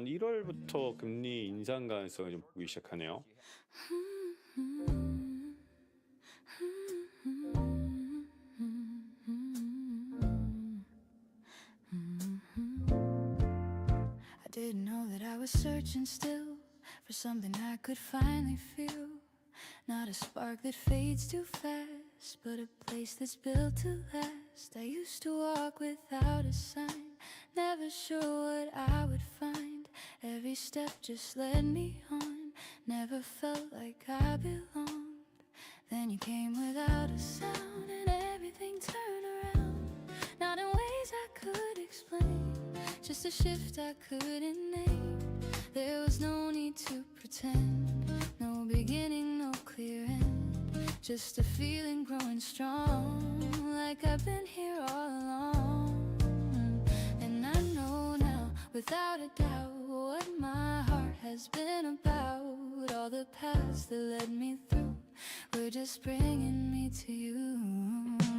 내년 1월부터 금리 인상 가능성을 좀 보기 시작하네요. I didn't know that I was searching still for something I could finally feel. Not a spark that fades too fast, but a place that's built to last. I used to walk without a sign, never sure what I would find. Every step just led me on, never felt like I belonged. Then you came without a sound and everything turned around. Not in ways I could explain, just a shift I couldn't name. There was no need to pretend, no beginning, no clear end. Just a feeling growing strong, like I've been here all along. And I know now, without a doubt, what my heart has been about. All the paths that led me through were just bringing me to you.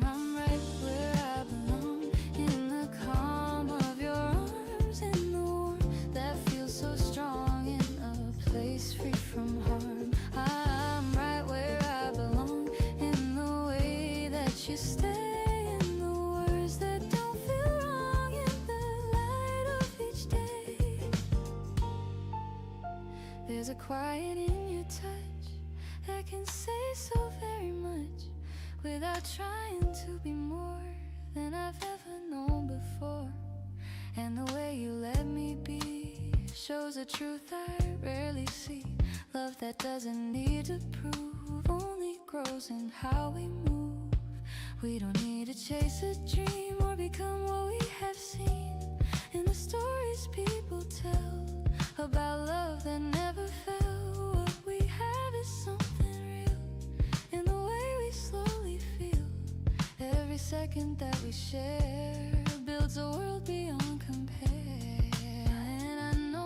I'm right where I belong, in the calm of your arms, in the warmth that feels so strong, in a place free from harm. I'm right where I belong, in the way that you stay, in the words that don't feel wrong, in the light of each day. There's a quiet in your touch that can say so very much without trying to be more than I've ever known before. And the way you let me be shows a truth I rarely see. Love that doesn't need to prove, only grows in how we move. We don't need to chase a dream or become what we have seen in the stories people tell about love that never fell. What we have is something real in the way we slowly feel. Every second that we share builds a world beyond compare. And I know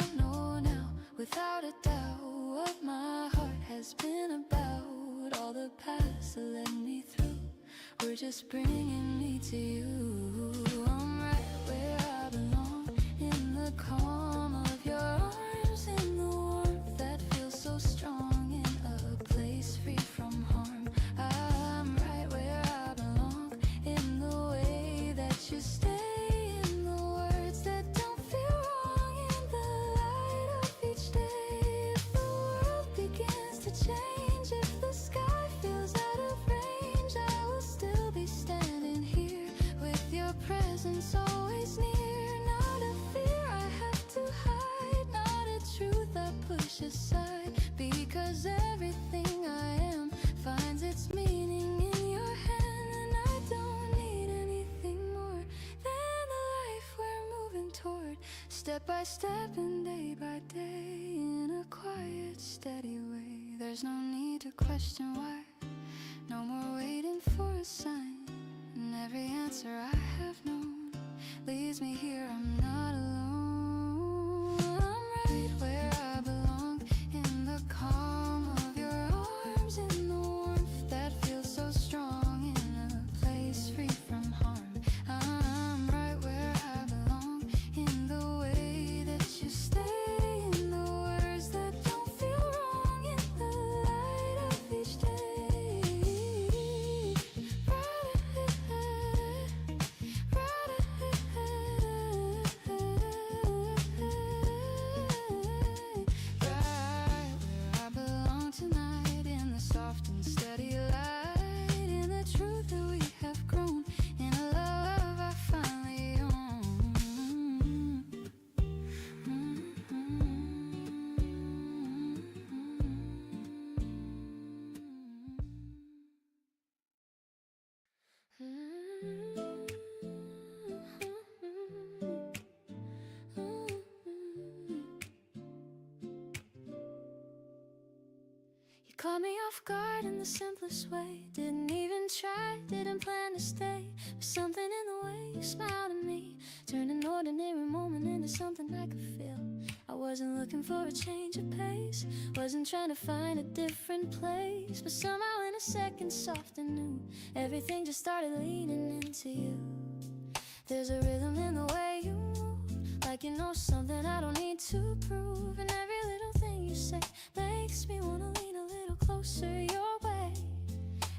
now, without a doubt, what my heart has been about. All the paths that led me through were just bringing me to you. I'm right where I belong, in the calm of your arms, in the warmth that feels so strong, in a place free from harm. I'm right where I belong, in the way that you stay, in the words that don't feel wrong, in the light of each day. If the world begins to change, if the sky feels out of range, I will still be standing here with your presence always near. Not a fear I have to hide, not a truth I push aside, because everything I am finds its meaning in your hand. And I don't need anything more than the life we're moving toward, step by step and day by day, in a quiet, steady way. There's no need to question why, no more waiting for a sign. And every answer I have known leads me here, I'm not alone. I'm right where I belong, in the calm of your arms, in the warmth that feels so strong, in a place free from harm. I'm right where I belong, in the way that you stay, in the words that don't feel wrong, in the light of each day. Right where I belong tonight, in the soft and steady light, in the truth that we have grown, in a love I finally own. You caught me off guard in the simplest way. Didn't even try, didn't plan to stay. But something in the way you smiled at me turned an ordinary moment into something I could feel. I wasn't looking for a change of pace, wasn't trying to find a different place. But somehow in a second, soft and new, everything just started leaning into you. There's a rhythm in the way you move, like like you know something I don't need to prove. And every little thing you say makes me wanna lean a little closer your way.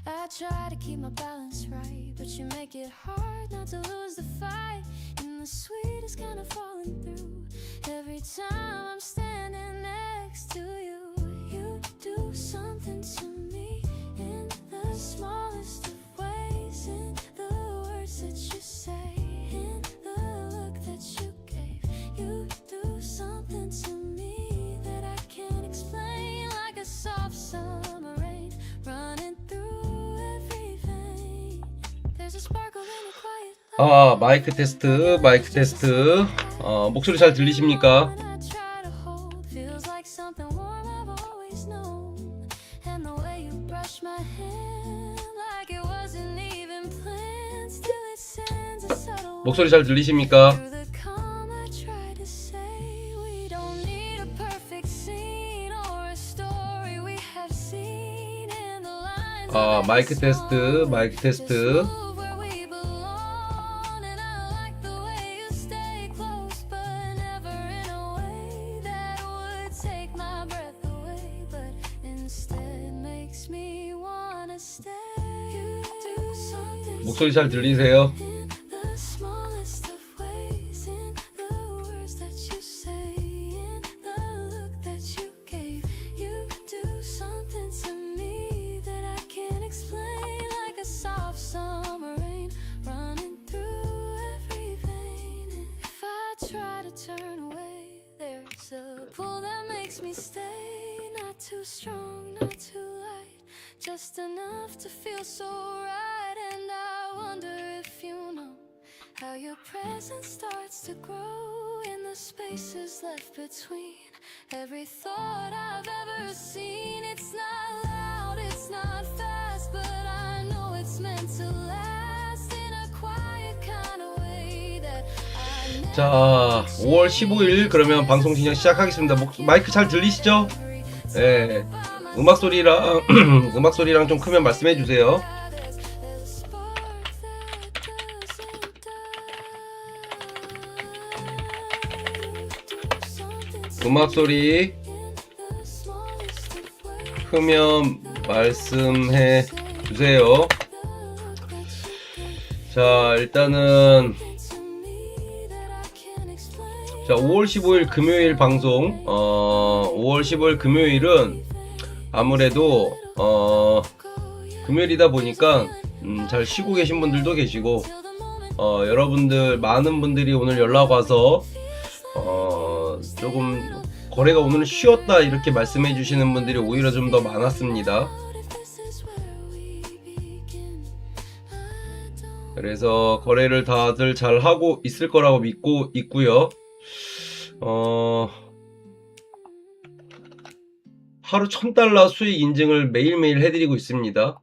I try to keep my balance right, but you make it hard not to lose the fight. And the sweet is kind of falling through every time I'm standing next to you. You do something to me in the smallest of ways, in the words that you say, in the look that you gave. You do something to me that I can't explain, like a soft summer rain running through every vein. There's a sparkle in the quiet. 마이크 테스트, 마이크 테스트. 목소리 잘 들리십니까? 목소리 잘 들리십니까? 마이크 테스트, 마이크 테스트. 목소리 잘 들리세요? Just enough to feel so right, and I wonder if you know how your presence starts to grow in the spaces left between every thought I've ever seen. It's not loud, it's not fast, but I know it's meant to last in a quiet kind of way that I never. 자, 5월 15일 그러면 방송 진행 시작하겠습니다. 마이크 잘 들리시죠? 네. 음악 소리랑 좀 크면 말씀해 주세요. 음악 소리 크면 말씀해 주세요. 자, 일단은 5월 15일 금요일 방송. 5월 15일 금요일은 아무래도 금요일이다 보니까 잘 쉬고 계신 분들도 계시고, 여러분들 많은 분들이 오늘 연락 와서 조금 거래가 오늘은 쉬었다 이렇게 말씀해 주시는 분들이 오히려 좀 더 많았습니다. 그래서 거래를 다들 잘 하고 있을 거라고 믿고 있고요. 하루 $1000 수익 인증을 매일매일 해드리고 있습니다.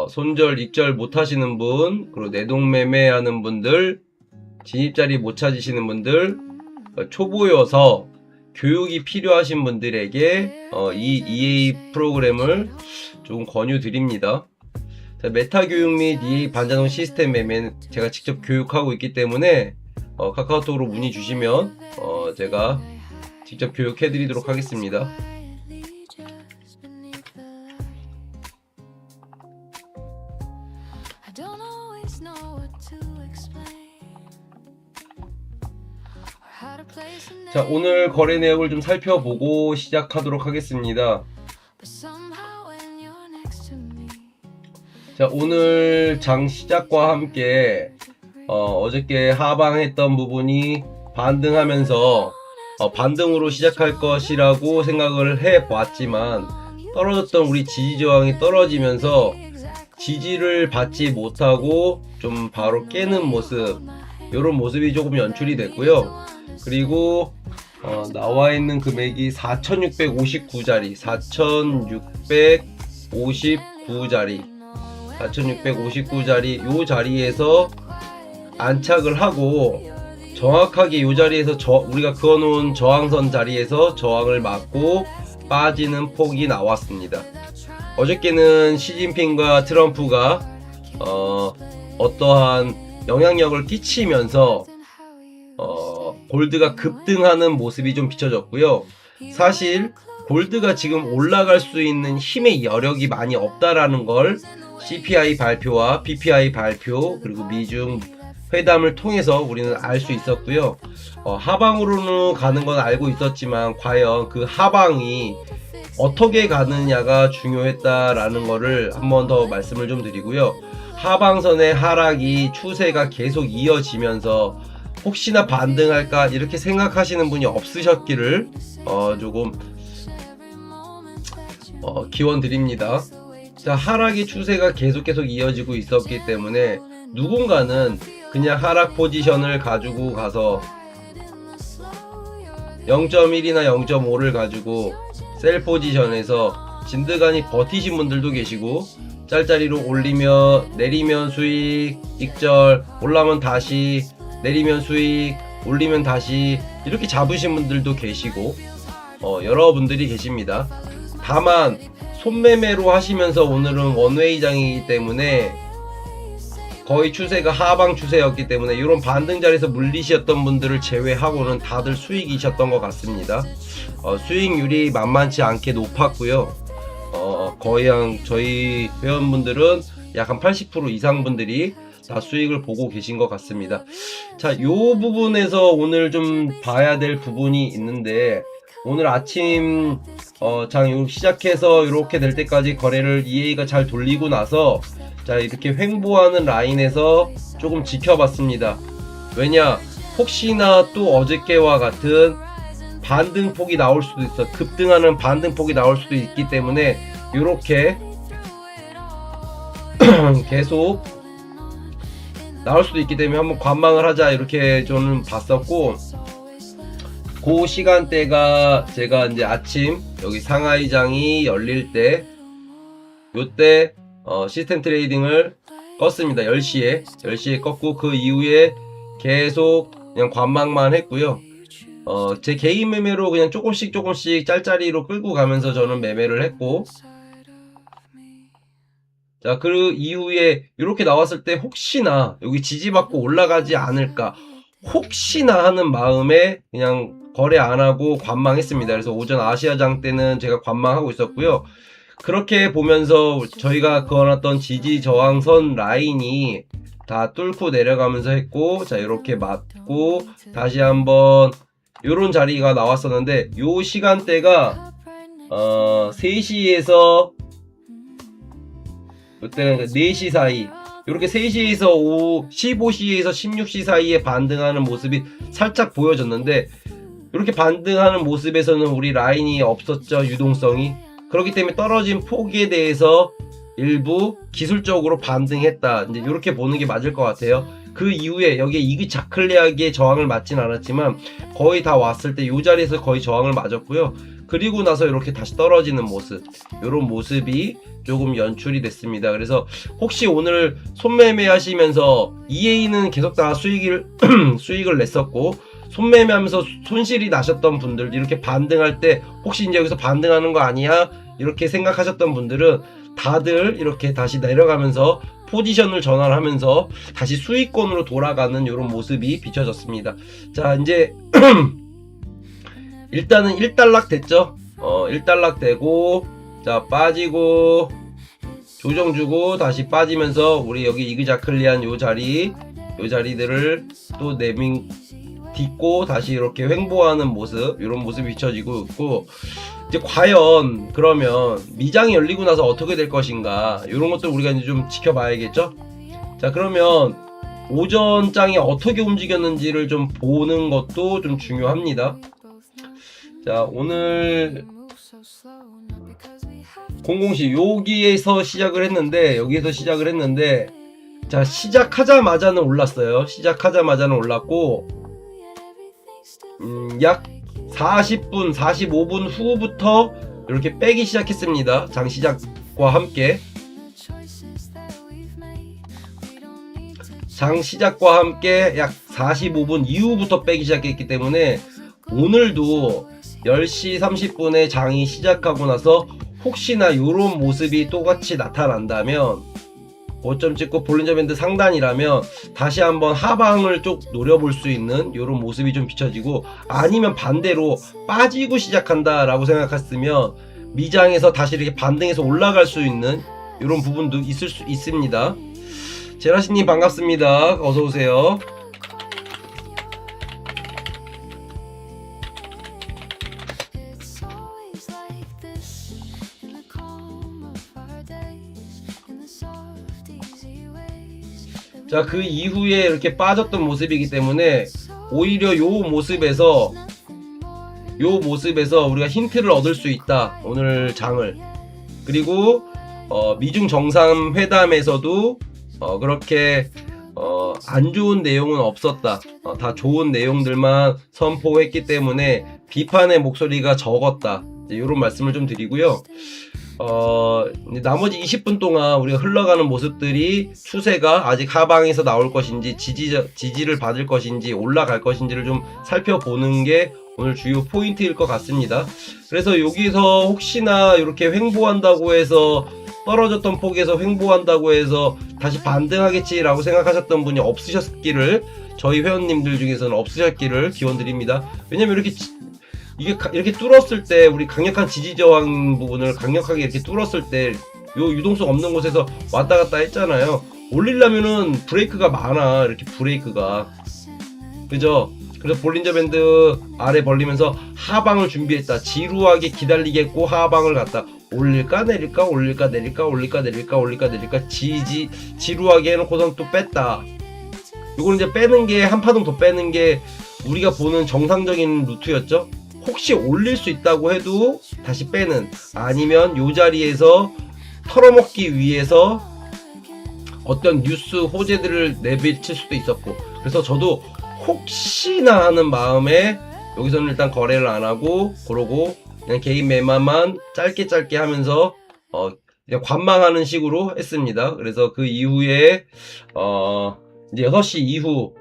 손절, 익절 못 하시는 분, 그리고 내동매매 하는 분들, 진입자리 못 찾으시는 분들, 초보여서 교육이 필요하신 분들에게 이 EA 프로그램을 좀 권유 드립니다. 메타 교육 및 EA 반자동 시스템 매매는 제가 직접 교육하고 있기 때문에 카카오톡으로 문의 주시면 제가 직접 교육해 드리도록 하겠습니다. 자, 오늘 거래 내역을 좀 살펴보고 시작하도록 하겠습니다. 자, 오늘 장 시작과 함께 어저께 하방했던 부분이 반등하면서 반등으로 시작할 것이라고 생각을 해봤지만, 떨어졌던 우리 지지 저항이 떨어지면서 지지를 받지 못하고 좀 바로 깨는 모습, 이런 모습이 조금 연출이 됐고요. 그리고 나와 있는 금액이 4659자리, 4659자리 요 자리에서 안착을 하고, 정확하게 이 자리에서 우리가 그어놓은 저항선 자리에서 저항을 맞고 빠지는 폭이 나왔습니다. 어저께는 시진핑과 트럼프가 어떠한 영향력을 끼치면서 골드가 급등하는 모습이 좀 비춰졌고요. 사실 골드가 지금 올라갈 수 있는 힘의 여력이 많이 없다라는 걸 CPI 발표와 PPI 발표 그리고 미중 회담을 통해서 우리는 알 수 있었고요. 하방으로는 가는 건 알고 있었지만 과연 그 하방이 어떻게 가느냐가 중요했다라는 거를 한 번 더 말씀을 좀 드리고요. 하방선의 하락이 추세가 계속 이어지면서 혹시나 반등할까 이렇게 생각하시는 분이 없으셨기를 조금 기원 드립니다. 자, 하락의 추세가 계속 이어지고 있었기 때문에 누군가는 그냥 하락 포지션을 가지고 가서 0.1이나 0.5를 가지고 셀 포지션에서 진드간이 버티신 분들도 계시고, 짤짜리로 올리면 내리면 수익 익절, 올라면 다시 내리면 수익, 올리면 다시 이렇게 잡으신 분들도 계시고 여러분들이 계십니다. 다만 손매매로 하시면서 오늘은 원웨이장이기 때문에 거의 추세가 하방 추세였기 때문에 이런 반등 자리에서 물리셨던 분들을 제외하고는 다들 수익이셨던 것 같습니다. 수익률이 만만치 않게 높았고요. 거의 한 저희 회원분들은 약 한 80% 이상 분들이 다 수익을 보고 계신 것 같습니다. 자, 요 부분에서 오늘 좀 봐야 될 부분이 있는데, 오늘 아침 장 시작해서 이렇게 될 때까지 거래를 EA가 잘 돌리고 나서 자, 이렇게 횡보하는 라인에서 조금 지켜봤습니다. 왜냐, 혹시나 또 어저께와 같은 반등폭이 나올 수도 있어, 급등하는 반등폭이 나올 수도 있기 때문에 이렇게 계속 나올 수도 있기 때문에 한번 관망을 하자 이렇게 저는 봤었고, 그 시간대가 제가 이제 아침 여기 상하이장이 열릴 때 요때 시스템 트레이딩을 껐습니다. 10시에 껐고, 그 이후에 계속 그냥 관망만 했고요. 제 개인 매매로 그냥 조금씩 짤짜리로 끌고 가면서 저는 매매를 했고, 자, 그 이후에 이렇게 나왔을 때 혹시나 여기 지지받고 올라가지 않을까 혹시나 하는 마음에 그냥 거래 안하고 관망했습니다. 그래서 오전 아시아장 때는 제가 관망하고 있었고요. 그렇게 보면서 저희가 그어놨던 지지 저항선 라인이 다 뚫고 내려가면서 했고, 자, 이렇게 맞고 다시 한번 요런 자리가 나왔었는데, 요 시간대가 3시에서 그때 4시 사이, 이렇게 3시에서 15시에서 16시 사이에 반등하는 모습이 살짝 보여졌는데, 이렇게 반등하는 모습에서는 우리 라인이 없었죠, 유동성이. 그렇기 때문에 떨어진 폭에 대해서 일부 기술적으로 반등했다, 이제 이렇게 보는 게 맞을 것 같아요. 그 이후에 여기에 이그자클리하게 저항을 맞진 않았지만 거의 다 왔을 때 이 자리에서 거의 저항을 맞았고요. 그리고 나서 이렇게 다시 떨어지는 모습, 이런 모습이 조금 연출이 됐습니다. 그래서 혹시 오늘 손매매 하시면서 EA는 계속 다 수익을 냈었고, 손매매하면서 손실이 나셨던 분들, 이렇게 반등할 때 혹시 이제 여기서 반등하는 거 아니야 이렇게 생각하셨던 분들은 다들 이렇게 다시 내려가면서 포지션을 전환하면서 다시 수익권으로 돌아가는 이런 모습이 비춰졌습니다. 자, 이제 일단은 1달락 됐죠. 1달락 되고, 자, 빠지고 조정 주고 다시 빠지면서 우리 여기 이그자클리한 요 자리들을 또 딛고 다시 이렇게 횡보하는 모습, 이런 모습이 비춰지고 있고, 이제 과연 그러면 미장이 열리고 나서 어떻게 될 것인가, 이런 것도 우리가 이제 좀 지켜봐야겠죠. 자, 그러면 오전장이 어떻게 움직였는지를 좀 보는 것도 좀 중요합니다. 자, 오늘 00시 여기에서 시작을 했는데, 자, 시작하자마자는 올랐어요. 시작하자마자는 올랐고, 약 40분, 45분 후부터 이렇게 빼기 시작했습니다. 장 시작과 함께. 장 시작과 함께 약 45분 이후부터 빼기 시작했기 때문에 오늘도 10시 30분에 장이 시작하고 나서 혹시나 이런 모습이 똑같이 나타난다면 고점 찍고 볼린저 밴드 상단이라면 다시 한번 하방을 쭉 노려볼 수 있는 이런 모습이 좀 비춰지고, 아니면 반대로 빠지고 시작한다 라고 생각했으면 미장에서 다시 이렇게 반등해서 올라갈 수 있는 이런 부분도 있을 수 있습니다. 제라씨님 반갑습니다. 어서오세요. It's always like this in the calm of our days, in the soft, easy ways. 자, 그 이후에 이렇게 빠졌던 모습이기 때문에 오히려 요 모습에서 우리가 힌트를 얻을 수 있다, 오늘 장을. 그리고 미중 정상회담에서도 그렇게 안 좋은 내용은 없었다, 다 좋은 내용들만 선포했기 때문에 비판의 목소리가 적었다, 이런 말씀을 좀 드리고요. 나머지 20분 동안 우리가 흘러가는 모습들이 추세가 아직 하방에서 나올 것인지, 지지를 받을 것인지, 올라갈 것인지를 좀 살펴보는 게 오늘 주요 포인트일 것 같습니다. 그래서 여기서 혹시나 이렇게 횡보한다고 해서, 떨어졌던 폭에서 횡보한다고 해서 다시 반등하겠지라고 생각하셨던 분이 없으셨기를, 저희 회원님들 중에서는 없으셨기를 기원드립니다. 왜냐면 이렇게 뚫었을 때, 우리 강력한 지지 저항 부분을 강력하게 이렇게 뚫었을 때 요 유동성 없는 곳에서 왔다 갔다 했잖아요. 올리려면은 브레이크가 많아, 이렇게 브레이크가. 그죠? 그래서 볼린저 밴드 아래 벌리면서 하방을 준비했다. 지루하게 기다리겠고 하방을 갔다. 올릴까 내릴까 올릴까 내릴까 올릴까 내릴까 올릴까 내릴까 지루하게 해놓고선 또 뺐다. 요거는 이제 빼는 게, 한 파동 더 빼는 게 우리가 보는 정상적인 루트였죠. 혹시 올릴 수 있다고 해도 다시 빼는, 아니면 요 자리에서 털어먹기 위해서 어떤 뉴스 호재들을 내비칠 수도 있었고, 그래서 저도 혹시나 하는 마음에 여기서는 일단 거래를 안 하고, 그러고 그냥 개인 매매만 짧게 하면서 그냥 관망하는 식으로 했습니다. 그래서 그 이후에 이제 6시 이후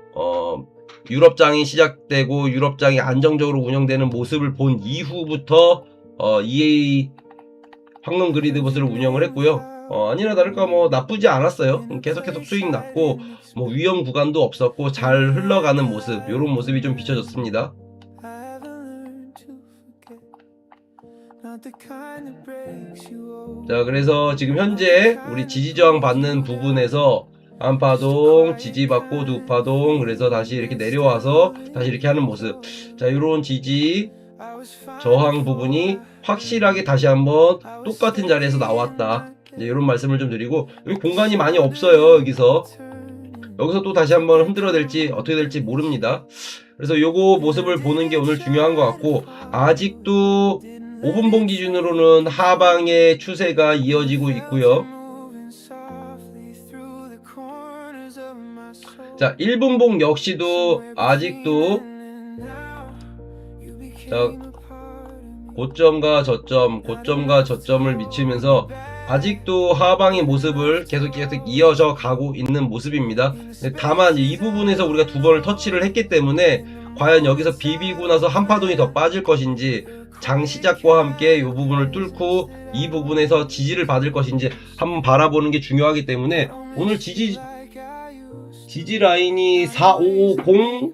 유럽장이 시작되고 유럽장이 안정적으로 운영되는 모습을 본 이후부터 EA 황금 그리드봇을 운영을 했고요. 아니나 다를까 뭐 나쁘지 않았어요. 계속 수익 났고, 뭐 위험 구간도 없었고 잘 흘러가는 모습, 요런 모습이 좀 비춰졌습니다. 자, 그래서 지금 현재 우리 지지저항 받는 부분에서 한 파동 지지받고 두 파동, 그래서 다시 이렇게 내려와서 다시 이렇게 하는 모습. 자, 요런 지지 저항 부분이 확실하게 다시 한번 똑같은 자리에서 나왔다, 이제 이런 말씀을 좀 드리고, 여기 공간이 많이 없어요. 여기서 또 다시 한번 흔들어 될지 어떻게 될지 모릅니다. 그래서 요거 모습을 보는 게 오늘 중요한 것 같고, 아직도 5분봉 기준으로는 하방의 추세가 이어지고 있고요. 자, 1분봉 역시도 아직도 고점과 저점을 미치면서 아직도 하방의 모습을 계속 이어져 가고 있는 모습입니다. 다만 이 부분에서 우리가 두 번을 터치를 했기 때문에 과연 여기서 비비고 나서 한 파동이 더 빠질 것인지, 장 시작과 함께 이 부분을 뚫고 이 부분에서 지지를 받을 것인지 한번 바라보는 게 중요하기 때문에, 오늘 지지 라인이 4550,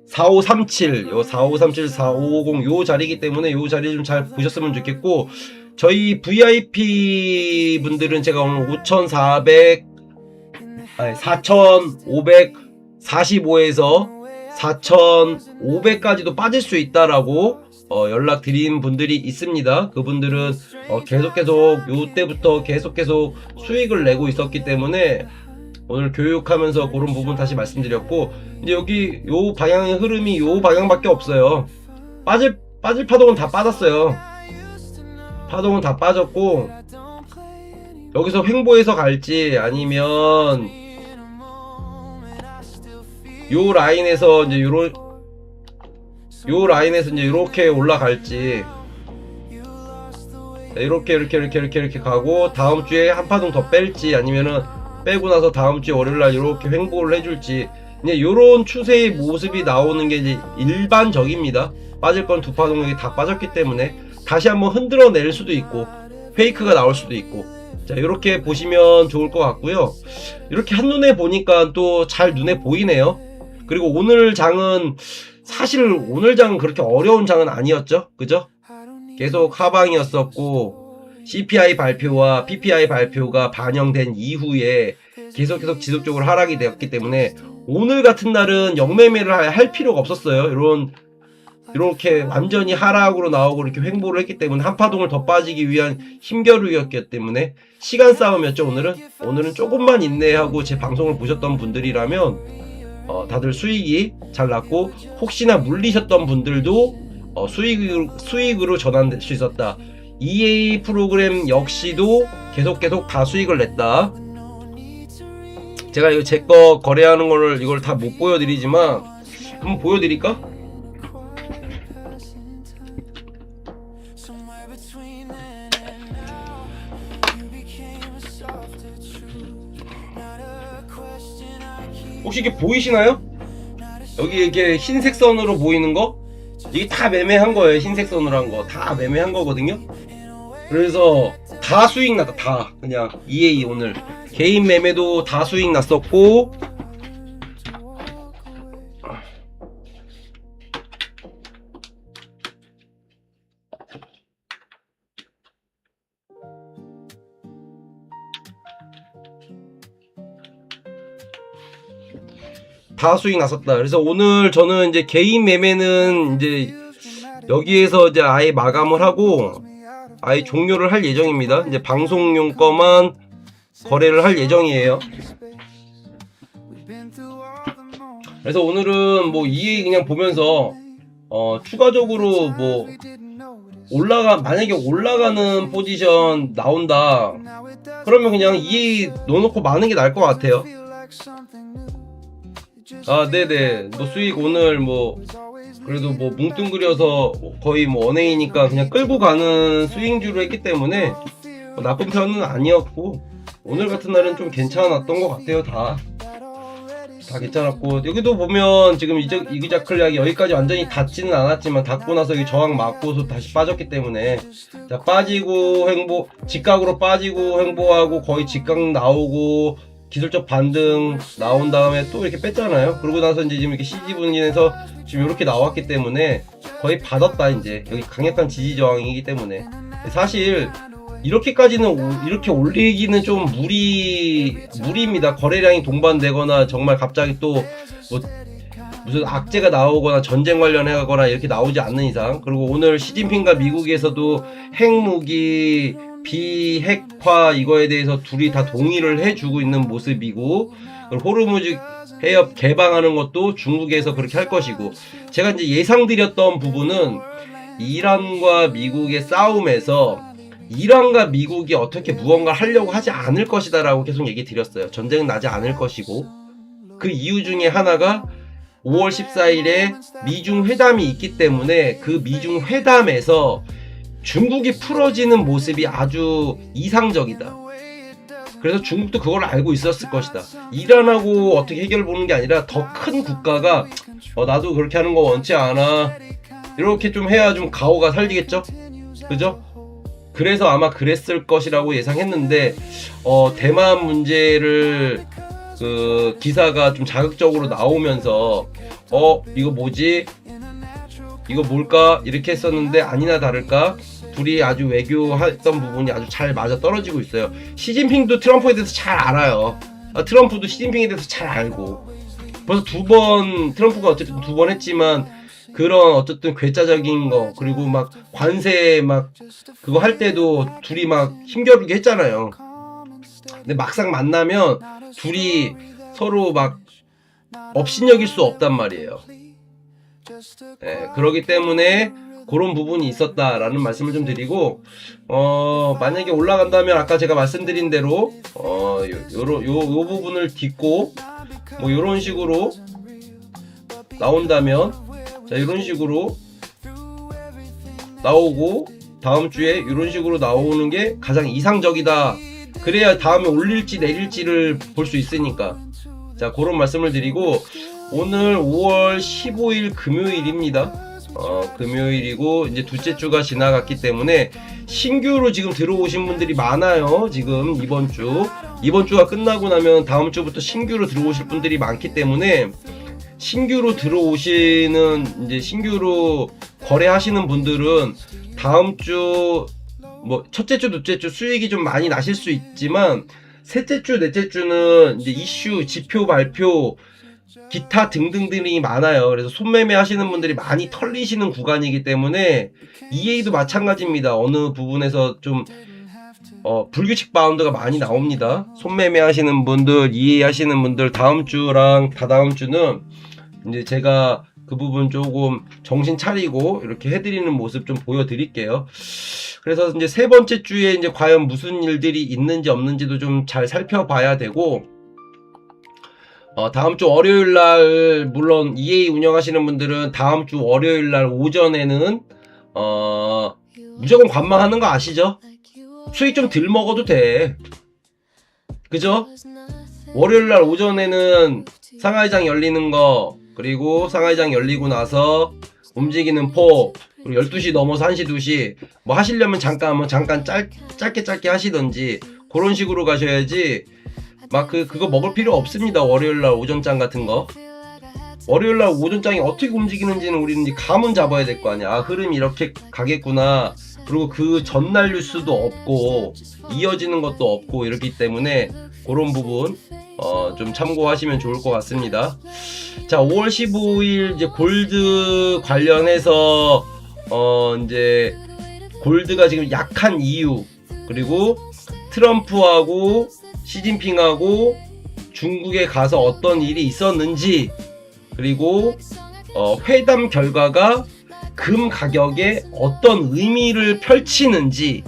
4537, 요 4537, 4550 요 자리이기 때문에 요 자리 좀 잘 보셨으면 좋겠고, 저희 VIP 분들은 제가 오늘 4545에서 4500까지도 빠질 수 있다라고 연락 드린 분들이 있습니다. 그분들은 계속 요때부터 계속 수익을 내고 있었기 때문에 오늘 교육하면서 그런 부분 다시 말씀드렸고, 이제 여기 요 방향의 흐름이 요 방향밖에 없어요. 빠질 파동은 다 빠졌어요. 파동은 다 빠졌고, 여기서 횡보해서 갈지, 아니면 요 라인에서 이제 이렇게 올라갈지, 이렇게 가고 다음 주에 한 파동 더 뺄지, 아니면은 빼고 나서 다음 주에 월요일날 이렇게 횡보를 해줄지, 이제 요런 추세의 모습이 나오는 게 이제 일반적입니다. 빠질 건 두 파동이 다 빠졌기 때문에 다시 한번 흔들어 낼 수도 있고 페이크가 나올 수도 있고, 자, 이렇게 보시면 좋을 것 같고요. 이렇게 한눈에 보니까 또 잘 눈에 보이네요. 그리고 오늘 장은 사실 오늘 장은 그렇게 어려운 장은 아니었죠, 그죠? 계속 하방이었었고 CPI 발표와 PPI 발표가 반영된 이후에 계속 지속적으로 하락이 되었기 때문에 오늘 같은 날은 역매매를 할 필요가 없었어요. 이렇게 완전히 하락으로 나오고 이렇게 횡보를 했기 때문에 한파동을 더 빠지기 위한 힘겨루기였기 때문에 시간 싸움이었죠. 오늘은 조금만 인내하고 제 방송을 보셨던 분들이라면 다들 수익이 잘 났고, 혹시나 물리셨던 분들도 수익으로 전환될 수 있었다. EA 프로그램 역시도 계속 다 수익을 냈다. 제가 이거 제 거 거래하는 거를 이걸 다 못 보여드리지만 한번 보여드릴까? 혹시 이게 보이시나요? 여기 이렇게 흰색 선으로 보이는 거? 이게 다 매매한 거예요. 흰색 선으로 한 거 다 매매한 거거든요. 그래서 다 수익 났다. 다 그냥 EA 오늘 개인 매매도 다 수익 났었고, 다 수익 났었다. 그래서 오늘 저는 이제 개인 매매는 이제 여기에서 이제 아예 마감을 하고 아예 종료를 할 예정입니다. 이제 방송용 거만 거래를 할 예정이에요. 그래서 오늘은 뭐 EA 그냥 보면서 추가적으로 뭐 만약에 올라가는 포지션 나온다 그러면 그냥 EA 넣어놓고 마는 게 나을 것 같아요. 아, 네네. 뭐 수익 오늘 뭐 그래도 뭐 뭉뚱그려서 거의 뭐 원웨이니까 그냥 끌고 가는 스윙주로 했기 때문에 뭐 나쁜 편은 아니었고, 오늘 같은 날은 좀 괜찮았던 것 같아요. 다 괜찮았고, 여기도 보면 지금 이그자클락이 여기까지 완전히 닿지는 않았지만 닿고 나서 여기 저항 맞고서 다시 빠졌기 때문에, 자, 빠지고 직각으로 빠지고 횡보하고 거의 직각 나오고 기술적 반등 나온 다음에 또 이렇게 뺐잖아요. 그러고 나서 이제 지금 이렇게 CG 분진해서 지금 이렇게 나왔기 때문에 거의 받았다. 이제 여기 강력한 지지 저항이기 때문에 사실 이렇게까지는 이렇게 올리기는 좀 무리입니다. 거래량이 동반되거나 정말 갑자기 또 뭐 무슨 악재가 나오거나 전쟁 관련해거나 이렇게 나오지 않는 이상, 그리고 오늘 시진핑과 미국에서도 핵무기 비핵화 이거에 대해서 둘이 다 동의를 해주고 있는 모습이고, 호르무즈 해협 개방하는 것도 중국에서 그렇게 할 것이고, 제가 이제 예상드렸던 부분은 이란과 미국의 싸움에서 이란과 미국이 어떻게 무언가 하려고 하지 않을 것이다 라고 계속 얘기 드렸어요. 전쟁은 나지 않을 것이고, 그 이유 중에 하나가 5월 14일에 미중 회담이 있기 때문에 그 미중 회담에서 중국이 풀어지는 모습이 아주 이상적이다. 그래서 중국도 그걸 알고 있었을 것이다. 이란하고 어떻게 해결을 보는 게 아니라 더 큰 국가가 나도 그렇게 하는 거 원치 않아, 이렇게 좀 해야 좀 가오가 살리겠죠? 그죠? 그래서 아마 그랬을 것이라고 예상했는데, 대만 문제를 그 기사가 좀 자극적으로 나오면서 이거 뭐지? 이거 뭘까? 이렇게 했었는데 아니나 다를까 둘이 아주 외교했던 부분이 아주 잘 맞아 떨어지고 있어요. 시진핑도 트럼프에 대해서 잘 알아요. 트럼프도 시진핑에 대해서 잘 알고, 벌써 트럼프가 어쨌든 2번 했지만 그런 어쨌든 괴짜적인 거, 그리고 막 관세 막 그거 할 때도 둘이 막 힘겨루기 했잖아요. 근데 막상 만나면 둘이 서로 막 업신여길 수 없단 말이에요. 네, 그러기 때문에 그런 부분이 있었다라는 말씀을 좀 드리고, 만약에 올라간다면 아까 제가 말씀드린 대로 요 부분을 딛고 뭐 요런 식으로 나온다면, 자, 이런 식으로 나오고 다음 주에 이런 식으로 나오는 게 가장 이상적이다. 그래야 다음에 올릴지 내릴지를 볼 수 있으니까. 자, 그런 말씀을 드리고, 오늘 5월 15일 금요일입니다. 금요일이고 이제 둘째 주가 지나갔기 때문에 신규로 지금 들어오신 분들이 많아요. 지금 이번 주가 끝나고 나면 다음 주부터 신규로 들어오실 분들이 많기 때문에 신규로 들어오시는 이제 신규로 거래하시는 분들은 다음 주 뭐 첫째 주, 둘째 주 수익이 좀 많이 나실 수 있지만 셋째 주, 넷째 주는 이제 이슈, 지표 발표, 기타 등등등이 많아요. 그래서 손매매 하시는 분들이 많이 털리시는 구간이기 때문에 EA도 마찬가지입니다. 어느 부분에서 좀 불규칙 바운드가 많이 나옵니다. 손매매 하시는 분들, EA 하시는 분들 다음 주랑 다다음 주는 이제 제가 그 부분 조금 정신 차리고 이렇게 해드리는 모습 좀 보여드릴게요. 그래서 이제 세 번째 주에 이제 과연 무슨 일들이 있는지 없는지도 좀 잘 살펴봐야 되고, 다음 주 월요일 날, 물론 EA 운영하시는 분들은 다음 주 월요일 날 오전에는, 무조건 관망하는 거 아시죠? 수익 좀 덜 먹어도 돼. 그죠? 월요일 날 오전에는 상하이장 열리는 거, 그리고 상하이장 열리고 나서 움직이는 폭, 그리고 12시 넘어서 1시, 2시, 뭐 하시려면 잠깐 짧게 하시던지, 그런 식으로 가셔야지, 막 그거 먹을 필요 없습니다. 월요일날 오전장 같은 거. 월요일날 오전장이 어떻게 움직이는지는 우리는 이제 감은 잡아야 될 거 아니야. 아, 흐름이 이렇게 가겠구나. 그리고 그 전날 뉴스도 없고, 이어지는 것도 없고, 이렇기 때문에, 그런 부분, 좀 참고하시면 좋을 것 같습니다. 자, 5월 15일 이제 골드 관련해서 이제 골드가 지금 약한 이유, 그리고 트럼프하고 시진핑하고 중국에 가서 어떤 일이 있었는지, 그리고 회담 결과가 금 가격에 어떤 의미를 펼치는지,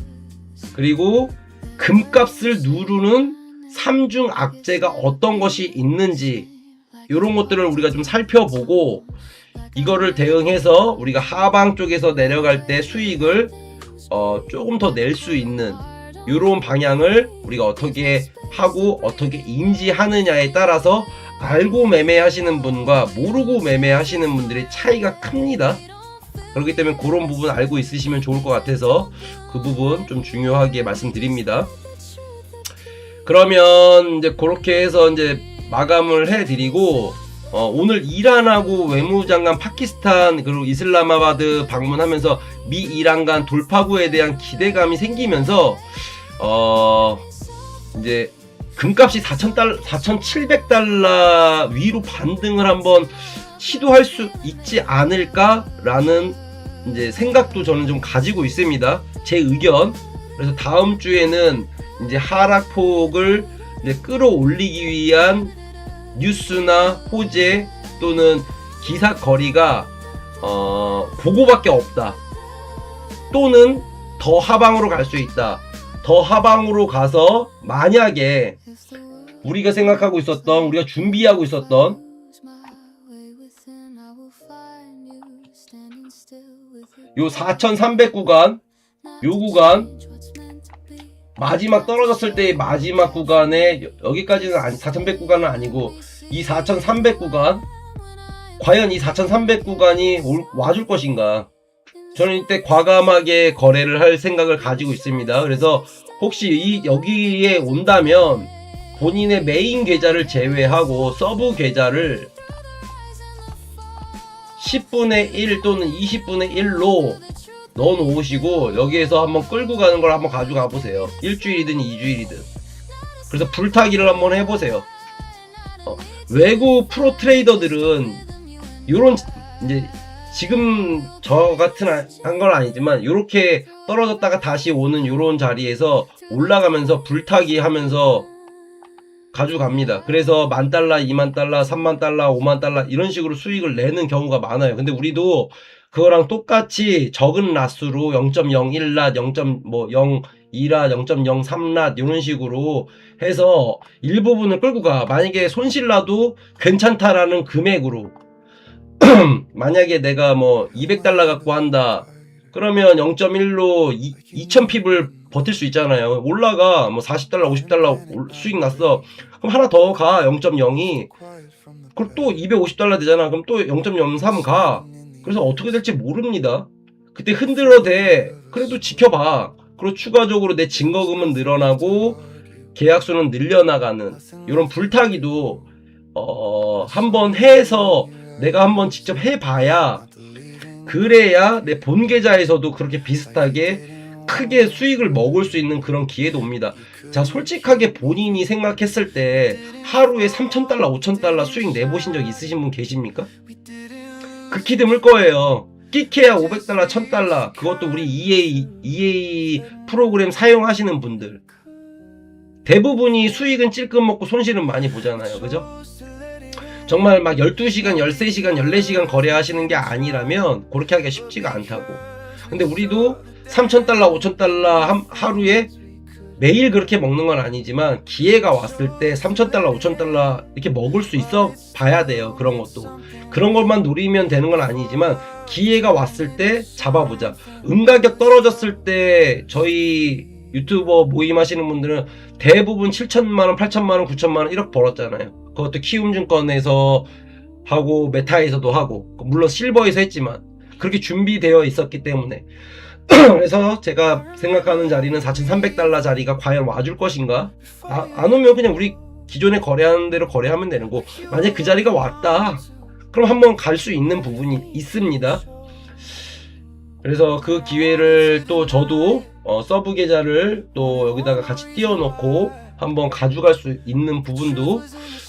그리고 금값을 누르는 3중 악재가 어떤 것이 있는지, 이런 것들을 우리가 좀 살펴보고 이거를 대응해서 우리가 하방 쪽에서 내려갈 때 수익을 조금 더 낼 수 있는 이런 방향을 우리가 어떻게 하고 어떻게 인지하느냐에 따라서 알고 매매하시는 분과 모르고 매매하시는 분들의 차이가 큽니다. 그렇기 때문에 그런 부분 알고 있으시면 좋을 것 같아서 그 부분 좀 중요하게 말씀드립니다. 그러면 이제 그렇게 해서 이제 마감을 해드리고, 오늘 이란하고 외무장관 파키스탄 그리고 이슬라마바드 방문하면서 미 이란 간 돌파구에 대한 기대감이 생기면서 이제 금값이 4,700달러 위로 반등을 한번 시도할 수 있지 않을까라는 이제 생각도 저는 좀 가지고 있습니다. 제 의견. 그래서 다음 주에는 이제 하락폭을 이제 끌어올리기 위한 뉴스나 호재 또는 기사거리가 그거밖에 없다. 또는 더 하방으로 갈 수 있다. 더 하방으로 가서 만약에 우리가 생각하고 있었던, 우리가 준비하고 있었던 요 4,300 구간, 요 구간 마지막 떨어졌을 때의 마지막 구간에 여기까지는 4,100 구간은 아니고 이 4,300 구간, 과연 이 4,300 구간이 와줄 것인가? 저는 이때 과감하게 거래를 할 생각을 가지고 있습니다. 그래서 혹시 여기에 온다면 본인의 메인 계좌를 제외하고 서브 계좌를 10분의 1 또는 20분의 1로 넣어 놓으시고 여기에서 한번 끌고 가는 걸 한번 가져가 보세요. 일주일이든 2주일이든. 그래서 불타기를 한번 해보세요. 외국 프로 트레이더들은 요런 이제 지금 저 같은 한 건 아니지만 요렇게 떨어졌다가 다시 오는 요런 자리에서 올라가면서 불타기 하면서 가져갑니다. 그래서 $10,000, $20,000, $30,000, $50,000 이런 식으로 수익을 내는 경우가 많아요. 근데 우리도 그거랑 똑같이 적은 랏수로 0.01랏, 0.02랏, 0.03랏 이런 식으로 해서 일부분을 끌고 가. 만약에 손실 나도 괜찮다라는 금액으로 만약에 내가 뭐 $200 갖고 한다. 그러면 0.1로 2,000핍을 버틸 수 있잖아요. 올라가 뭐 $40, $50 수익 났어. 그럼 하나 더 가. 0.02. 그럼 또 $250 되잖아. 그럼 또 0.03 가. 그래서 어떻게 될지 모릅니다. 그때 흔들어대. 그래도 지켜봐. 그리고 추가적으로 내 증거금은 늘어나고 계약수는 늘려나가는 이런 불타기도 한번 해서 내가 한번 직접 해봐야, 그래야 내 본 계좌에서도 그렇게 비슷하게 크게 수익을 먹을 수 있는 그런 기회도 옵니다. 자, 솔직하게 본인이 생각했을 때 하루에 3,000달러, 5,000달러 수익 내보신 적 있으신 분 계십니까? 극히 드물 거예요. 끼케야 500달러, 1,000달러. 그것도 우리 EA 프로그램 사용하시는 분들. 대부분이 수익은 찔끔 먹고 손실은 많이 보잖아요. 그죠? 정말 막 12시간, 13시간, 14시간 거래하시는 게 아니라면 그렇게 하기가 쉽지가 않다고. 근데 우리도 3,000달러, 5,000달러 하루에 매일 그렇게 먹는 건 아니지만 기회가 왔을 때 3,000달러, 5,000달러 이렇게 먹을 수 있어 봐야 돼요. 그런 것도. 그런 것만 노리면 되는 건 아니지만 기회가 왔을 때 잡아보자. 가격 떨어졌을 때 저희 유튜버 모임 하시는 분들은 대부분 7천만원, 8천만원, 9천만원 1억 벌었잖아요. 그것도 키움증권에서 하고 메타에서도 하고, 물론 실버에서 했지만 그렇게 준비되어 있었기 때문에. 그래서 제가 생각하는 자리는 4,300달러 자리가 과연 와줄 것인가? 안 오면 그냥 우리 기존에 거래하는 대로 거래하면 되는 거. 만약에 그 자리가 왔다, 그럼 한번 갈 수 있는 부분이 있습니다. 그래서 그 기회를 또 저도 서브 계좌를 또 여기다가 같이 띄워놓고 한번 가져갈 수 있는 부분도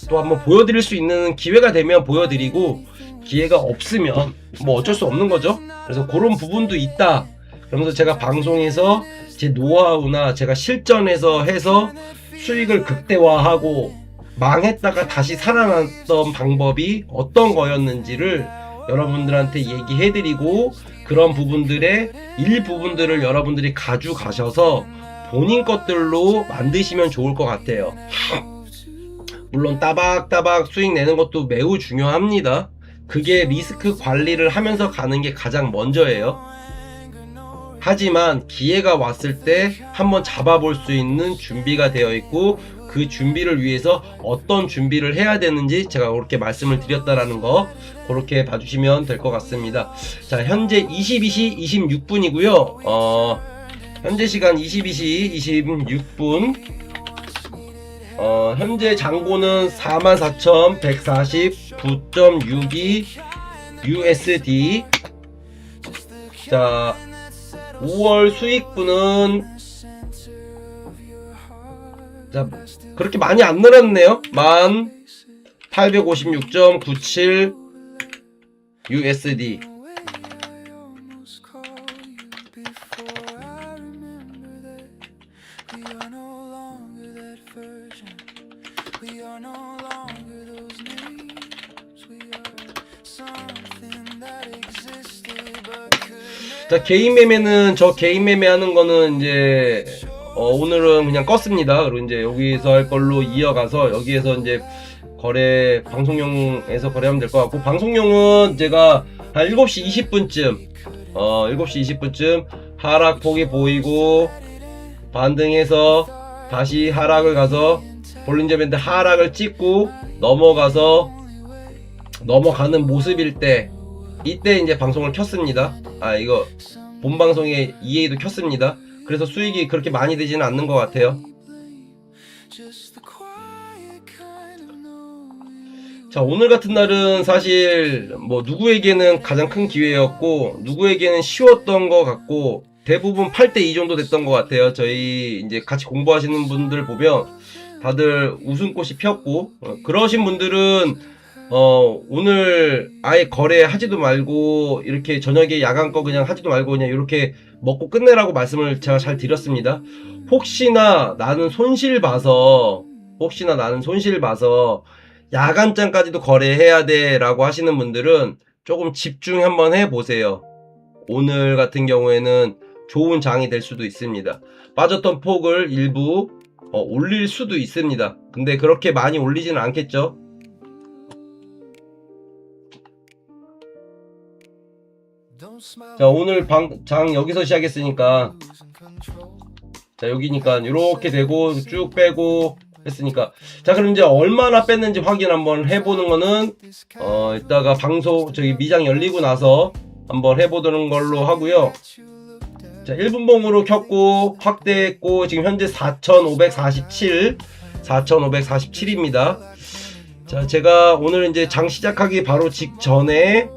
또 한번 보여드릴 수 있는 기회가 되면 보여드리고, 기회가 없으면 뭐 어쩔 수 없는 거죠. 그래서 그런 부분도 있다. 그러면서 제가 방송에서 제 노하우나 제가 실전에서 해서 수익을 극대화하고 망했다가 다시 살아났던 방법이 어떤 거였는지를 여러분들한테 얘기해드리고, 그런 부분들의 일부분들을 여러분들이 가져가셔서 본인 것들로 만드시면 좋을 것 같아요. 물론 따박따박 수익 내는 것도 매우 중요합니다. 그게 리스크 관리를 하면서 가는 게 가장 먼저예요. 하지만 기회가 왔을 때 한번 잡아볼 수 있는 준비가 되어 있고, 그 준비를 위해서 어떤 준비를 해야 되는지 제가 그렇게 말씀을 드렸다라는 거, 그렇게 봐주시면 될 것 같습니다. 자, 현재 22시 26분이고요. 현재 시간 22시 26분. 현재 잔고는 44,149.62 USD. 자, 5월 수익분은 자, 그렇게 많이 안 늘었네요. 1,856.97 USD. 자, 개인 매매는, 저 개인 매매 하는 거는 이제 오늘은 그냥 껐습니다. 그리고 이제 여기서 할 걸로 이어가서 여기에서 이제 거래, 방송용에서 거래하면 될 것 같고, 방송용은 제가 한 7시 20분쯤 7시 20분쯤 하락폭이 보이고 반등해서 다시 하락을 가서 볼린저 밴드 하락을 찍고 넘어가는 모습일 때, 이때 이제 방송을 켰습니다. 이거 본 방송에 EA도 켰습니다. 그래서 수익이 그렇게 많이 되지는 않는 것 같아요. 자, 오늘 같은 날은 사실 뭐 누구에게는 가장 큰 기회였고 누구에게는 쉬웠던 것 같고, 대부분 8대2 정도 됐던 것 같아요. 저희 이제 같이 공부하시는 분들 보면 다들 웃음꽃이 폈고, 그러신 분들은 오늘 아예 거래하지도 말고 이렇게 저녁에 야간 거 그냥 하지도 말고 그냥 이렇게 먹고 끝내라고 말씀을 제가 잘 드렸습니다. 혹시나 나는 손실 봐서 야간장까지도 거래해야 돼 라고 하시는 분들은 조금 집중 한번 해보세요. 오늘 같은 경우에는 좋은 장이 될 수도 있습니다. 빠졌던 폭을 일부 올릴 수도 있습니다. 근데 그렇게 많이 올리지는 않겠죠. 자, 오늘 장 여기서 시작했으니까, 자, 여기니까 이렇게 되고 쭉 빼고 했으니까, 자, 그럼 이제 얼마나 뺐는지 확인 한번 해보는 거는 이따가 방송 저기 미장 열리고 나서 한번 해보는 걸로 하고요. 자, 1분봉으로 켰고 확대했고 지금 현재 4,547입니다. 자, 제가 오늘 이제 장 시작하기 바로 직전에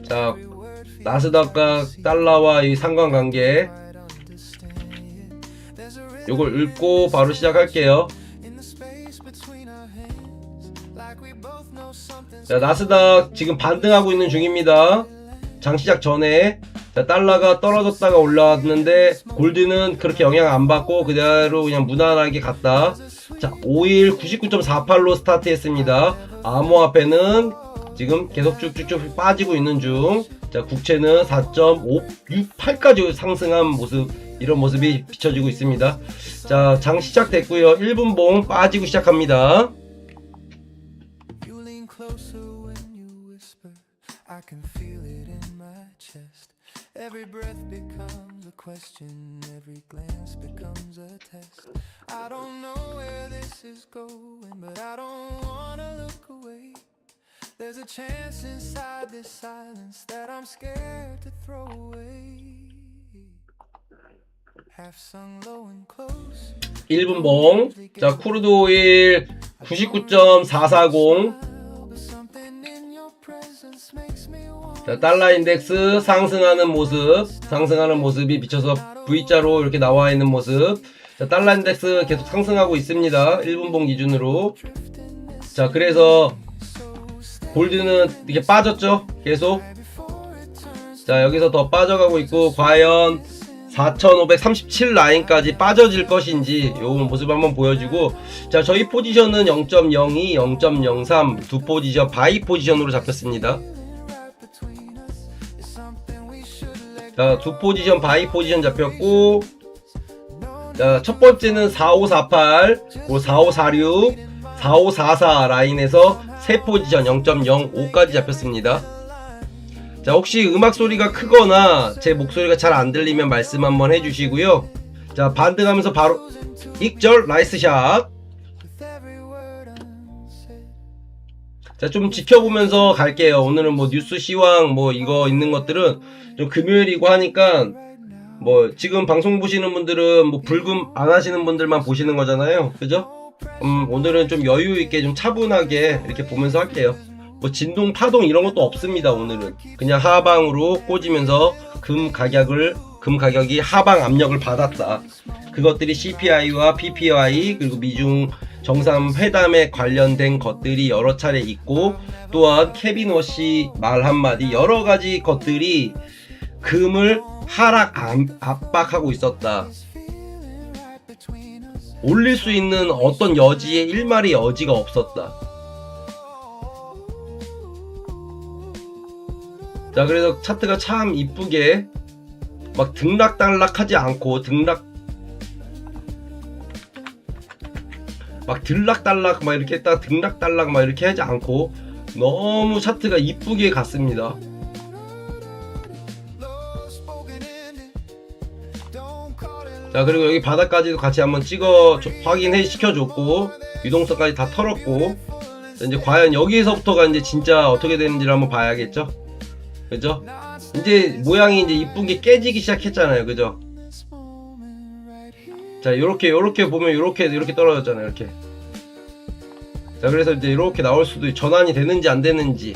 자, 나스닥과 달러와 이 상관관계 요걸 읽고 바로 시작할게요. 자, 나스닥 지금 반등하고 있는 중입니다. 장 시작 전에. 자, 달러가 떨어졌다가 올라왔는데 골드는 그렇게 영향 안 받고 그대로 그냥 무난하게 갔다. 자, 5일 99.48로 스타트했습니다. 암호화폐는 지금 계속 쭉쭉쭉 빠지고 있는 중. 자, 국채는 4.568까지 상승한 모습, 이런 모습이 비춰지고 있습니다. 자, 장 시작됐고요. 1분봉 빠지고 시작합니다. Every breath becomes a question, every glance becomes a test. I don't know where this is going, but I don't wanna look away. There's a chance inside this silence that I'm scared to throw away. Half sung low and close. 1분봉. 자, 크루드 오일 99.440. 자, 달러 인덱스 상승하는 모습이 비춰서 V자로 이렇게 나와 있는 모습. 자, 달러 인덱스 계속 상승하고 있습니다. 1분봉 기준으로. 자, 그래서 골드는 이렇게 빠졌죠? 계속. 자, 여기서 더 빠져가고 있고, 과연 4,537 라인까지 빠져질 것인지 요 모습 한번 보여주고, 자, 저희 포지션은 0.02, 0.03 두 포지션 바이 포지션으로 잡혔습니다. 자, 두 포지션 바이 포지션 잡혔고, 자, 첫 번째는 4548, 4546, 4544 라인에서 세 포지션 0.05까지 잡혔습니다. 자, 혹시 음악 소리가 크거나 제 목소리가 잘 안 들리면 말씀 한번 해주시고요. 자, 반등하면서 바로 익절 나이스샷. 자, 좀 지켜보면서 갈게요. 오늘은 뭐 뉴스 시황 뭐 이거 있는 것들은 좀 금요일이고 하니까 뭐 지금 방송 보시는 분들은 뭐 불금 안 하시는 분들만 보시는 거잖아요. 그죠? 오늘은 좀 여유 있게 좀 차분하게 이렇게 보면서 할게요. 뭐 진동 파동 이런 것도 없습니다. 오늘은 그냥 하방으로 꽂으면서 금 가격이 하방 압력을 받았다. 그것들이 CPI와 PPI 그리고 미중 정상회담에 관련된 것들이 여러 차례 있고, 또한 케빈 워시 말 한마디 여러 가지 것들이 금을 하락 압박하고 있었다. 올릴 수 있는 어떤 여지에 일말의 여지가 없었다. 자, 그래서 차트가 참 이쁘게 막 등락달락하지 않고 막 들락달락 막 이렇게 딱 등락달락 막 이렇게 하지 않고 너무 차트가 이쁘게 갔습니다. 자, 그리고 여기 바닥까지도 같이 한번 확인해 시켜줬고, 유동성까지 다 털었고, 이제 과연 여기에서부터가 이제 진짜 어떻게 되는지를 한번 봐야겠죠? 그죠? 이제 모양이 이제 이쁘게 깨지기 시작했잖아요. 그죠? 자, 요렇게 보면 요렇게 떨어졌잖아요. 이렇게. 자, 그래서 이제 이렇게 나올 수도 전환이 되는지 안 되는지.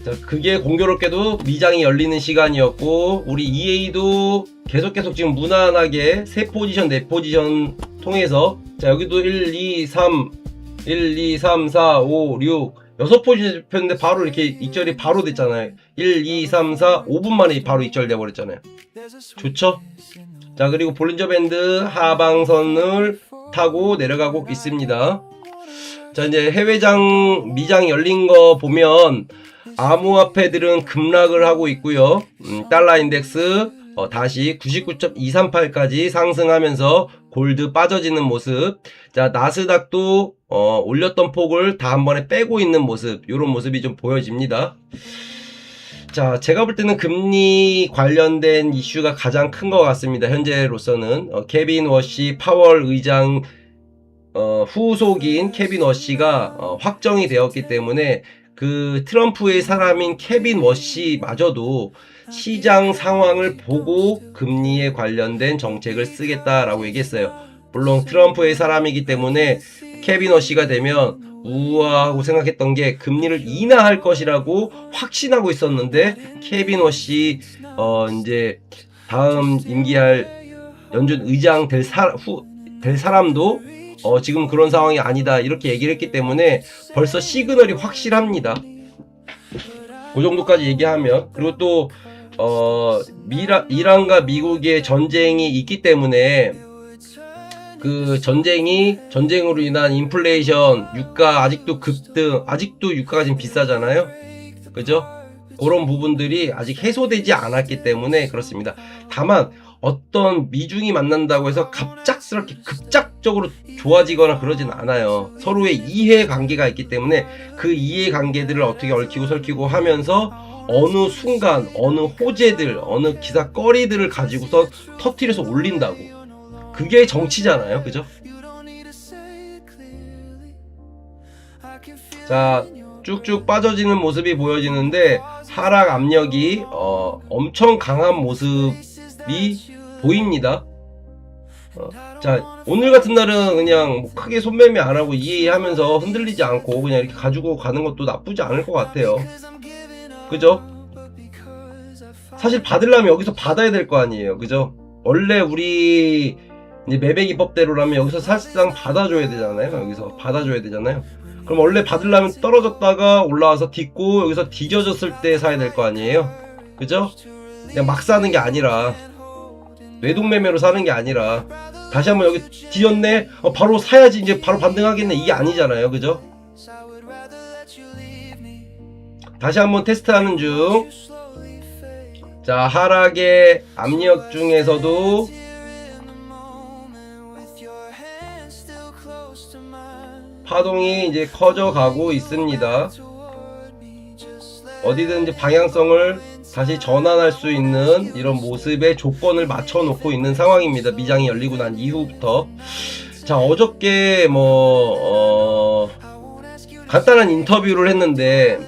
자, 그게 공교롭게도 미장이 열리는 시간이었고, 우리 EA도 계속 지금 무난하게 3포지션 4포지션 통해서, 자, 여기도 1, 2, 3, 4, 5, 6 6포지션 잡혔는데 바로 이렇게 익절이 바로 됐잖아요. 1, 2, 3, 4 5분 만에 바로 익절 돼버렸잖아요. 좋죠? 자, 그리고 볼린저 밴드 하방선을 타고 내려가고 있습니다. 자, 이제 미장 열린 거 보면 암호화폐들은 급락을 하고 있고요. 달러 인덱스 다시 99.238까지 상승하면서 골드 빠져지는 모습. 자, 나스닥도 올렸던 폭을 다 한 번에 빼고 있는 모습, 요런 모습이 좀 보여집니다. 자, 제가 볼 때는 금리 관련된 이슈가 가장 큰 것 같습니다. 현재로서는 케빈 워시 파월 의장 후속인 케빈 워시가 확정이 되었기 때문에 그 트럼프의 사람인 케빈 워시마저도 시장 상황을 보고 금리에 관련된 정책을 쓰겠다라고 얘기했어요. 물론 트럼프의 사람이기 때문에 케빈 워시가 되면 우아하고 생각했던 게 금리를 인하할 것이라고 확신하고 있었는데, 케빈 워시 이제 다음 임기할 연준 의장 될 사람도 지금 그런 상황이 아니다 이렇게 얘기를 했기 때문에 벌써 시그널이 확실합니다. 그 정도까지 얘기하면. 그리고 또 이란과 미국의 전쟁이 있기 때문에 그 전쟁으로 인한 인플레이션, 유가 아직도 급등, 아직도 유가가 지금 비싸잖아요. 그죠? 그런 부분들이 아직 해소되지 않았기 때문에 그렇습니다. 다만 어떤 미중이 만난다고 해서 갑작스럽게 급작적으로 좋아지거나 그러진 않아요. 서로의 이해관계가 있기 때문에 그 이해관계들을 어떻게 얽히고 설키고 하면서 어느 순간 어느 호재들, 어느 기사거리들을 가지고서 터뜨려서 올린다고. 그게 정치잖아요. 그죠? 자, 쭉쭉 빠져지는 모습이 보여지는데 하락 압력이 엄청 강한 모습이 보입니다. 자, 오늘 같은 날은 그냥 뭐 크게 손매매 안 하고 이해하면서 흔들리지 않고 그냥 이렇게 가지고 가는 것도 나쁘지 않을 것 같아요. 그죠? 사실 받으려면 여기서 받아야 될 거 아니에요. 그죠? 원래 우리 이제 매매 기법대로라면 여기서 사실상 받아줘야 되잖아요. 여기서 받아줘야 되잖아요. 그럼 원래 받으려면 떨어졌다가 올라와서 딛고 여기서 뒤져졌을 때 사야 될 거 아니에요. 그죠? 그냥 막 사는 게 아니라, 뇌동매매로 사는 게 아니라, 다시 한번 여기 뒤졌네? 바로 사야지, 이제 바로 반등하겠네. 이게 아니잖아요. 그죠? 다시 한번 테스트하는 중. 자, 하락의 압력 중에서도 파동이 이제 커져가고 있습니다. 어디든지 방향성을 다시 전환할 수 있는 이런 모습의 조건을 맞춰놓고 있는 상황입니다. 미장이 열리고 난 이후부터. 자, 어저께 간단한 인터뷰를 했는데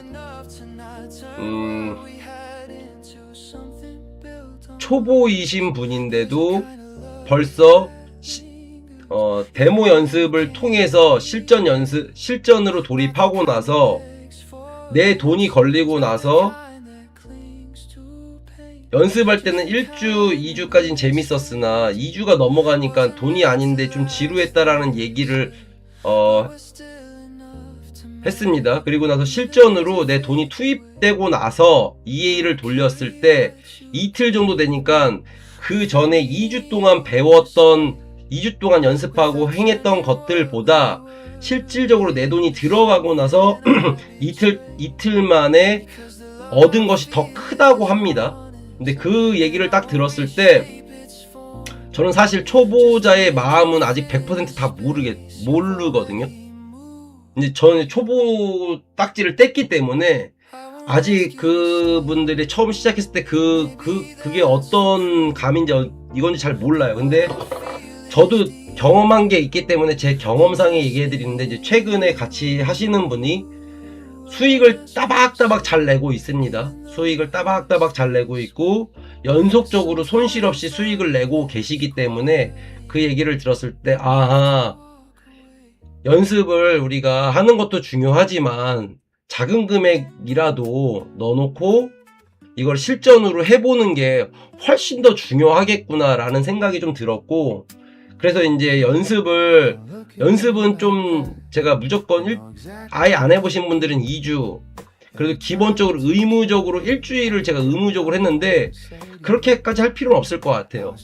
초보이신 분인데도 벌써 데모 연습을 통해서 실전으로 돌입하고 나서 내 돈이 걸리고 나서 연습할 때는 1주, 2주까지는 재밌었으나 2주가 넘어가니까 돈이 아닌데 좀 지루했다라는 얘기를 했습니다. 그리고 나서 실전으로 내 돈이 투입되고 나서 EA를 돌렸을 때 이틀 정도 되니까 그 전에 2주 동안 배웠던, 2주 동안 연습하고 행했던 것들보다 실질적으로 내 돈이 들어가고 나서 이틀 만에 얻은 것이 더 크다고 합니다. 근데 그 얘기를 딱 들었을 때 저는 사실 초보자의 마음은 아직 100% 다 모르거든요. 이제 저는 초보 딱지를 뗐기 때문에 아직 그분들이 처음 시작했을 때 그게 어떤 감인지 이건지 잘 몰라요. 근데 저도 경험한 게 있기 때문에 제 경험상에 얘기해 드리는데, 이제 최근에 같이 하시는 분이 수익을 따박따박 잘 내고 있습니다. 수익을 따박따박 잘 내고 있고 연속적으로 손실 없이 수익을 내고 계시기 때문에 그 얘기를 들었을 때, 아하, 연습을 우리가 하는 것도 중요하지만 작은 금액이라도 넣어놓고 이걸 실전으로 해보는 게 훨씬 더 중요하겠구나 라는 생각이 좀 들었고, 그래서 이제 연습은 좀 제가 무조건 아예 안 해보신 분들은 2주, 그래도 기본적으로 의무적으로 일주일을 제가 의무적으로 했는데 그렇게까지 할 필요는 없을 것 같아요.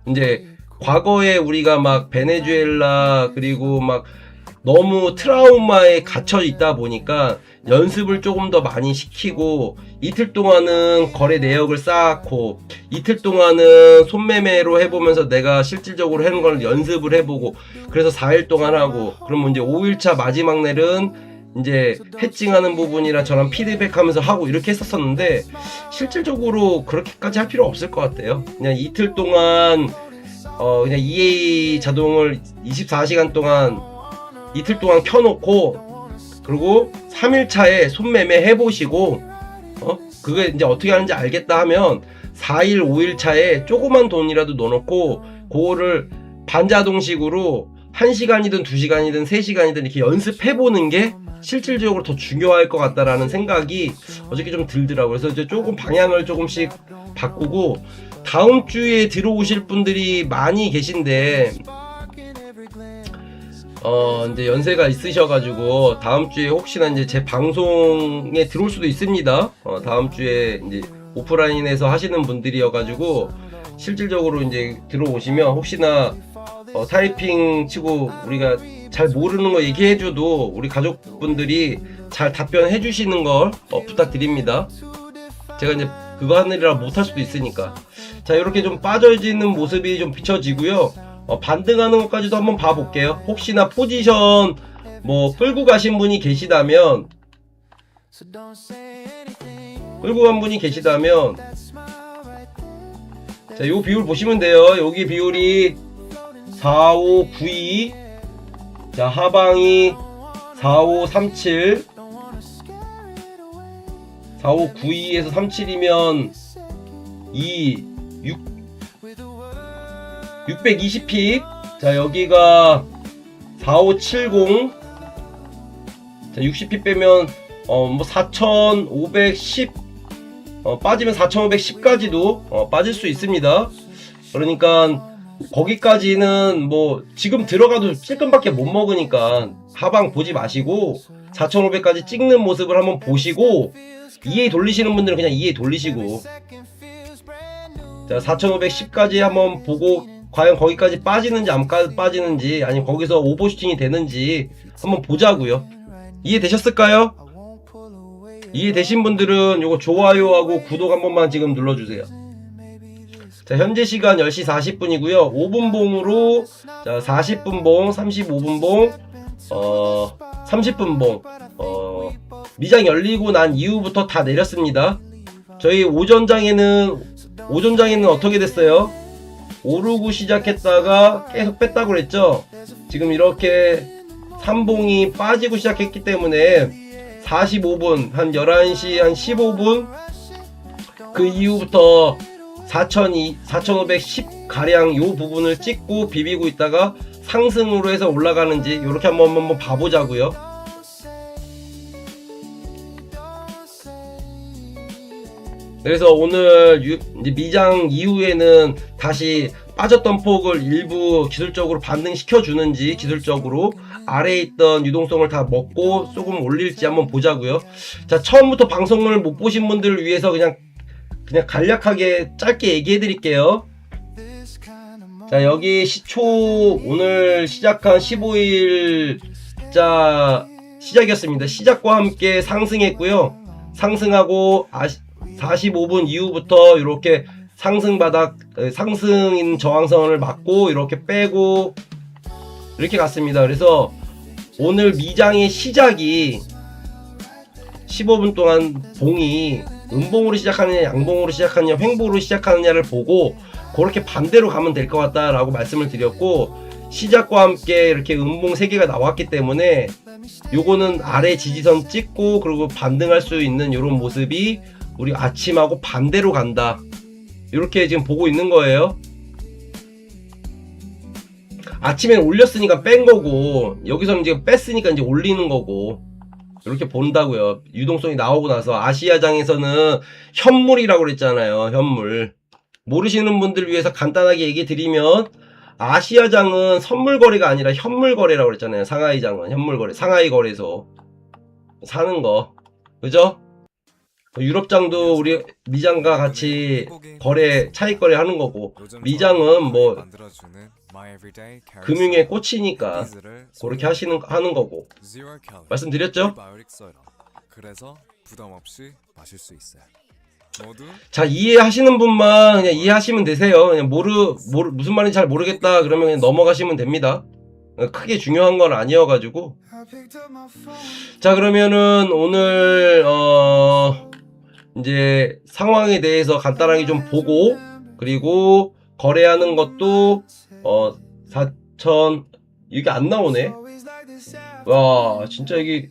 이제 과거에 우리가 막 베네수엘라 그리고 막 너무 트라우마에 갇혀 있다 보니까 연습을 조금 더 많이 시키고, 이틀 동안은 거래 내역을 쌓고, 이틀 동안은 손매매로 해보면서 내가 실질적으로 하는 걸 연습을 해보고, 그래서 4일 동안 하고, 그러면 이제 5일차 마지막 날은 이제 해칭하는 부분이랑 저랑 피드백하면서 하고 이렇게 했었었는데 실질적으로 그렇게까지 할 필요 없을 것 같아요. 그냥 이틀 동안 그냥 EA 자동을 24시간 동안 이틀 동안 켜놓고 그리고 3일차에 손매매 해보시고 그게 이제 어떻게 하는지 알겠다 하면 4일 5일차에 조그만 돈이라도 넣어놓고 그거를 반자동식으로 1시간이든 2시간이든 3시간이든 이렇게 연습해보는 게 실질적으로 더 중요할 것 같다라는 생각이 어저께 좀 들더라고요. 그래서 이제 조금 방향을 조금씩 바꾸고 다음 주에 들어오실 분들이 많이 계신데 이제 연세가 있으셔가지고 다음 주에 혹시나 이제 제 방송에 들어올 수도 있습니다. 다음 주에 이제 오프라인에서 하시는 분들이어가지고 실질적으로 이제 들어오시면 혹시나 타이핑 치고 우리가 잘 모르는 거 얘기해줘도 우리 가족분들이 잘 답변해 주시는 걸 부탁드립니다. 제가 이제 그거 하느라 못할 수도 있으니까. 자, 이렇게 좀 빠져지는 모습이 좀 비춰지고요. 반등하는 것까지도 한번 봐볼게요. 혹시나 포지션 뭐 끌고 가신 분이 계시다면 자, 요 비율 보시면 돼요. 여기 비율이 4592, 자, 하방이 4537, 4592에서 37이면 620핍. 자, 여기가 4570. 자, 60핍 빼면 뭐 4510, 빠지면 4510까지도 빠질 수 있습니다. 그러니까 거기까지는 뭐 지금 들어가도 찔끔밖에 못 먹으니까 하방 보지 마시고 4500까지 찍는 모습을 한번 보시고 EA 돌리시는 분들은 그냥 EA 돌리시고, 자, 4510까지 한번 보고 과연 거기까지 빠지는지 안 빠지는지 아니면 거기서 오버슈팅이 되는지 한번 보자고요. 이해되셨을까요? 이해되신 분들은 요거 좋아요하고 구독 한 번만 지금 눌러주세요. 자, 현재 시간 10시 40분이고요. 5분 봉으로, 자, 40분 봉, 35분 봉, 30분 봉, 미장 열리고 난 이후부터 다 내렸습니다. 저희 오전장에는 어떻게 됐어요? 오르고 시작했다가 계속 뺐다고 그랬죠? 지금 이렇게 3봉이 빠지고 시작했기 때문에 45분, 한 11시 한 15분 그 이후부터 4510 가량 요 부분을 찍고 비비고 있다가 상승으로 해서 올라가는지 요렇게 한번 봐보자고요. 그래서 오늘 이제 미장 이후에는 다시 빠졌던 폭을 일부 기술적으로 반등시켜 주는지, 기술적으로 아래에 있던 유동성을 다 먹고 조금 올릴지 한번 보자고요. 자, 처음부터 방송을 못 보신 분들을 위해서 그냥 간략하게 짧게 얘기해 드릴게요. 자, 여기 시초 오늘 시작한 15일자 시작이었습니다. 시작과 함께 상승했고요. 상승하고 45분 이후부터 이렇게 상승바닥, 상승인 저항선을 맞고 이렇게 빼고 이렇게 갔습니다. 그래서 오늘 미장의 시작이 15분 동안 봉이 음봉으로 시작하느냐 양봉으로 시작하느냐 횡보로 시작하느냐를 보고 그렇게 반대로 가면 될 것 같다라고 말씀을 드렸고, 시작과 함께 이렇게 음봉 3개가 나왔기 때문에 요거는 아래 지지선 찍고 그리고 반등할 수 있는 요런 모습이 우리 아침하고 반대로 간다, 이렇게 지금 보고 있는 거예요. 아침에 올렸으니까 뺀 거고 여기서는 지금 뺐으니까 이제 올리는 거고, 이렇게 본다고요. 유동성이 나오고 나서 아시아장에서는 현물이라고 그랬잖아요. 현물. 모르시는 분들 위해서 간단하게 얘기 드리면 아시아장은 선물 거래가 아니라 현물 거래라고 그랬잖아요. 상하이장은 현물 거래, 상하이 거래소 사는 거, 그죠? 유럽장도 우리 미장과 같이 거래, 차익 거래 하는 거고, 미장은 뭐 금융의 꽃이니까 그렇게 하는 거고, 말씀드렸죠? 그래서 부담 없이 마실 수 있어요. 자, 이해하시는 분만 그냥 이해하시면 되세요. 그냥 무슨 말인지 잘 모르겠다 그러면 그냥 넘어가시면 됩니다. 크게 중요한 건 아니어가지고. 자, 그러면은 오늘 이제 상황에 대해서 간단하게 좀 보고, 그리고 거래하는 것도 4천 이게 안 나오네. 와, 진짜 이게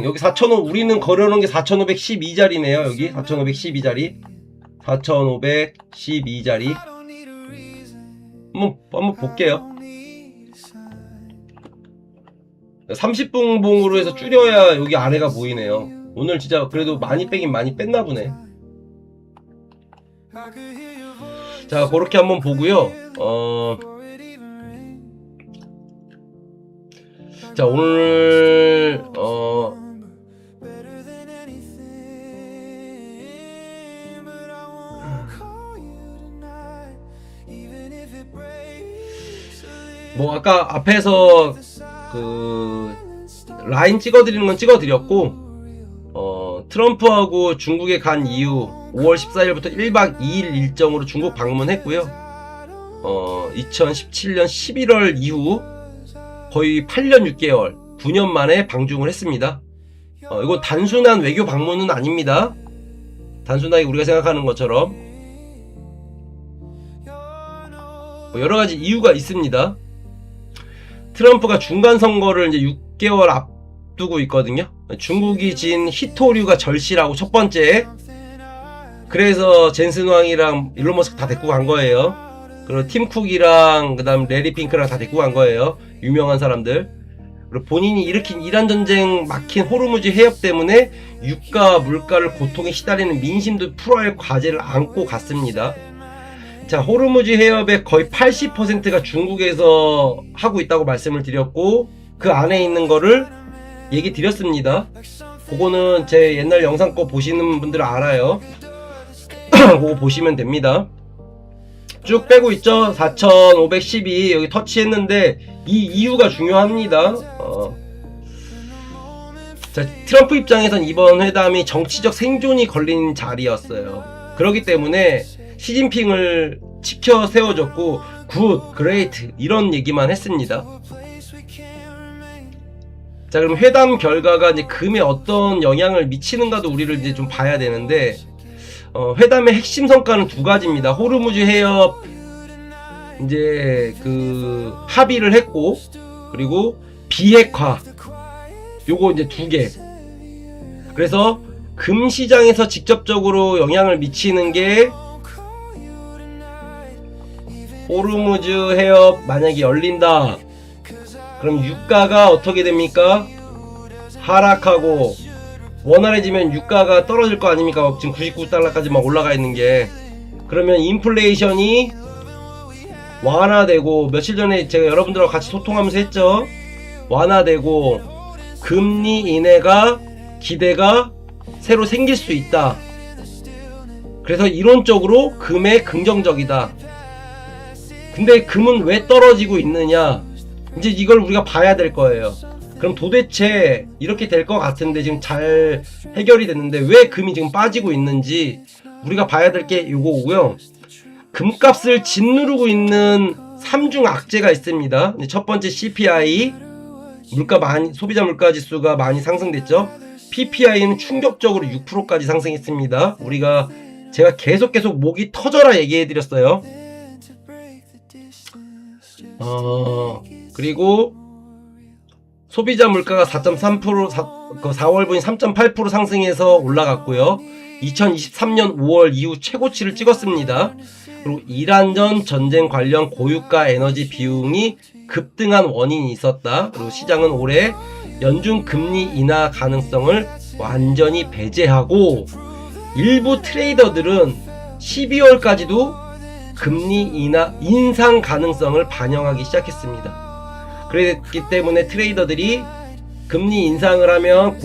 여기 4,500 우리는 거래하는 게 4,512자리네요. 여기 4,512자리 4,512자리 한번 볼게요. 30분 봉으로 해서 줄여야 여기 아래가 보이네요. 오늘 진짜 그래도 많이 빼긴 많이 뺐나 보네. 자, 그렇게 한번 보고요. 자, 오늘 뭐 아까 앞에서 그 라인 찍어드리는 건 찍어드렸고, 트럼프하고 중국에 간 이후 5월 14일부터 1박 2일 일정으로 중국 방문했고요. 2017년 11월 이후 거의 8년 6개월 9년 만에 방중을 했습니다. 이거 단순한 외교 방문은 아닙니다. 단순하게 우리가 생각하는 것처럼 여러가지 이유가 있습니다. 트럼프가 중간 선거를 이제 6개월 앞두고 있거든요. 중국이 진 히토류가 절실하고 첫 번째. 그래서 젠슨 왕이랑 일론 머스크 다 데리고 간 거예요. 그리고 팀 쿡이랑 그다음 레리 핑크랑 다 데리고 간 거예요. 유명한 사람들. 그리고 본인이 일으킨 이란 전쟁 막힌 호르무즈 해협 때문에 유가 물가를 고통에 시달리는 민심도 풀어야 할 과제를 안고 갔습니다. 자, 호르무즈 해협의 거의 80%가 중국에서 하고 있다고 말씀을 드렸고, 그 안에 있는 거를 얘기 드렸습니다. 그거는 제 옛날 영상 거 보시는 분들은 알아요. 그거 보시면 됩니다. 쭉 빼고 있죠. 4,512 여기 터치했는데 이 이유가 중요합니다. 자, 트럼프 입장에선 이번 회담이 정치적 생존이 걸린 자리였어요. 그렇기 때문에 시진핑을 치켜 세워줬고 굿, 그레이트 이런 얘기만 했습니다. 자, 그럼 회담 결과가 이제 금에 어떤 영향을 미치는가도 우리를 이제 좀 봐야 되는데, 회담의 핵심 성과는 두 가지입니다. 호르무즈 해협 이제 그 합의를 했고, 그리고 비핵화 요거 이제 두 개. 그래서 금 시장에서 직접적으로 영향을 미치는 게 호르무즈 해협 만약에 열린다. 그럼 유가가 어떻게 됩니까? 하락하고, 원활해지면 유가가 떨어질 거 아닙니까? 지금 99달러까지 막 올라가 있는 게. 그러면 인플레이션이 완화되고, 며칠 전에 제가 여러분들하고 같이 소통하면서 했죠. 완화되고 금리 인하가 기대가 새로 생길 수 있다. 그래서 이론적으로 금에 긍정적이다. 근데 금은 왜 떨어지고 있느냐? 이제 이걸 우리가 봐야 될 거예요. 그럼 도대체 이렇게 될 것 같은데 지금 잘 해결이 됐는데 왜 금이 지금 빠지고 있는지 우리가 봐야 될 게 요거고요. 금값을 짓누르고 있는 3중 악재가 있습니다. 첫 번째 CPI, 소비자 물가 지수가 많이 상승됐죠. PPI는 충격적으로 6%까지 상승했습니다. 제가 계속 목이 터져라 얘기해드렸어요. 그리고 소비자 물가가 4.3%, 4월분이 3.8% 상승해서 올라갔고요. 2023년 5월 이후 최고치를 찍었습니다. 그리고 이란전 전쟁 관련 고유가 에너지 비용이 급등한 원인이 있었다. 그리고 시장은 올해 연준 금리 인하 가능성을 완전히 배제하고, 일부 트레이더들은 12월까지도 금리 인상 가능성을 반영하기 시작했습니다. 그랬기 때문에 트레이더들이 금리 인상을 하면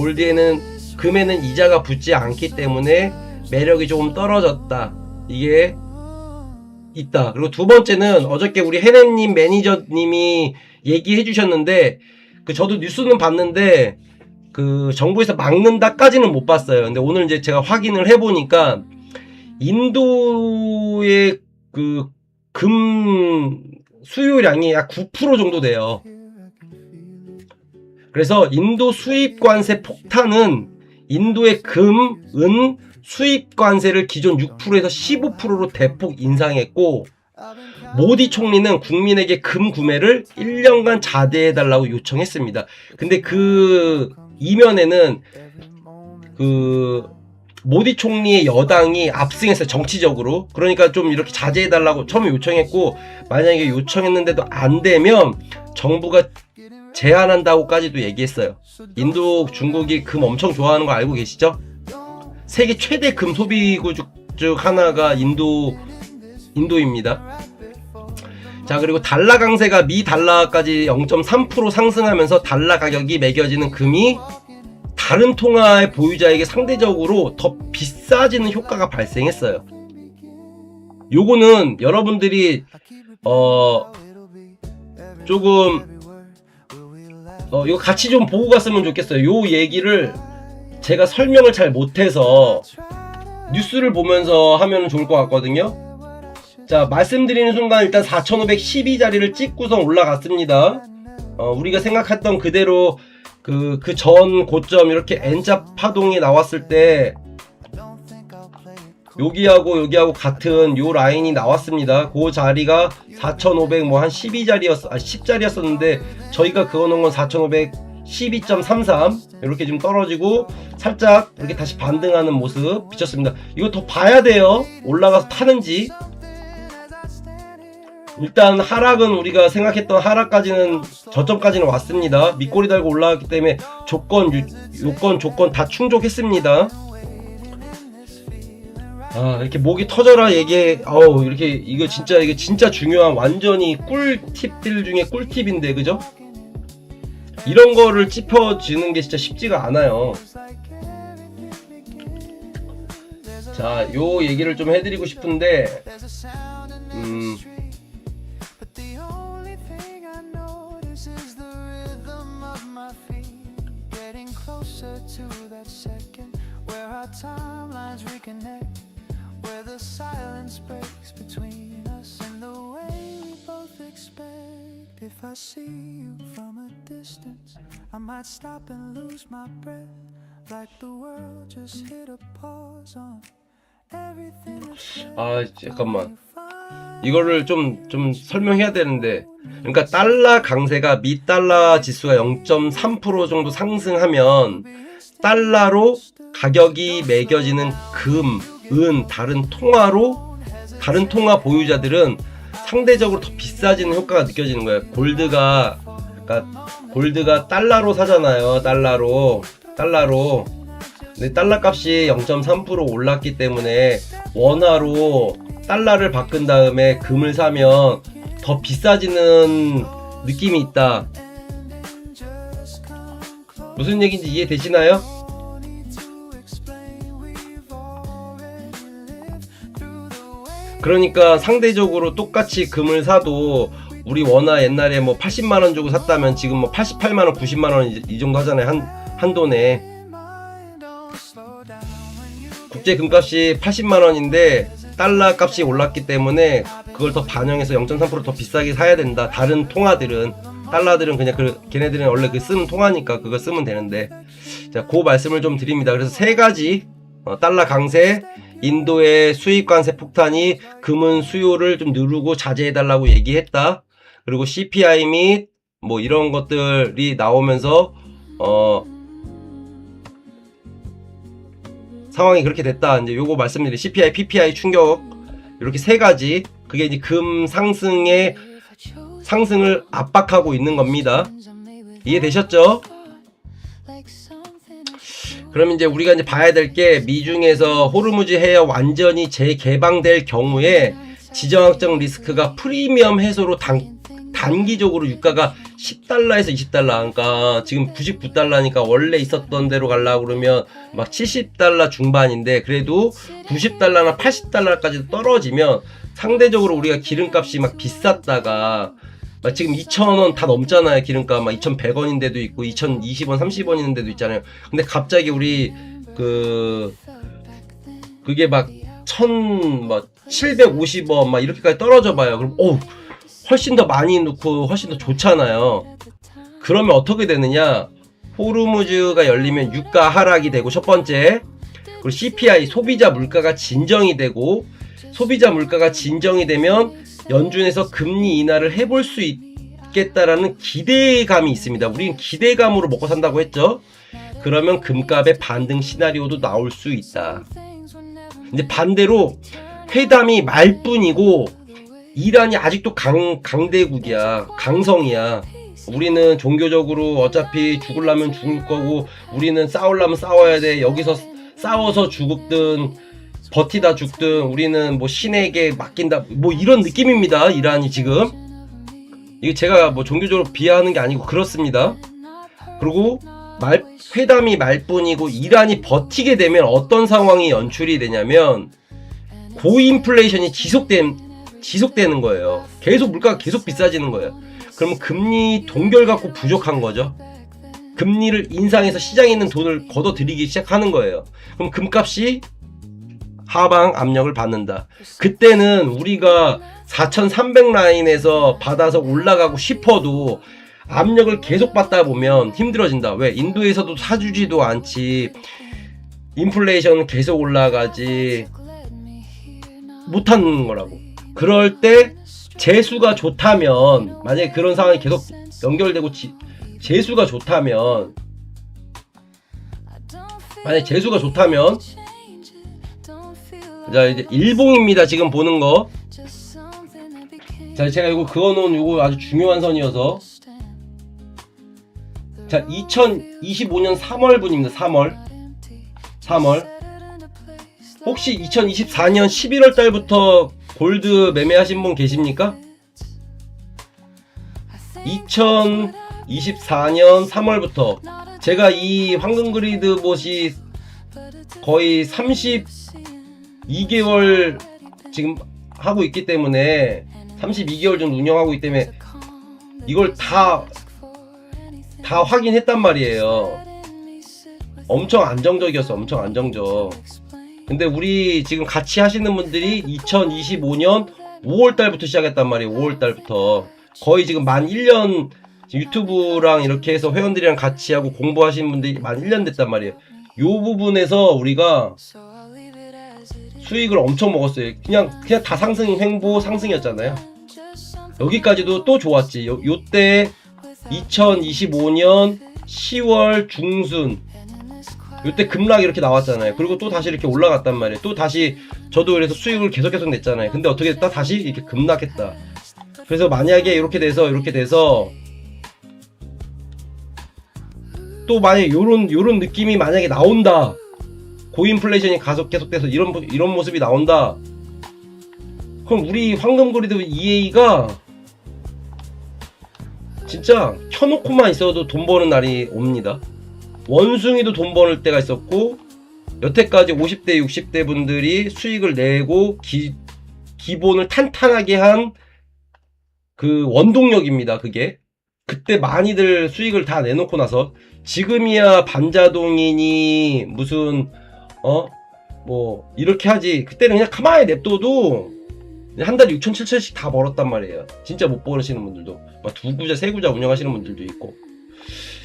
금에는 이자가 붙지 않기 때문에 매력이 조금 떨어졌다. 이게 있다. 그리고 두 번째는 어저께 우리 해내님 매니저님이 얘기해 주셨는데, 저도 뉴스는 봤는데 정부에서 막는다까지는 못 봤어요. 근데 오늘 이제 제가 확인을 해보니까 인도의 금 수요량이 약 9% 정도 돼요. 그래서 인도 수입 관세 폭탄은 인도의 금, 은 수입 관세를 기존 6%에서 15%로 대폭 인상했고, 모디 총리는 국민에게 금 구매를 1년간 자제해달라고 요청했습니다. 근데 그 이면에는 그 모디 총리의 여당이 압승했어요, 정치적으로. 그러니까 좀 이렇게 자제해달라고 처음에 요청했고, 만약에 요청했는데도 안 되면 정부가 제한한다고까지도 얘기했어요. 인도, 중국이 금 엄청 좋아하는 거 알고 계시죠? 세계 최대 금 소비국 중 하나가 인도입니다. 자, 그리고 달러 강세가 미 달러까지 0.3% 상승하면서 달러 가격이 매겨지는 금이 다른 통화의 보유자에게 상대적으로 더 비싸지는 효과가 발생했어요. 요거는 여러분들이 조금 이거 같이 좀 보고 갔으면 좋겠어요. 요 얘기를 제가 설명을 잘 못해서 뉴스를 보면서 하면 좋을 것 같거든요. 자, 말씀드리는 순간 일단 4512자리를 찍고선 올라갔습니다. 우리가 생각했던 그대로 그 전 고점 이렇게 N자 파동이 나왔을 때 여기하고 같은 요 라인이 나왔습니다. 그 자리가 4500 뭐 한 10자리였었는데 저희가 그어놓은 건 4512.33 이렇게 좀 떨어지고 살짝 이렇게 다시 반등하는 모습 비쳤습니다. 이거 더 봐야 돼요. 올라가서 타는지. 일단 하락은 우리가 생각했던 하락까지는 저점까지는 왔습니다. 밑꼬리 달고 올라왔기 때문에 요건 조건 다 충족했습니다. 이렇게 목이 터져라 얘기해. 이렇게 이거 진짜 중요한 완전히 꿀팁들 중에 꿀팁인데, 그죠? 이런 거를 짚어주는 게 진짜 쉽지가 않아요. 자, 요 얘기를 좀 해드리고 싶은데, where the silence breaks between us and the way we both expect. If I see you from a distance, I might stop and lose my breath, like the world just hit a pause on everything that's 잠깐만. 이거를 좀 설명해야 되는데, 그러니까 달러 강세가 미 달러 지수가 0.3% 정도 상승하면 달러로 가격이 매겨지는 금, 은, 다른 통화 보유자들은 상대적으로 더 비싸지는 효과가 느껴지는 거예요. 골드가 달러로 사잖아요. 달러로. 근데 달러 값이 0.3% 올랐기 때문에 원화로 달러를 바꾼 다음에 금을 사면 더 비싸지는 느낌이 있다. 무슨 얘기인지 이해되시나요? 그러니까 상대적으로 똑같이 금을 사도 우리 원화 옛날에 뭐 80만원 주고 샀다면 지금 뭐 88만원, 90만원 이 정도 하잖아요. 한돈에. 국제 금값이 80만원인데 달러 값이 올랐기 때문에 그걸 더 반영해서 0.3% 더 비싸게 사야 된다. 다른 통화들은, 달러들은 그냥 걔네들은 원래 쓰는 통화니까 그거 쓰면 되는데. 자, 그 말씀을 좀 드립니다. 그래서 세 가지, 달러 강세, 인도의 수입 관세 폭탄이 금은 수요를 좀 누르고 자제해달라고 얘기했다. 그리고 CPI 및 뭐 이런 것들이 나오면서 상황이 그렇게 됐다. 이제 요거 말씀드린 CPI, PPI 충격, 이렇게 세 가지, 그게 이제 금 상승을 압박하고 있는 겁니다. 이해되셨죠? 그럼 이제 우리가 이제 봐야 될 게, 미중에서 호르무즈 해협 완전히 재개방될 경우에 지정학적 리스크가 프리미엄 해소로 단기적으로 유가가 10달러에서 20달러, 그러니까 지금 99달러니까 원래 있었던 대로 가려고 그러면 막 70달러 중반인데, 그래도 90달러나 80달러까지 떨어지면 상대적으로 우리가 기름값이 막 비쌌다가 막 지금 2,000원 다 넘잖아요. 기름값 막 2,100원인 데도 있고 2,020원, 30원 있는 데도 있잖아요. 근데 갑자기 우리 그게 막 750원 막 이렇게까지 떨어져 봐요. 그럼 훨씬 더 많이 넣고 훨씬 더 좋잖아요. 그러면 어떻게 되느냐? 호르무즈가 열리면 유가 하락이 되고 첫 번째, 그리고 CPI 소비자 물가가 진정이 되고, 소비자 물가가 진정이 되면 연준에서 금리 인하를 해볼 수 있겠다라는 기대감이 있습니다. 우리는 기대감으로 먹고 산다고 했죠. 그러면 금값의 반등 시나리오도 나올 수 있다. 근데 반대로 회담이 말뿐이고 이란이 아직도 강대국이야. 강성이야. 우리는 종교적으로 어차피 죽으려면 죽을 거고, 우리는 싸우려면 싸워야 돼. 여기서 싸워서 죽든 버티다 죽든 우리는 뭐 신에게 맡긴다, 뭐 이런 느낌입니다. 이란이 지금. 이게 제가 뭐 종교적으로 비하하는 게 아니고 그렇습니다. 그리고 회담이 말뿐이고 이란이 버티게 되면 어떤 상황이 연출이 되냐면 고인플레이션이 지속되는 거예요. 계속 물가가 계속 비싸지는 거예요. 그러면 금리 동결 갖고 부족한 거죠. 금리를 인상해서 시장에 있는 돈을 걷어들이기 시작하는 거예요. 그럼 금값이 하방 압력을 받는다. 그때는 우리가 4,300 라인에서 받아서 올라가고 싶어도 압력을 계속 받다 보면 힘들어진다. 왜? 인도에서도 사주지도 않지. 인플레이션은 계속 올라가지. 못하는 거라고. 그럴 때 재수가 좋다면, 만약에 그런 상황이 계속 연결되고 재수가 좋다면, 만약에 재수가 좋다면, 자 이제 일봉입니다. 지금 보는 거. 자 제가 이거 그어놓은 요거 아주 중요한 선이어서, 자 2025년 3월분입니다. 3월. 혹시 2024년 11월 달부터 골드 매매하신 분 계십니까? 2024년 3월부터 제가 이 황금 그리드 봇이 거의 32개월 지금 하고 있기 때문에, 32개월 정도 운영하고 있기 때문에 이걸 다 확인했단 말이에요. 엄청 안정적이었어. 엄청 안정적. 근데 우리 지금 같이 하시는 분들이 2025년 5월달부터 시작했단 말이에요. 5월달부터 거의 지금 만 1년, 유튜브랑 이렇게 해서 회원들이랑 같이 하고 공부하시는 분들이 만 1년 됐단 말이에요. 요 부분에서 우리가 수익을 엄청 먹었어요. 그냥 다 횡보 상승이었잖아요. 여기까지도 또 좋았지. 요때 2025년 10월 중순 요때 급락 이렇게 나왔잖아요. 그리고 또 다시 이렇게 올라갔단 말이에요. 또 다시 저도 그래서 수익을 계속 냈잖아요. 근데 어떻게 됐다? 다시 이렇게 급락했다. 그래서 만약에 이렇게 돼서 또 만약에 요런 느낌이 만약에 나온다. 고인플레이션이 계속돼서 이런 모습이 나온다. 그럼 우리 황금 그리드 EA가 진짜 켜놓고만 있어도 돈 버는 날이 옵니다. 원숭이도 돈 버는 때가 있었고, 여태까지 50대 60대 분들이 수익을 내고 기본을 탄탄하게 한 그 원동력입니다. 그게 그때 많이들 수익을 다 내놓고 나서, 지금이야 반자동이니 무슨 뭐 이렇게 하지. 그때는 그냥 가만히 냅둬도 한 달에 6천 7천씩 다 벌었단 말이에요. 진짜 못 버시는 분들도, 막 2구자 3구자 운영하시는 분들도 있고.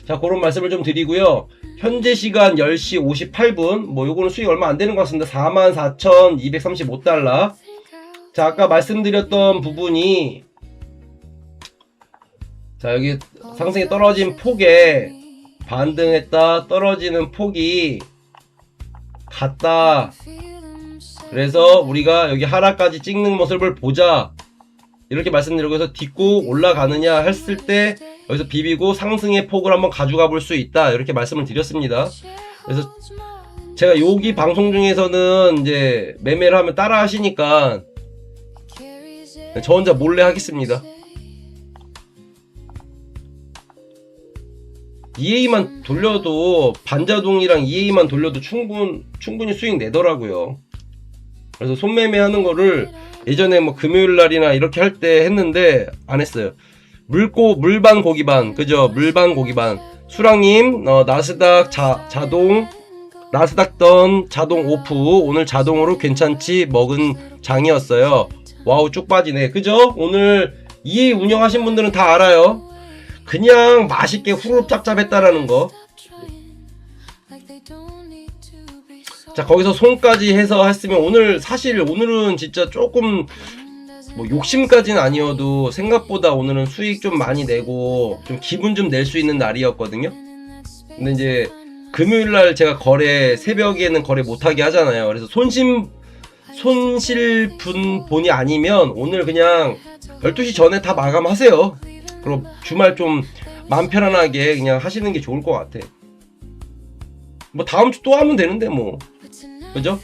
자, 그런 말씀을 좀 드리고요. 현재 시간 10시 58분, 뭐 요거는 수익 얼마 안 되는 것 같습니다. 44,235달러. 자, 아까 말씀드렸던 부분이, 자, 여기 상승이 떨어진 폭에 반등했다, 떨어지는 폭이 같다. 그래서 우리가 여기 하락까지 찍는 모습을 보자, 이렇게 말씀드리고, 해서 딛고 올라가느냐 했을 때 여기서 비비고 상승의 폭을 한번 가져가 볼 수 있다, 이렇게 말씀을 드렸습니다. 그래서 제가 여기 방송 중에서는 이제 매매를 하면 따라 하시니까 저 혼자 몰래 하겠습니다. EA만 돌려도, 반자동이랑 EA만 돌려도 충분히 수익 내더라고요. 그래서 손매매 하는 거를 예전에 뭐 금요일 날이나 이렇게 할 때 했는데 안 했어요. 물반 고기반, 그죠? 물반 고기반. 수랑님, 나스닥 자동 나스닥던 자동 오프. 오늘 자동으로 괜찮지 먹은 장이었어요. 와우, 쭉 빠지네. 그죠? 오늘 이 운영하신 분들은 다 알아요. 그냥 맛있게 후루룩 짭짭했다라는 거. 자, 거기서 손까지 해서 했으면 오늘은 진짜 조금 뭐 욕심까지는 아니어도 생각보다 오늘은 수익 좀 많이 내고 좀 기분 좀 낼 수 있는 날이었거든요. 근데 이제 금요일날 제가 새벽에는 거래 못하게 하잖아요. 그래서 손실분 본이 아니면 오늘 그냥 12시 전에 다 마감하세요. 그럼 주말 좀 마음 편안하게 그냥 하시는 게 좋을 것 같아. 뭐 다음 주 또 하면 되는데 뭐. 그죠?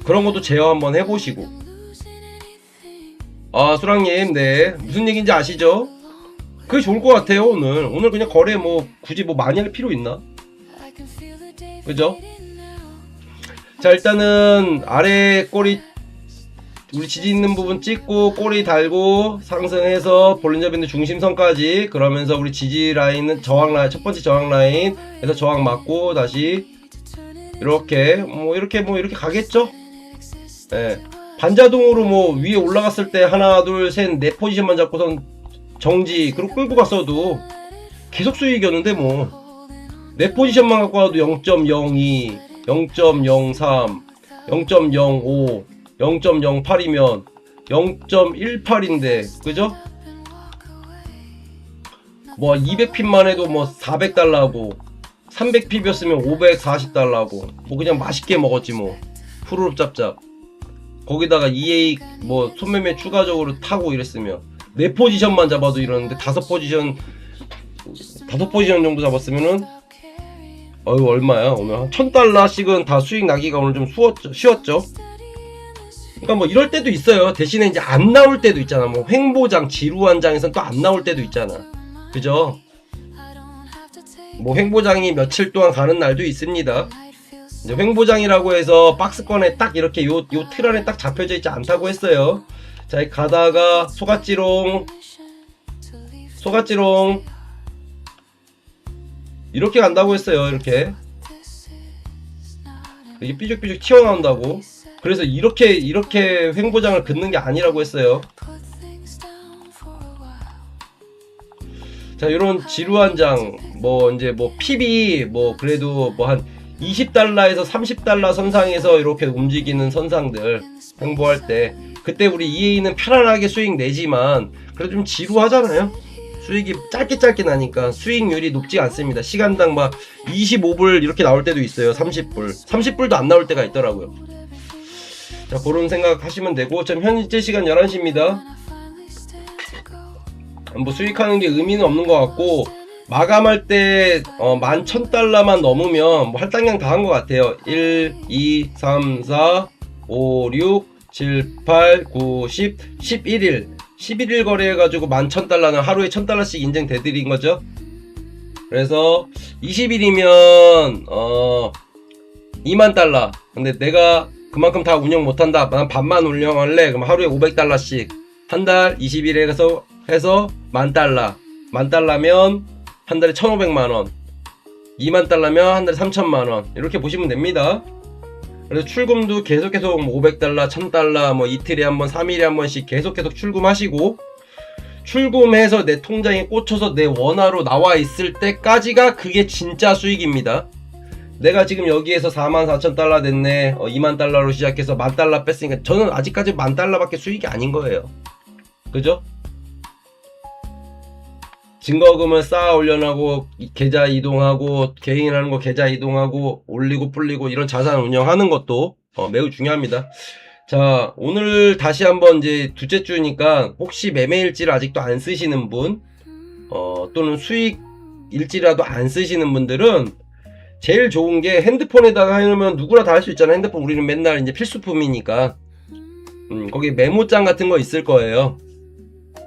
그런 것도 제어 한번 해보시고. 아, 수랑님, 네. 무슨 얘기인지 아시죠? 그게 좋을 것 같아요, 오늘 그냥 거래 뭐 굳이 뭐 많이 할 필요 있나? 그죠? 자, 일단은 아래 꼬리 우리 지지 있는 부분 찍고 꼬리 달고 상승해서 볼린저 밴드 중심선까지, 그러면서 우리 지지 라인은 저항 라인, 첫 번째 저항 라인에서 저항 맞고 다시 이렇게 가겠죠? 예. 반자동으로 뭐 위에 올라갔을 때 하나 둘 셋 네 포지션만 잡고선 정지, 그리고 끌고 갔어도 계속 수익이었는데 뭐 네 포지션만 갖고 와도 0.02, 0.03, 0.05, 0.08이면 0.18인데 그죠? 뭐 200핍만 해도 뭐 400달러고 300핍이었으면 540달러고 뭐 그냥 맛있게 먹었지 뭐. 후루룩 짭짭. 거기다가 EA 뭐 손매매 추가적으로 타고 이랬으면 4포지션만 잡아도 이러는데 5포지션 정도 잡았으면은 얼마야? 오늘 한 1000달러씩은 다 수익 나기가 오늘 좀 쉬웠죠. 그러니까 뭐 이럴 때도 있어요. 대신에 이제 안 나올 때도 있잖아. 뭐 횡보장, 지루한 장에선 또 안 나올 때도 있잖아. 그죠? 뭐 횡보장이 며칠 동안 가는 날도 있습니다. 이제 횡보장이라고 해서 박스권에 딱 이렇게 요 틀 안에 딱 잡혀져 있지 않다고 했어요. 자, 가다가 소갓지롱 이렇게 간다고 했어요. 이렇게 삐죽삐죽 튀어나온다고. 그래서 이렇게 횡보장을 긋는 게 아니라고 했어요. 자, 요런 지루한 장, 뭐 이제 뭐 핍이 뭐 그래도 뭐 한 20달러에서 30달러 선상에서 이렇게 움직이는 선상들 횡보할 때, 그때 우리 EA는 편안하게 수익 내지만 그래도 좀 지루하잖아요. 수익이 짧게 나니까 수익률이 높지 않습니다. 시간당 막 25불 이렇게 나올 때도 있어요. 30불도 안 나올 때가 있더라고요. 자, 그런 생각 하시면 되고, 지금 현재 시간 11시입니다. 뭐 수익하는 게 의미는 없는 것 같고, 마감할 때 11,000달러만 넘으면 뭐 할당량 다 한 것 같아요. 1, 2, 3, 4, 5, 6, 7, 8, 9, 10, 11일 거래해가지고 11,000달러는 하루에 1,000달러씩 인증돼드린 거죠. 그래서 20일이면 20,000달러. 근데 내가 그만큼 다 운영 못한다, 난 반만 운영할래, 그럼 하루에 500달러씩 한 달 20일에 해서 10,000달러. 10,000달러면 한 달에 1,500만원, 20,000달러면 한 달에 3,000만원. 이렇게 보시면 됩니다. 그래서 출금도 계속 500달러, 1,000달러 뭐 이틀에 한 번, 3일에 한 번씩 계속 출금하시고, 출금해서 내 통장에 꽂혀서 내 원화로 나와 있을 때까지가 그게 진짜 수익입니다. 내가 지금 여기에서 44,000달러 됐네, 20,000달러로 시작해서 10,000달러 뺐으니까 저는 아직까지 10,000달러밖에 수익이 아닌 거예요. 그죠? 증거금을 쌓아 올려나고 계좌 이동하고 개인하는 거 계좌 이동하고 올리고 불리고 이런 자산 운영하는 것도 매우 중요합니다. 자, 오늘 다시 한번 이제 둘째 주니까 혹시 매매 일지를 아직도 안 쓰시는 분, 또는 수익 일지라도 안 쓰시는 분들은 제일 좋은 게 핸드폰에다가 해놓으면 누구나 다 할 수 있잖아요. 핸드폰 우리는 맨날 이제 필수품이니까. 거기 메모장 같은 거 있을 거예요.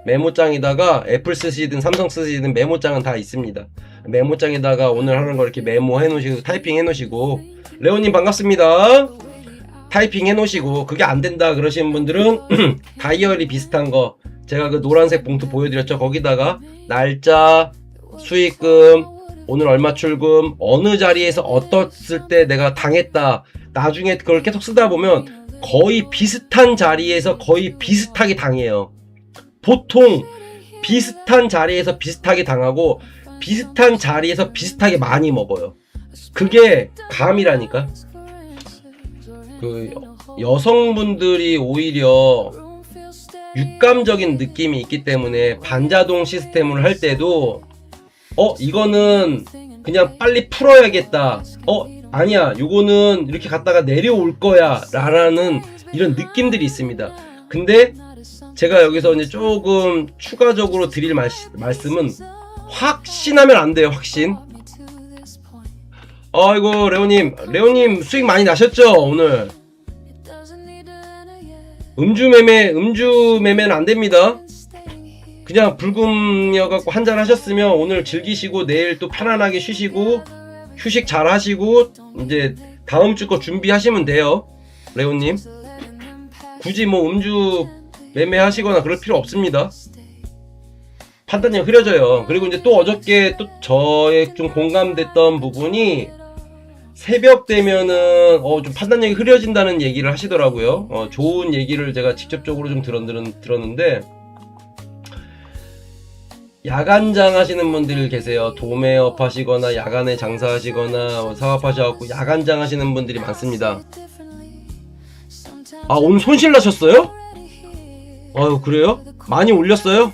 메모장에다가 애플 쓰시든 삼성 쓰시든 메모장은 다 있습니다. 메모장에다가 오늘 하는 거 이렇게 메모해 놓으시고 타이핑 해 놓으시고, 레오님 반갑습니다. 타이핑 해 놓으시고, 그게 안 된다 그러시는 분들은 다이어리 비슷한 거 제가 그 노란색 봉투 보여드렸죠. 거기다가 날짜, 수익금, 오늘 얼마 출금, 어느 자리에서 어떻을 때 내가 당했다. 나중에 그걸 계속 쓰다 보면 거의 비슷한 자리에서 거의 비슷하게 당해요. 보통 비슷한 자리에서 비슷하게 당하고 비슷한 자리에서 비슷하게 많이 먹어요. 그게 감이라니까. 그 여성분들이 오히려 육감적인 느낌이 있기 때문에 반자동 시스템을 할 때도 이거는 그냥 빨리 풀어야겠다. 아니야, 요거는 이렇게 갔다가 내려올 거야 라는 이런 느낌들이 있습니다. 근데 제가 여기서 이제 조금 추가적으로 드릴 말씀은 확신하면 안 돼요. 확신. 아이고 레오님 수익 많이 나셨죠 오늘? 음주매매는 안 됩니다. 그냥 불금이어갖고 한잔 하셨으면 오늘 즐기시고 내일 또 편안하게 쉬시고 휴식 잘 하시고 이제 다음 주 거 준비하시면 돼요. 레오님 굳이 뭐 음주 매매 하시거나 그럴 필요 없습니다. 판단력이 흐려져요. 그리고 이제 또 어저께 또 저의 좀 공감됐던 부분이 새벽 되면은 좀 판단력이 흐려진다는 얘기를 하시더라고요. 좋은 얘기를 제가 직접적으로 좀 들었는데 야간장 하시는 분들 계세요. 도매업 하시거나 야간에 장사하시거나 사업하셔갖고 야간장 하시는 분들이 많습니다. 아, 오늘 손실 나셨어요? 아유, 그래요? 많이 올렸어요?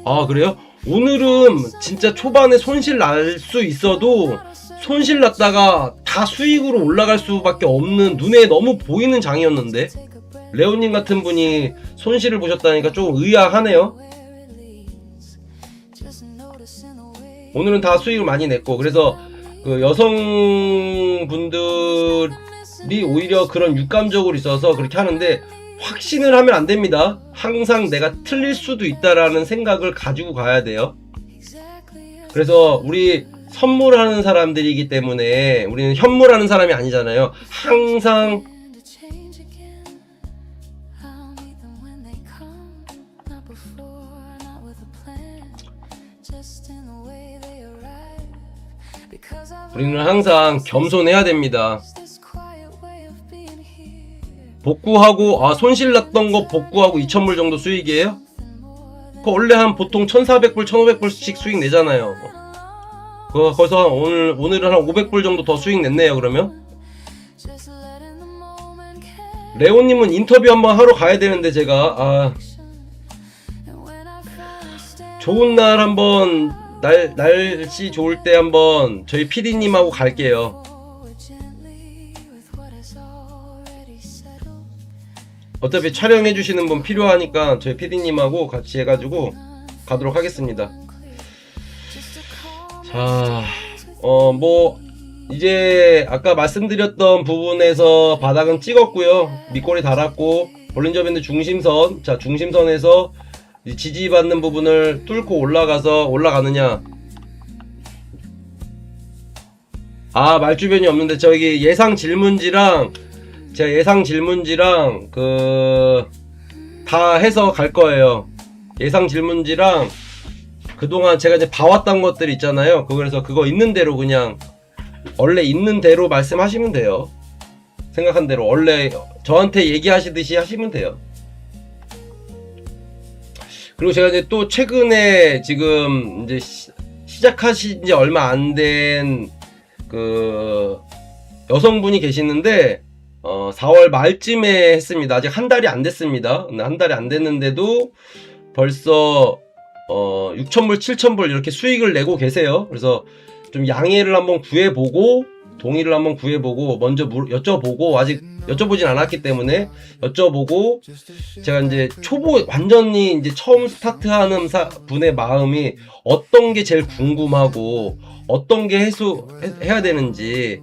아, 그래요? 오늘은 진짜 초반에 손실 날 수 있어도 손실 났다가 다 수익으로 올라갈 수밖에 없는 눈에 너무 보이는 장이었는데 레오님 같은 분이 손실을 보셨다니까 조금 의아하네요. 오늘은 다 수익을 많이 냈고 그래서 그 여성분들이 오히려 그런 육감적으로 있어서 그렇게 하는데 확신을 하면 안 됩니다. 항상 내가 틀릴 수도 있다라는 생각을 가지고 가야 돼요. 그래서 우리 선물하는 사람들이기 때문에 우리는 현물하는 사람이 아니잖아요. 항상 우리는 항상 겸손해야 됩니다. 복구하고 손실 났던 거 복구하고 2,000불 정도 수익이에요? 그 원래 한 보통 1,400불, 1,500불씩 수익 내잖아요. 거기서 오늘은 한 500불 정도 더 수익 냈네요. 그러면 레오님은 인터뷰 한번 하러 가야 되는데 제가 좋은 날 한번 날씨 좋을 때 한번 저희 PD님하고 갈게요. 어차피 촬영해 주시는 분 필요하니까 저희 PD님하고 같이 해가지고 가도록 하겠습니다. 자, 뭐 이제 아까 말씀드렸던 부분에서 바닥은 찍었고요. 밑꼬리 달았고 볼린저밴드 중심선, 자 중심선에서 지지받는 부분을 뚫고 올라가느냐. 말주변이 없는데 저기 예상 질문지랑 제가 예상 질문지랑 다 해서 갈 거예요. 예상 질문지랑 그동안 제가 이제 봐왔던 것들 있잖아요. 그래서 그거 있는 대로 그냥 원래 있는 대로 말씀하시면 돼요. 생각한 대로 원래 저한테 얘기하시듯이 하시면 돼요. 그리고 제가 이제 또 최근에 지금 이제 시작하신 지 얼마 안 된 여성분이 계시는데 4월 말쯤에 했습니다. 아직 한 달이 안 됐습니다. 근데 한 달이 안 됐는데도 벌써 6,000불, 7,000불 이렇게 수익을 내고 계세요. 그래서 좀 양해를 한번 구해보고 동의를 한번 구해보고 먼저 여쭤보고 아직 여쭤보진 않았기 때문에 여쭤보고 제가 이제 완전히 이제 처음 스타트하는 분의 마음이 어떤 게 제일 궁금하고 어떤 게 해야 되는지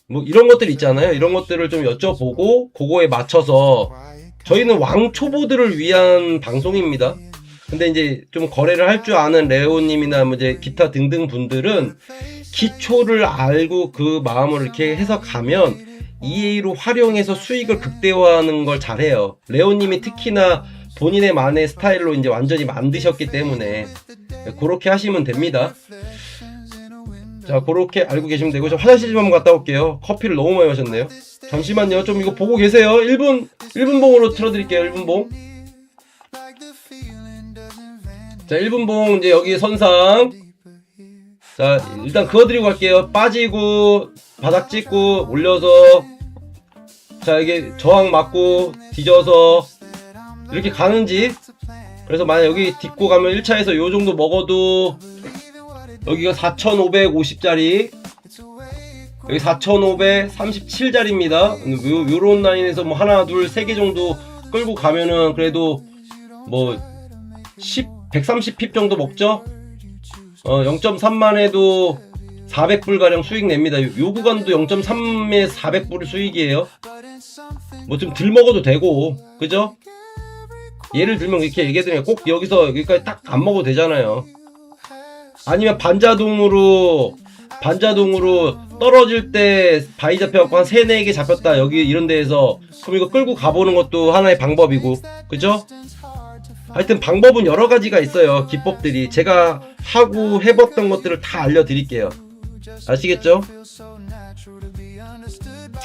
뭐 이런 것들 있잖아요. 이런 것들을 좀 여쭤보고 그거에 맞춰서 저희는 왕초보들을 위한 방송입니다. 근데 이제 좀 거래를 할 줄 아는 레오님이나 뭐 이제 기타 등등 분들은 기초를 알고 그 마음을 이렇게 해서 가면 EA로 활용해서 수익을 극대화하는 걸 잘해요. 레오님이 특히나 본인의 만의 스타일로 이제 완전히 만드셨기 때문에 그렇게 하시면 됩니다. 자, 그렇게 알고 계시면 되고, 저 화장실 좀 한번 갔다 올게요. 커피를 너무 많이 마셨네요. 잠시만요. 좀 이거 보고 계세요. 1분 봉으로 틀어드릴게요. 1분 봉. 자, 1분 봉 이제 여기 선상. 자, 일단 그어드리고 갈게요. 빠지고 바닥 찍고 올려서, 자, 이게 저항 맞고 뒤져서 이렇게 가는지. 그래서 만약 여기 딛고 가면 1차에서 요 정도 먹어도, 여기가 4550짜리, 여기 4537짜리입니다. 요런 라인에서 뭐 하나 둘 세 개 정도 끌고 가면은 그래도 뭐 130핍 정도 먹죠. 0.3만 해도 400불 가량 수익 냅니다. 요 구간도 0.3에 400불 수익이에요. 뭐 좀 덜 먹어도 되고, 그죠? 예를 들면 이렇게 얘기해드리면 꼭 여기서 여기까지 딱 안 먹어도 되잖아요. 아니면 반자동으로 떨어질 때 바위 잡혀갖고 한 3, 4개 잡혔다, 여기 이런 데에서. 그럼 이거 끌고 가보는 것도 하나의 방법이고, 그죠? 하여튼 방법은 여러 가지가 있어요. 기법들이 제가 하고 해봤던 것들을 다 알려드릴게요. 아시겠죠?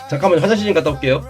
잠깐만 화장실 좀 갔다 올게요.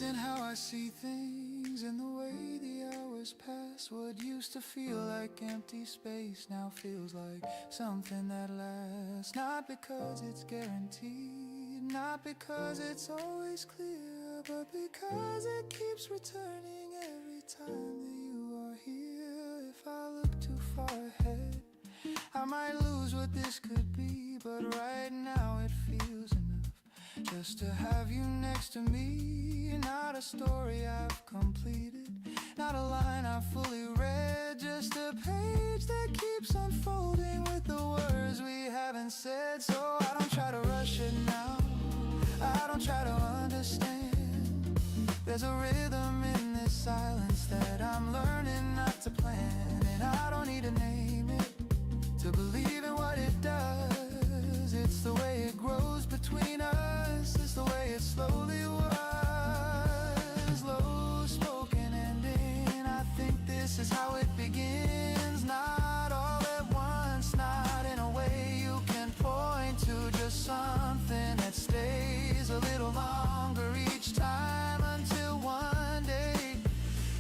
In how I see things, in the way the hours pass. What used to feel like empty space now feels like something that lasts. Not because it's guaranteed, not because it's always clear, but because it keeps returning every time that you are here. If I look too far ahead, I might lose what this could be, but right now it feels enough just to have you next to me. Not a story I've completed, not a line I've fully read, just a page that keeps unfolding with the words we haven't said. So I don't try to rush it now, I don't try to understand. There's a rhythm in this silence that I'm learning not to plan, and I don't need to name it to believe in what it does. It's the way it grows between us, it's the way it slowly was. Low spoken ending, I think this is how it begins. Not all at once, not in a way you can point to, just something that stays a little longer each time, until one day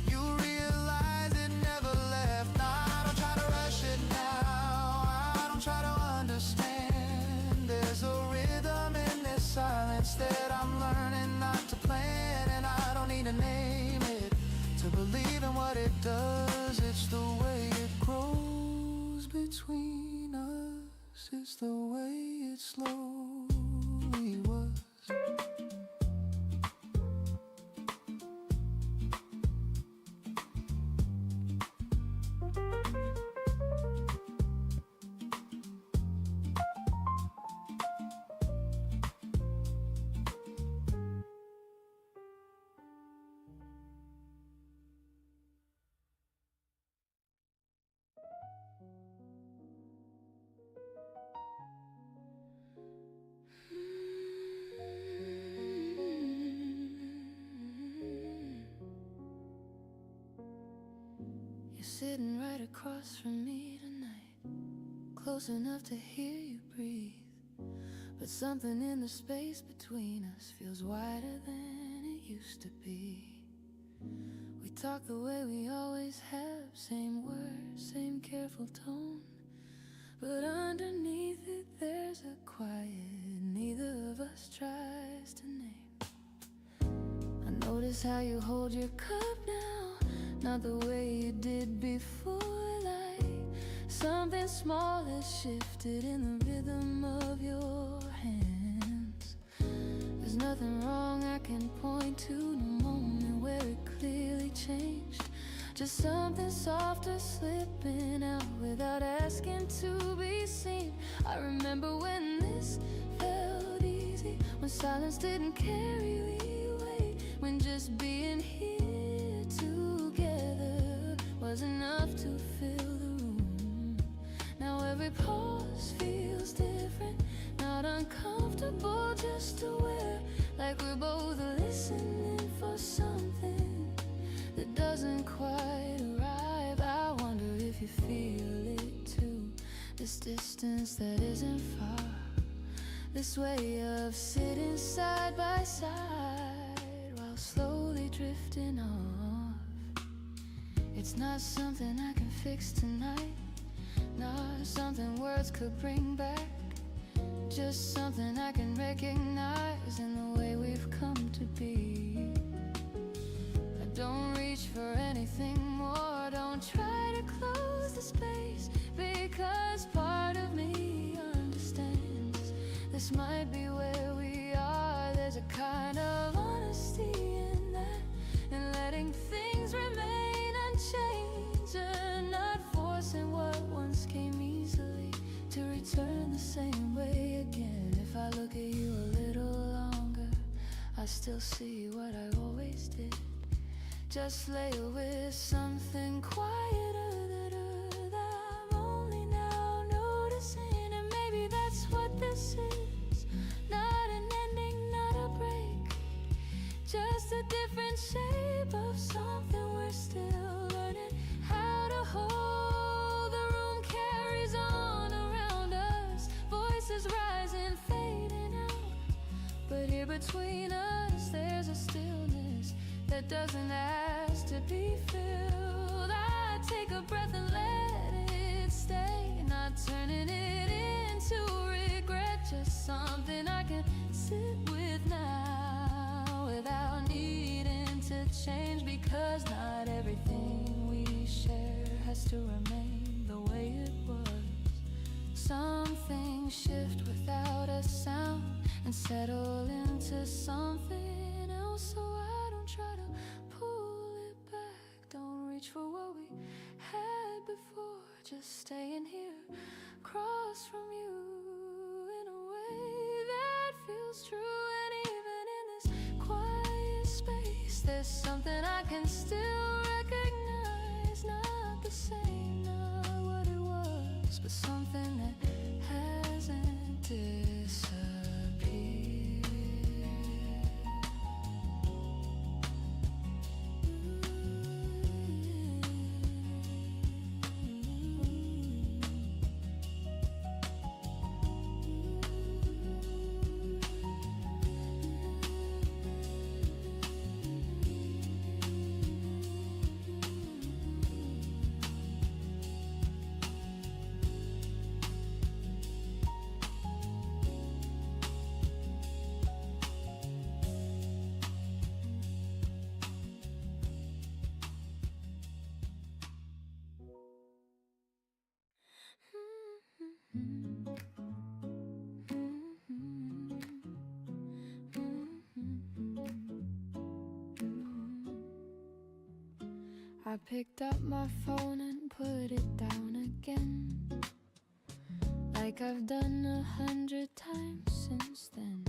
you realize it never left. No, I don't try to rush it now, I don't try to understand. There's a rhythm in this silence that I'm learning not to plan, and I don't need to name it to believe in what it does. It's the way it grows between us, it's the way it slowly was. You're sitting right across from me tonight, close enough to hear you breathe, but something in the space between us feels wider than it used to be. We talk the way we always have, same words, same careful tone, but underneath it there's a quiet neither of us tries to name. I notice how you hold your cup now, not the way you did before. Like something small has shifted in the rhythm of your hands. There's nothing nothing wrong I can point to, no moment where it clearly changed. Just something softer slipping out without asking to be seen. I remember when this felt easy, when silence didn't carry me away, when just being here together was enough to fill the room. Now every pause feels different, not uncomfortable, just aware, like we're both listening for something that doesn't quite arrive. I wonder if you feel it too, this distance that isn't far, this way of sitting side by side while slowly drifting off. It's not something I can fix tonight, not something words could bring back, just something I can recognize in the way we've come to be. I don't reach for anything more, don't try to close the space, because part of me understands this might be where we are. There's a kind of honesty in that, and letting things remain unchanged, and not forcing what once came easily to return the same way again. If I look at you a little longer, I still see what I always did, just layer with something quieter that I'm only now noticing. And maybe that's what this is, not an ending, not a break, just a different shape of something we're still learning how to hold. The room carries on around us, voices rising, fading out, but here between us there's a stillness that doesn't ask to be filled. I take a breath and let it stay, not turning it into regret, just something I can sit with now without needing to change, because not everything we share has to remain the way it was. Some things shift without a sound and settle into something else, so I don't try to pull it back, don't reach for what we had before, just staying here across from you in a way that feels true. And even in this quiet space, there's something I can still recognize, not the same, not what it was, but something that hasn't disappeared. I picked up my phone and put it down again, like I've done 100 times since then.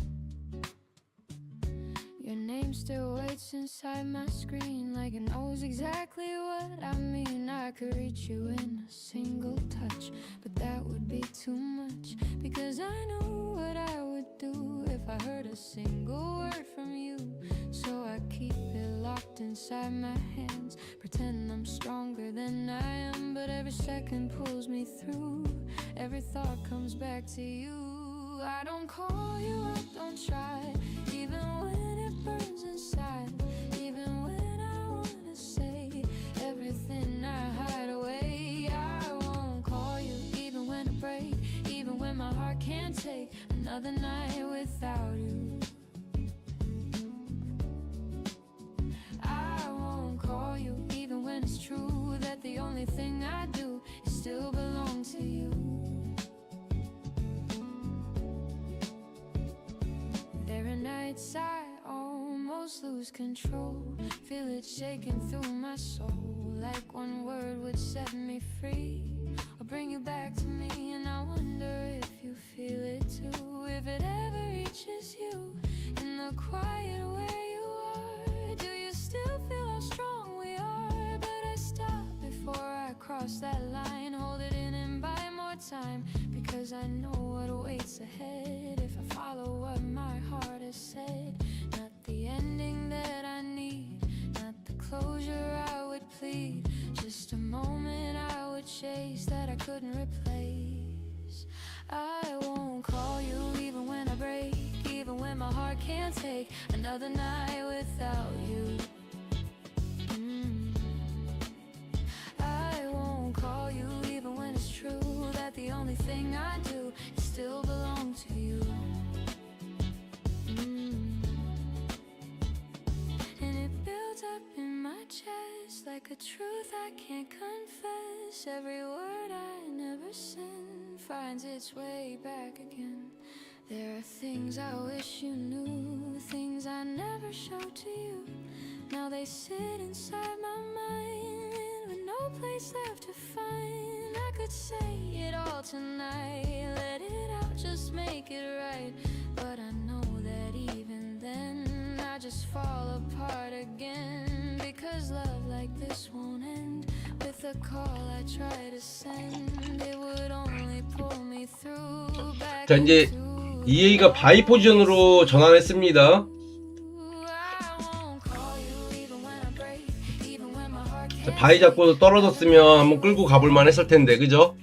Your name still waits inside my screen, like it knows exactly what I mean. I could reach you in a single touch, but that would be too much, because I know what I would do if I heard a single word from you. So I keep it locked inside my hands, pretend I'm stronger than I am, but every second pulls me through, every thought comes back to you. I don't call you up, don't try, even when it burns inside, even when I wanna say everything I hide away. I won't call you even when I break, even when my heart can't take another night without you. I won't call you even when it's true that the only thing I do is still belong to you. There are nights nights I almost lose control. Feel it shaking through my soul, like one word would set me free or bring you back to me. And I wonder if you feel it too, if it ever reaches you in the quiet where you are. Do you still feel how strong we are? But I stop before I cross that line, hold it in and buy more time, because I know what awaits ahead if I follow what my heart has said. Not the ending that I need, not the closure I would plead, just a moment I would chase that I couldn't replace. I won't call you even when I break, even when my heart can't take another night without you. I won't call you even when it's true that the only thing I do is still belong to you. And it builds up in my chest like a truth I can't confess. Every word I never sent finds its way back again. There are things I wish you knew, things I never showed to you. Now they sit inside my mind with no place left to find. I could say it all tonight, let it out, just make it right. But I know that even then I just fall apart again, because love like this won't end with a call I try to send. It would only pull me through back. 자, 이제 EA가 바이 포지션으로 전환했습니다. 자, 바이 잡고 떨어졌으면 한번 끌고 가볼만 했을 텐데, 그죠?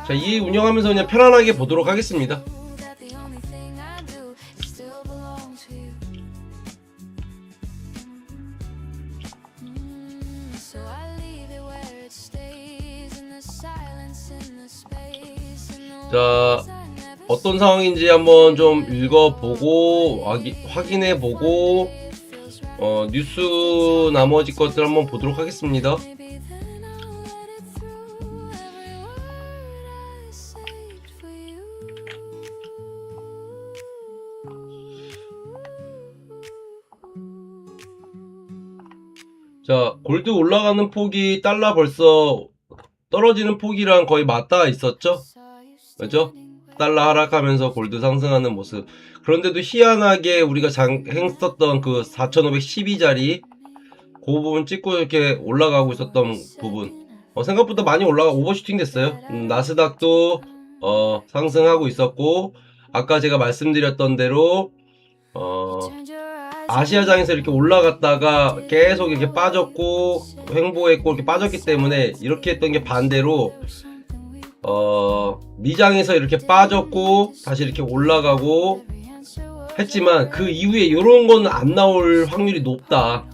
자, EA 운영하면서 그냥 편안하게 보도록 하겠습니다. 자, 어떤 상황인지 한번 좀 읽어보고 확인해보고 뉴스 나머지 것들 한번 보도록 하겠습니다. 자, 골드 올라가는 폭이 달러 벌써 떨어지는 폭이랑 거의 맞닿아 있었죠? 그죠? 달러 하락하면서 골드 상승하는 모습. 그런데도 희한하게 우리가 했었던 그 4512자리 그 부분 찍고 이렇게 올라가고 있었던 부분 생각보다 많이 오버슈팅 됐어요. 나스닥도 상승하고 있었고, 아까 제가 말씀드렸던 대로 아시아장에서 이렇게 올라갔다가 계속 이렇게 빠졌고 횡보했고 이렇게 빠졌기 때문에 이렇게 했던 게 반대로 미장에서 이렇게 빠졌고 다시 이렇게 올라가고 했지만 그 이후에 요런 거는 안 나올 확률이 높다.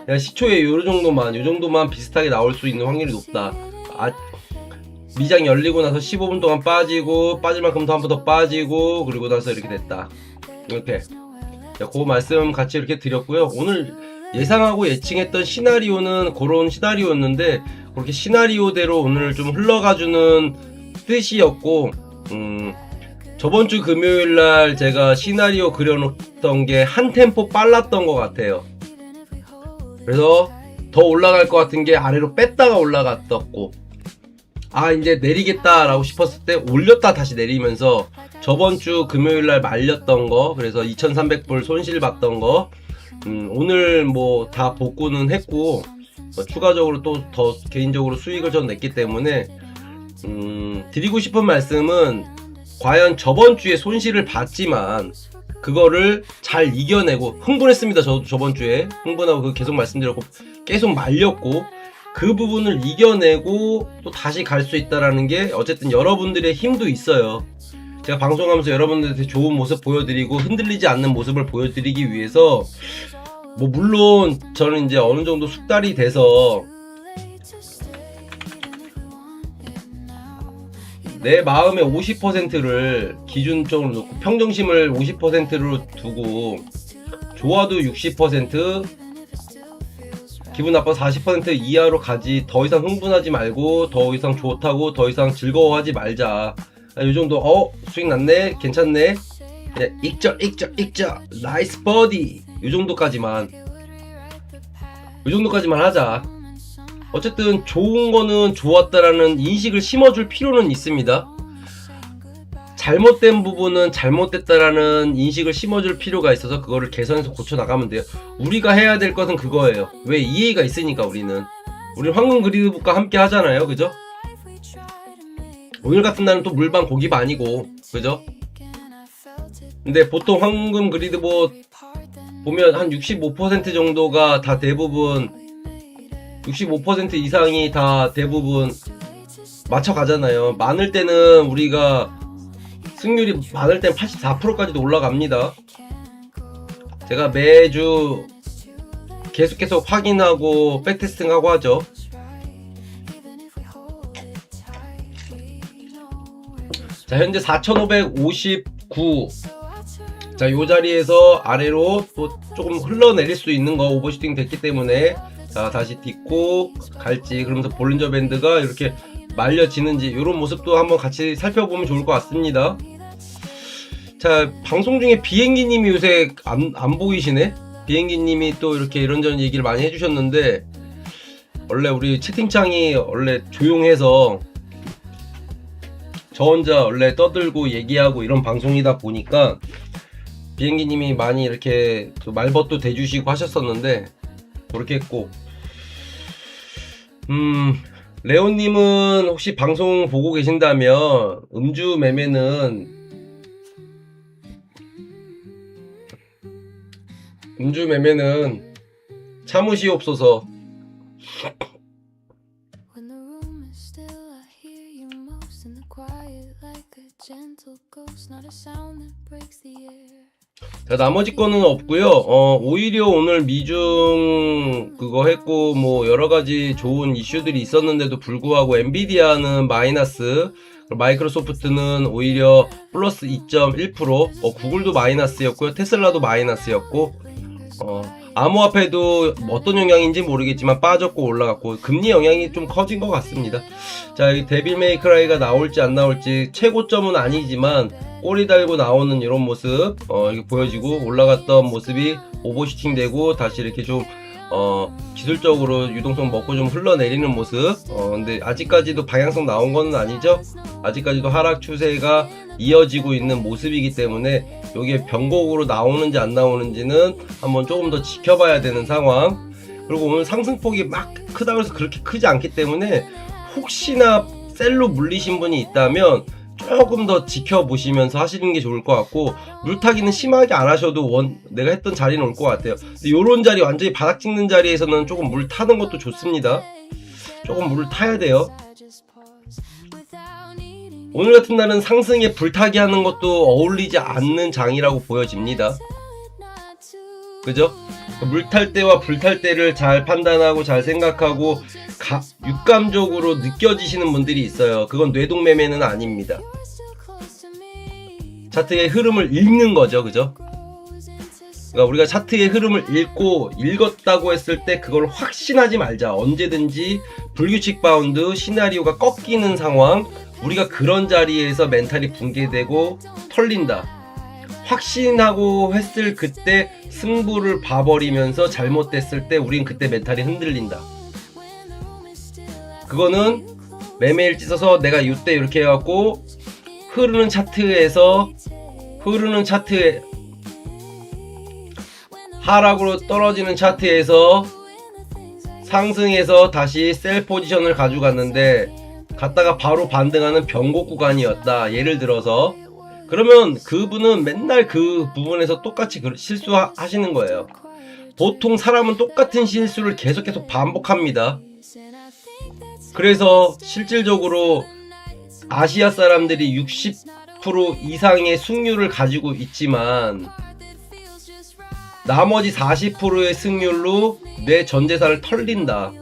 그냥 시초에 요 정도만 비슷하게 나올 수 있는 확률이 높다. 미장 열리고 나서 15분 동안 빠지고 빠질 만큼 더 한 번 더 빠지고 그리고 나서 이렇게 됐다. 이렇게 그 말씀 같이 이렇게 드렸고요. 오늘 예상하고 예측했던 시나리오는 그런 시나리오였는데 그렇게 시나리오대로 오늘 좀 흘러가주는 뜻이었고, 저번주 금요일날 제가 시나리오 그려놓던 게 한 템포 빨랐던 것 같아요. 그래서 더 올라갈 것 같은 게 아래로 뺐다가 올라갔었고, 이제 내리겠다 라고 싶었을 때 올렸다 다시 내리면서 저번주 금요일날 말렸던 거, 그래서 2300불 손실 봤던 거 오늘 뭐 다 복구는 했고 추가적으로 또 더 개인적으로 수익을 좀 냈기 때문에 드리고 싶은 말씀은 과연 저번주에 손실을 봤지만 그거를 잘 이겨내고 흥분했습니다. 저도 저번주에 흥분하고 그거 계속 말씀드렸고 계속 말렸고 그 부분을 이겨내고 또 다시 갈 수 있다라는 게 어쨌든 여러분들의 힘도 있어요. 제가 방송하면서 여러분들한테 좋은 모습 보여드리고 흔들리지 않는 모습을 보여드리기 위해서 뭐 물론 저는 이제 어느 정도 숙달이 돼서 내 마음의 50%를 기준점으로 놓고 평정심을 50%로 두고 좋아도 60% 기분 나빠 40% 이하로 가지. 더 이상 흥분하지 말고 더 이상 좋다고 더 이상 즐거워하지 말자. 이 정도 수익 났네 괜찮네 네, 익절 나이스 버디 요 정도까지만 하자. 어쨌든 좋은 거는 좋았다라는 인식을 심어줄 필요는 있습니다. 잘못된 부분은 잘못됐다라는 인식을 심어줄 필요가 있어서 그거를 개선해서 고쳐나가면 돼요. 우리가 해야 될 것은 그거예요. 왜? 이해가 있으니까. 우리는 황금 그리드북과 함께 하잖아요, 그죠? 오늘 같은 날은 또 물반 고기바 아니고, 그죠? 근데 보통 황금 그리드북 보면 한 65% 정도가 다 대부분 65% 이상이 다 대부분 맞춰가잖아요. 많을 때는 우리가 승률이 많을 땐 84%까지도 올라갑니다. 제가 매주 계속 확인하고 백테스팅하고 하죠. 자, 현재 4559. 자, 요 자리에서 아래로 또 조금 흘러내릴 수 있는 거 오버슈팅 됐기 때문에, 자, 다시 딛고 갈지, 그러면서 볼린저 밴드가 이렇게 말려지는지 요런 모습도 한번 같이 살펴보면 좋을 것 같습니다. 자, 방송 중에 비행기님이 요새 안 보이시네? 비행기님이 또 이렇게 이런저런 얘기를 많이 해주셨는데, 원래 우리 채팅창이 원래 조용해서 저 혼자 원래 떠들고 얘기하고 이런 방송이다 보니까 비행기님이 많이 이렇게 또 말벗도 대주시고 하셨었는데, 그렇게 했고, 레온님은 혹시 방송 보고 계신다면 음주 매매는 참으시옵소서. When the room is still, I hear you most in the quiet, like a gentle ghost, not a sound that breaks the air. 자, 나머지 거는 없고요. 오히려 오늘 미중 그거 했고 뭐 여러가지 좋은 이슈들이 있었는데도 불구하고 엔비디아는 마이너스, 마이크로소프트는 오히려 플러스 2.1%, 구글도 마이너스였고요, 테슬라도 마이너스였고, 암호화폐도 어떤 영향인지 모르겠지만 빠졌고 올라갔고, 금리 영향이 좀 커진 것 같습니다. 자, 이 데빌 메이크라이가 나올지 안 나올지 최고점은 아니지만 꼬리 달고 나오는 이런 모습 이렇게 보여지고, 올라갔던 모습이 오버슈팅 되고 다시 이렇게 좀 기술적으로 유동성 먹고 좀 흘러내리는 모습. 근데 아직까지도 방향성 나온 건 아니죠. 아직까지도 하락 추세가 이어지고 있는 모습이기 때문에 이게 변곡으로 나오는지 안 나오는지는 한번 조금 더 지켜봐야 되는 상황. 그리고 오늘 상승폭이 막 크다고 해서 그렇게 크지 않기 때문에 혹시나 셀로 물리신 분이 있다면 조금 더 지켜보시면서 하시는 게 좋을 것 같고, 물타기는 심하게 안 하셔도 내가 했던 자리는 올 것 같아요. 근데 요런 자리, 완전히 바닥 찍는 자리에서는 조금 물 타는 것도 좋습니다. 조금 물을 타야 돼요. 오늘 같은 날은 상승에 불타기 하는 것도 어울리지 않는 장이라고 보여집니다. 그죠? 물탈 때와 불탈 때를 잘 판단하고 잘 생각하고 육감적으로 느껴지시는 분들이 있어요. 그건 뇌동매매는 아닙니다. 차트의 흐름을 읽는 거죠, 그죠? 그러니까 우리가 차트의 흐름을 읽었다고 했을 때 그걸 확신하지 말자. 언제든지 불규칙 바운드, 시나리오가 꺾이는 상황, 우리가 그런 자리에서 멘탈이 붕괴되고 털린다. 확신하고 했을 그때 승부를 봐버리면서 잘못됐을 때 우린 그때 멘탈이 흔들린다. 그거는 매매일지 써서 내가 이때 이렇게 해갖고 흐르는 차트에 하락으로 떨어지는 차트에서 상승해서 다시 셀 포지션을 가져갔는데 갔다가 바로 반등하는 변곡 구간이었다. 예를 들어서 그러면 그분은 맨날 그 부분에서 똑같이 실수하시는 거예요. 보통 사람은 똑같은 실수를 계속 반복합니다. 그래서 실질적으로 아시아 사람들이 60% 이상의 승률을 가지고 있지만 나머지 40%의 승률로 내 전재산을 털린다.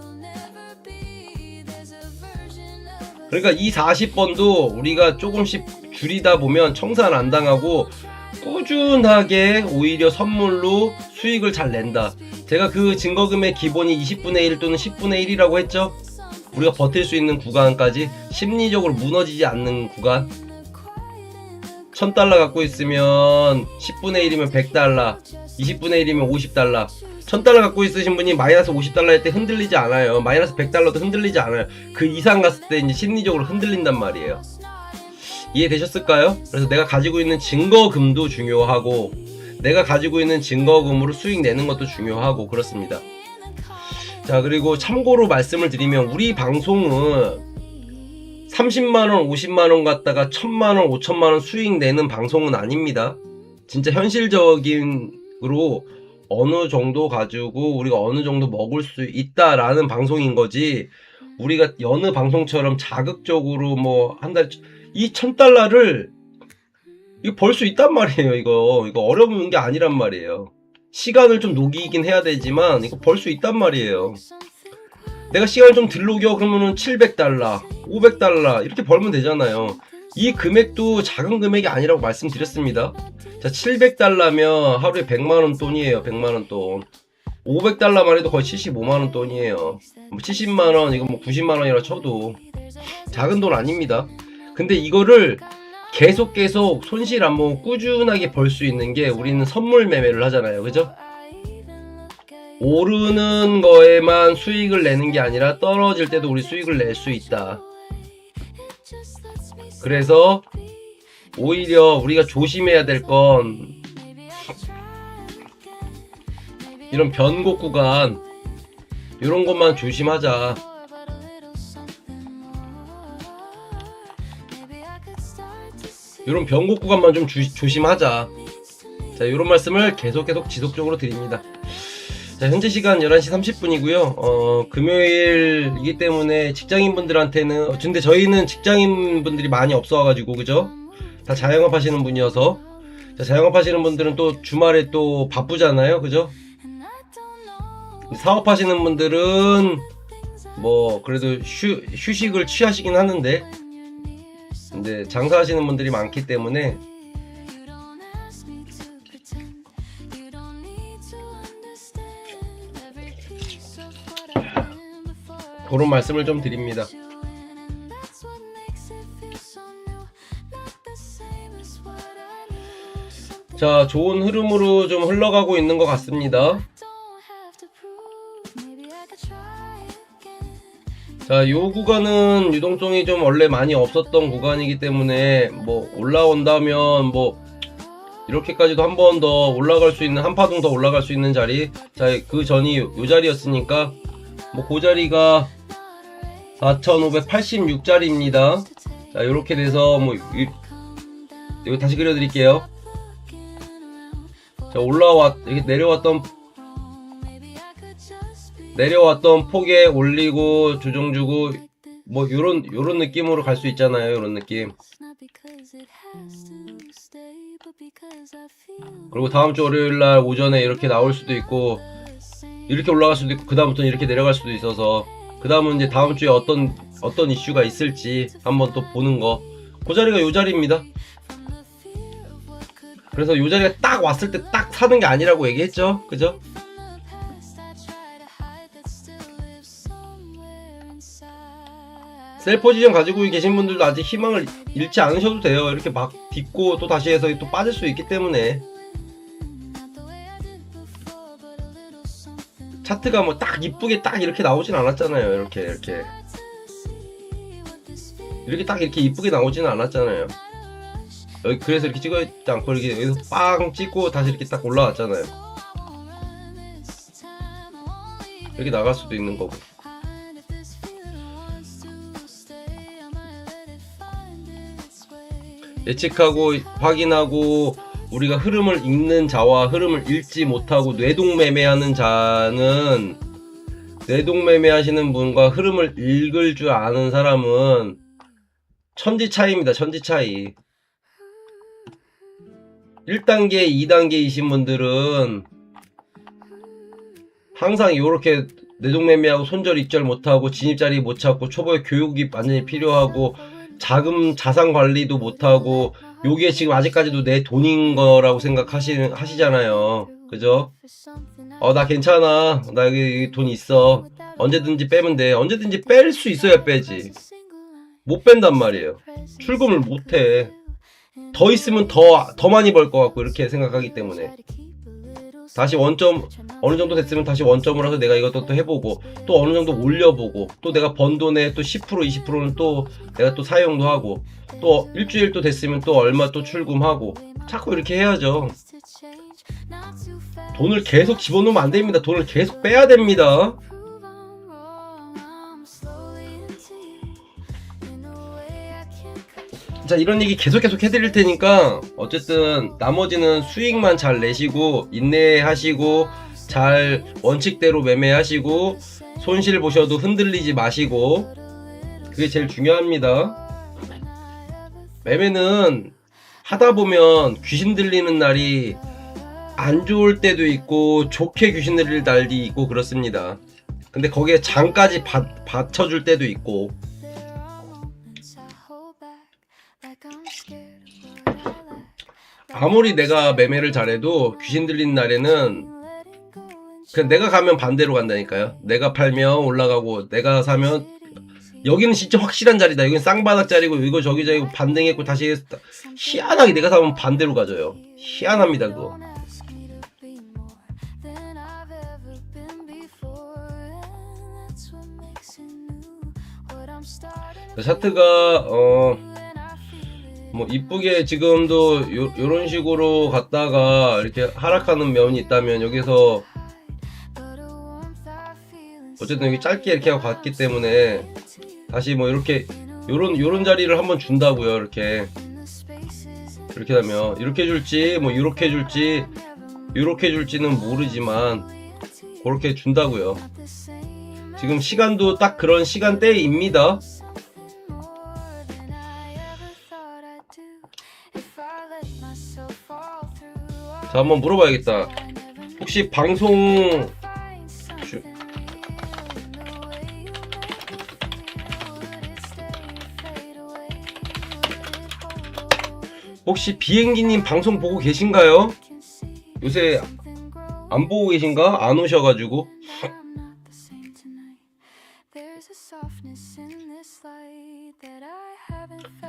그러니까 이 40번도 우리가 조금씩 줄이다 보면 청산 안 당하고 꾸준하게 오히려 선물로 수익을 잘 낸다. 제가 그 증거금의 기본이 20분의 1 또는 10분의 1이라고 했죠. 우리가 버틸 수 있는 구간까지, 심리적으로 무너지지 않는 구간, $1000 갖고 있으면 10분의 1이면 $100, 20분의 1이면 $50. $1000 갖고 있으신 분이 마이너스 $50 할 때 흔들리지 않아요. 마이너스 $100도 흔들리지 않아요. 그 이상 갔을 때 이제 심리적으로 흔들린단 말이에요. 이해되셨을까요? 그래서 내가 가지고 있는 증거금도 중요하고, 내가 가지고 있는 증거금으로 수익 내는 것도 중요하고, 그렇습니다. 자, 그리고 참고로 말씀을 드리면, 우리 방송은 30만원, 50만원 갖다가 1000만원, 5000만원 수익 내는 방송은 아닙니다. 진짜 현실적인으로 어느 정도 가지고 우리가 어느 정도 먹을 수 있다라는 방송인 거지, 우리가 여느 방송처럼 자극적으로 뭐 한 달, 이 $1000를 이거 벌 수 있단 말이에요. 이거 어려운 게 아니란 말이에요. 시간을 좀 녹이긴 해야 되지만 이거 벌 수 있단 말이에요. 내가 시간을 좀 덜 녹여 그러면은 $700, $500 이렇게 벌면 되잖아요. 이 금액도 작은 금액이 아니라고 말씀드렸습니다. 자, $700면 하루에 100만원 돈이에요. 100만원 돈. 500달러만 해도 거의 75만원 돈이에요. 뭐 70만원, 이거 뭐 90만원이라 쳐도 작은 돈 아닙니다. 근데 이거를 계속 손실 안 보고 꾸준하게 벌 수 있는 게, 우리는 선물 매매를 하잖아요. 그죠? 오르는 거에만 수익을 내는 게 아니라 떨어질 때도 우리 수익을 낼 수 있다. 그래서 오히려 우리가 조심해야 될 건 이런 변곡 구간, 이런 것만 조심하자. 이런 변곡 구간만 좀 조심하자. 자, 이런 말씀을 계속 지속적으로 드립니다. 자, 현재 시간 11시 30분이고요. 금요일이기 때문에 직장인분들한테는, 근데 저희는 직장인분들이 많이 없어가지고, 그죠? 다 자영업 하시는 분이어서. 자, 자영업 하시는 분들은 또 주말에 또 바쁘잖아요. 그죠? 사업 하시는 분들은 뭐 그래도 휴식을 취하시긴 하는데, 근데 장사하시는 분들이 많기 때문에 그런 말씀을 좀 드립니다. 자, 좋은 흐름으로 좀 흘러가고 있는 것 같습니다. 자, 요 구간은 유동성이 좀 원래 많이 없었던 구간이기 때문에 뭐 올라온다면 뭐 이렇게까지도 한 번 더 올라갈 수 있는, 한 파동 더 올라갈 수 있는 자리, 자, 그 전이 요 자리였으니까 뭐 그 자리가 4586자리입니다. 자, 요렇게 돼서 뭐 이거 다시 그려드릴게요. 자, 이렇게 내려왔던 폭에 올리고 조정주고 뭐 요런 느낌으로 갈 수 있잖아요. 요런 느낌. 그리고 다음 주 월요일날 오전에 이렇게 나올 수도 있고, 이렇게 올라갈 수도 있고, 그 다음부터는 이렇게 내려갈 수도 있어서, 그 다음은 이제 다음 주에 어떤 이슈가 있을지 한번 또 보는 거. 그 자리가 요 자리입니다. 그래서 요 자리가 딱 왔을 때 딱 사는 게 아니라고 얘기했죠. 그죠? 셀 포지션 가지고 계신 분들도 아직 희망을 잃지 않으셔도 돼요. 이렇게 막 딛고 또 다시 해서 또 빠질 수 있기 때문에. 차트가 뭐 딱 이쁘게 딱 이렇게 나오진 않았잖아요. 이렇게 딱 이렇게 이쁘게 나오지는 않았잖아요. 여기 그래서 이렇게 찍어있지 않고 이렇게 여기서 빵 찍고 다시 이렇게 딱 올라왔잖아요. 이렇게 나갈 수도 있는 거고. 예측하고 확인하고 우리가 흐름을 읽는 자와 흐름을 읽지 못하고 뇌동매매하는 자는, 뇌동매매하시는 분과 흐름을 읽을 줄 아는 사람은 천지 차이입니다. 천지 차이. 1단계, 2단계이신 분들은 항상 요렇게 뇌동매매하고 손절 익절 못하고 진입자리 못 찾고 초보의 교육이 완전히 필요하고 자산 관리도 못하고, 요게 지금 아직까지도 내 돈인 거라고 하시잖아요. 그죠? 나 괜찮아. 나 여기 돈 있어. 언제든지 빼면 돼. 언제든지 뺄 수 있어야 빼지. 못 뺀단 말이에요. 출금을 못 해. 더 있으면 더 많이 벌 것 같고 이렇게 생각하기 때문에 다시 원점 어느 정도 됐으면 다시 원점으로 해서 내가 이것도 또 해보고 또 어느 정도 올려보고 또 내가 번 돈의 또 10% 20%는 또 내가 또 사용도 하고 또 일주일 또 됐으면 또 얼마 또 출금하고 자꾸 이렇게 해야죠. 돈을 계속 집어넣으면 안 됩니다. 돈을 계속 빼야 됩니다. 자, 이런 얘기 계속 해드릴 테니까 어쨌든 나머지는 수익만 잘 내시고 인내하시고 잘 원칙대로 매매하시고 손실 보셔도 흔들리지 마시고 그게 제일 중요합니다. 매매는 하다 보면 귀신 들리는 날이 안 좋을 때도 있고 좋게 귀신 들릴 날도 있고 그렇습니다. 근데 거기에 장까지 받쳐줄 때도 있고 아무리 내가 매매를 잘해도 귀신 들린 날에는 그냥 내가 가면 반대로 간다니까요. 내가 팔면 올라가고 내가 사면 여기는 진짜 확실한 자리다. 여기는 쌍바닥 자리고 이거 저기 자리고 반등했고 다시 희한하게 내가 사면 반대로 가져요. 희한합니다 그거. 차트가 뭐 이쁘게 지금도 요런 식으로 갔다가 이렇게 하락하는 면이 있다면 여기서 어쨌든 여기 짧게 이렇게 하고 갔기 때문에 다시 뭐 이렇게 요런 자리를 한번 준다고요. 이렇게 하면 이렇게 줄지 뭐 이렇게 줄지는 모르지만 그렇게 준다고요. 지금 시간도 딱 그런 시간대입니다. 자, 한번 물어봐야겠다. 혹시 혹시 비행기님 방송 보고 계신가요? 요새 안 보고 계신가? 안 오셔가지고.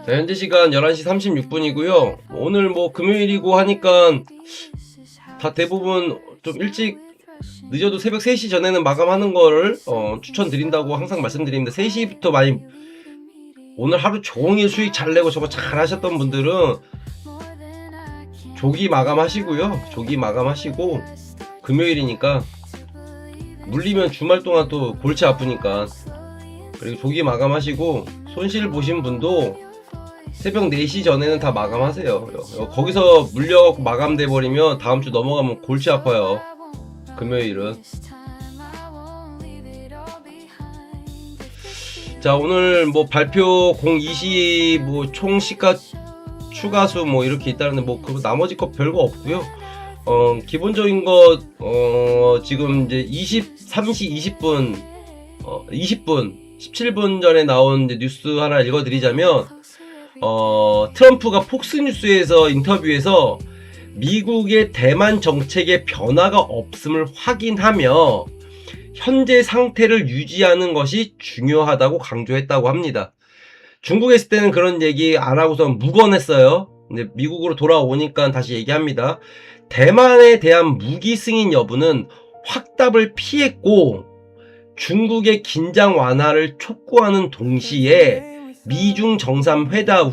자, 현재 시간 11시 36분이고요. 오늘 뭐 금요일이고 하니까 다 대부분 좀 일찍 늦어도 새벽 3시 전에는 마감하는 거를 추천드린다고 항상 말씀드립니다. 3시부터 많이 오늘 하루 종일 수익 잘 내고 저거 잘 하셨던 분들은 조기 마감하시고요. 조기 마감하시고 금요일이니까 물리면 주말 동안 또 골치 아프니까 그리고 조기 마감하시고 손실 보신 분도 새벽 4시 전에는 다 마감하세요. 거기서 물려갖고 마감돼 버리면 다음 주 넘어가면 골치 아파요. 금요일은. 자, 오늘 뭐 발표 020 뭐 총 시가 추가수 뭐 이렇게 있다는데 뭐 그 나머지 거 별거 없고요. 기본적인 거 지금 이제 3시 20분 17분 전에 나온 이제 뉴스 하나 읽어드리자면 트럼프가 폭스뉴스에서 인터뷰에서 미국의 대만 정책에 변화가 없음을 확인하며 현재 상태를 유지하는 것이 중요하다고 강조했다고 합니다. 중국에 있을 때는 그런 얘기 안 하고서 묵언했어요. 근데 미국으로 돌아오니까 다시 얘기합니다. 대만에 대한 무기 승인 여부는 확답을 피했고 중국의 긴장 완화를 촉구하는 동시에 미중 정상회담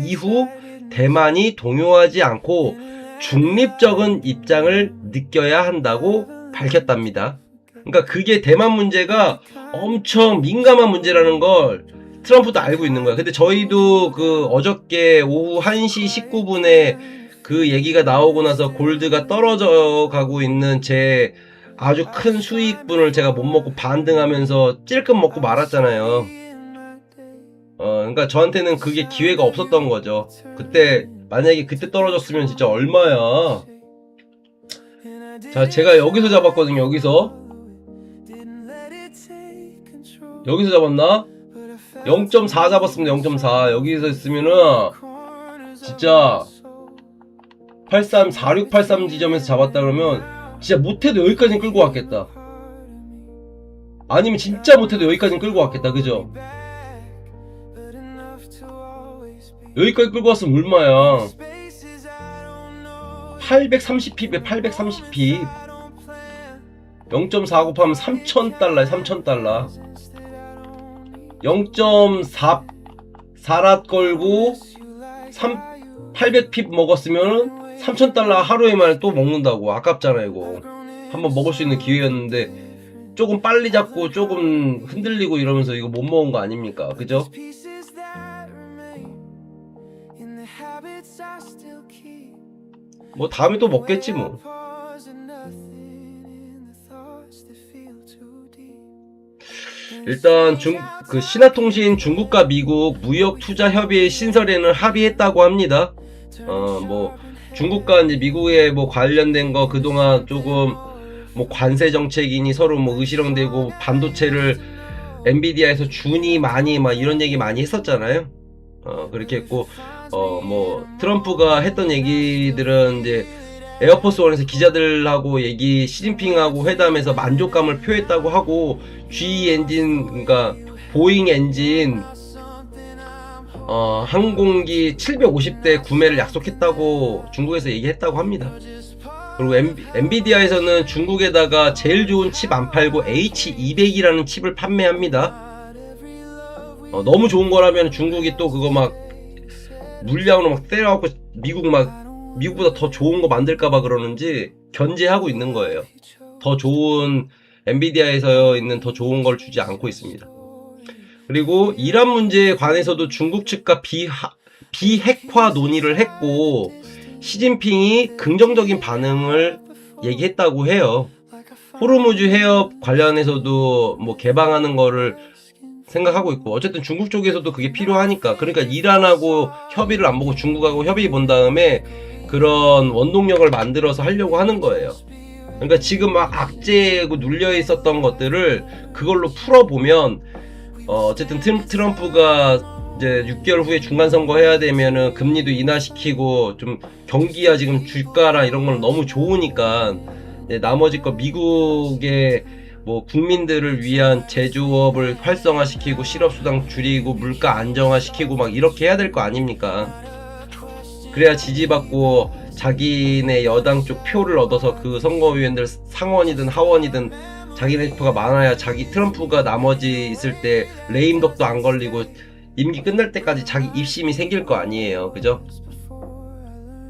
이후 대만이 동요하지 않고 중립적인 입장을 느껴야 한다고 밝혔답니다. 그러니까 그게 대만 문제가 엄청 민감한 문제라는 걸 트럼프도 알고 있는 거야. 근데 저희도 그 어저께 오후 1시 19분에 그 얘기가 나오고 나서 골드가 떨어져 가고 있는 제 아주 큰 수익분을 제가 못 먹고 반등하면서 찔끔 먹고 말았잖아요. 그러니까 저한테는 그게 기회가 없었던 거죠. 그때 만약에 그때 떨어졌으면 진짜 얼마야. 자, 제가 여기서 잡았거든요. 여기서 잡았나? 0.4 잡았습니다. 0.4 여기서 있으면은 진짜 4683 지점에서 잡았다 그러면 진짜 못해도 여기까지는 끌고 왔겠다. 아니면 진짜 못해도 여기까지는 끌고 왔겠다. 그죠? 여기까지 끌고 왔으면 얼마야? 830핍에 830핍. 0.4 곱하면 3,000달러야, 3,000달러. 0.4랏 걸고 800핍 먹었으면 3,000달러 하루에 만에 또 먹는다고. 아깝잖아 이거. 한번 먹을 수 있는 기회였는데 조금 빨리 잡고 조금 흔들리고 이러면서 이거 못 먹은 거 아닙니까? 그죠? 뭐 다음에 또 먹겠지 뭐. 일단 그 신화통신 중국과 미국 무역투자협의 신설에는 합의했다고 합니다. 뭐 중국과 이제 미국에 뭐 관련된 거 그동안 조금 뭐 관세 정책이니 서로 뭐 의시렁대고 반도체를 엔비디아에서 주니 많이 막 이런 얘기 많이 했었잖아요. 그렇게 했고 뭐 트럼프가 했던 얘기들은 이제 에어포스 원에서 기자들하고 시진핑하고 회담에서 만족감을 표했다고 하고 GE 엔진 그러니까 보잉 엔진 항공기 750대 구매를 약속했다고 중국에서 얘기했다고 합니다. 그리고 엔비디아에서는 중국에다가 제일 좋은 칩 안 팔고 H200이라는 칩을 판매합니다. 너무 좋은 거라면 중국이 또 그거 막 물량으로 막 때려갖고 미국보다 더 좋은 거 만들까봐 그러는지 견제하고 있는 거예요. 더 좋은 엔비디아에서 있는 더 좋은 걸 주지 않고 있습니다. 그리고 이란 문제에 관해서도 중국 측과 비핵화 논의를 했고 시진핑이 긍정적인 반응을 얘기했다고 해요. 호르무즈 해협 관련해서도 뭐 개방하는 거를 생각하고 있고 어쨌든 중국 쪽에서도 그게 필요하니까 그러니까 이란하고 협의를 안 보고 중국하고 협의 본 다음에 그런 원동력을 만들어서 하려고 하는 거예요. 그러니까 지금 막 악재고 눌려 있었던 것들을 그걸로 풀어보면 어쨌든 트럼프가 이제 6개월 후에 중간선거 해야 되면은 금리도 인하시키고 좀 경기야 지금 주가랑 이런 건 너무 좋으니까 나머지 거 미국의 뭐 국민들을 위한 제조업을 활성화시키고 실업수당 줄이고 물가 안정화시키고 막 이렇게 해야 될 거 아닙니까? 그래야 지지받고 자기네 여당 쪽 표를 얻어서 그 선거위원들 상원이든 하원이든 자기네 표가 많아야 트럼프가 나머지 있을 때 레임덕도 안 걸리고 임기 끝날 때까지 자기 입심이 생길 거 아니에요. 그죠?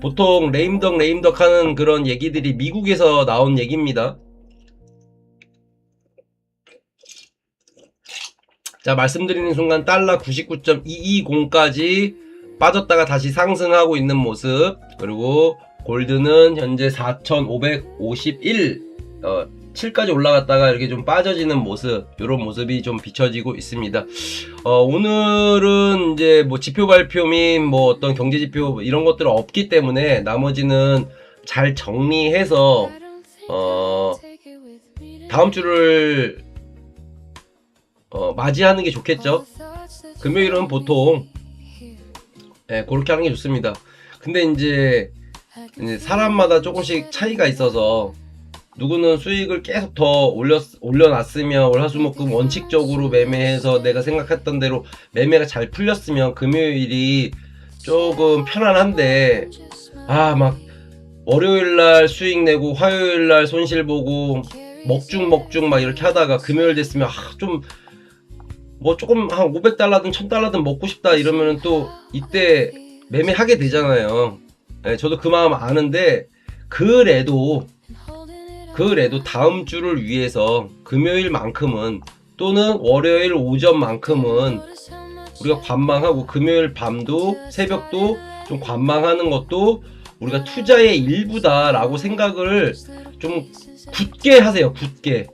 보통 레임덕 하는 그런 얘기들이 미국에서 나온 얘기입니다. 자, 말씀드리는 순간 달러 99.220까지 빠졌다가 다시 상승하고 있는 모습. 그리고 골드는 현재 4,551 7까지 올라갔다가 이렇게 좀 빠져지는 모습, 이런 모습이 좀 비춰지고 있습니다. 오늘은 이제 뭐 지표 발표 및 뭐 어떤 경제 지표 이런 것들은 없기 때문에 나머지는 잘 정리해서 다음 주를 맞이하는 게 좋겠죠. 금요일은 보통 그렇게 하는 게 좋습니다. 근데 이제 사람마다 조금씩 차이가 있어서 누구는 수익을 계속 더 올려놨으면 월화수목금 원칙적으로 매매해서 내가 생각했던 대로 매매가 잘 풀렸으면 금요일이 조금 편안한데 막 월요일날 수익 내고 화요일날 손실 보고 먹중 막 이렇게 하다가 금요일 됐으면 좀 뭐 조금 한 500달러든 1000달러든 먹고 싶다 이러면은 또 이때 매매하게 되잖아요. 저도 그 마음 아는데 그래도 다음 주를 위해서 금요일만큼은 또는 월요일 오전만큼은 우리가 관망하고 금요일 밤도 새벽도 좀 관망하는 것도 우리가 투자의 일부다라고 생각을 좀 굳게 하세요. 굳게.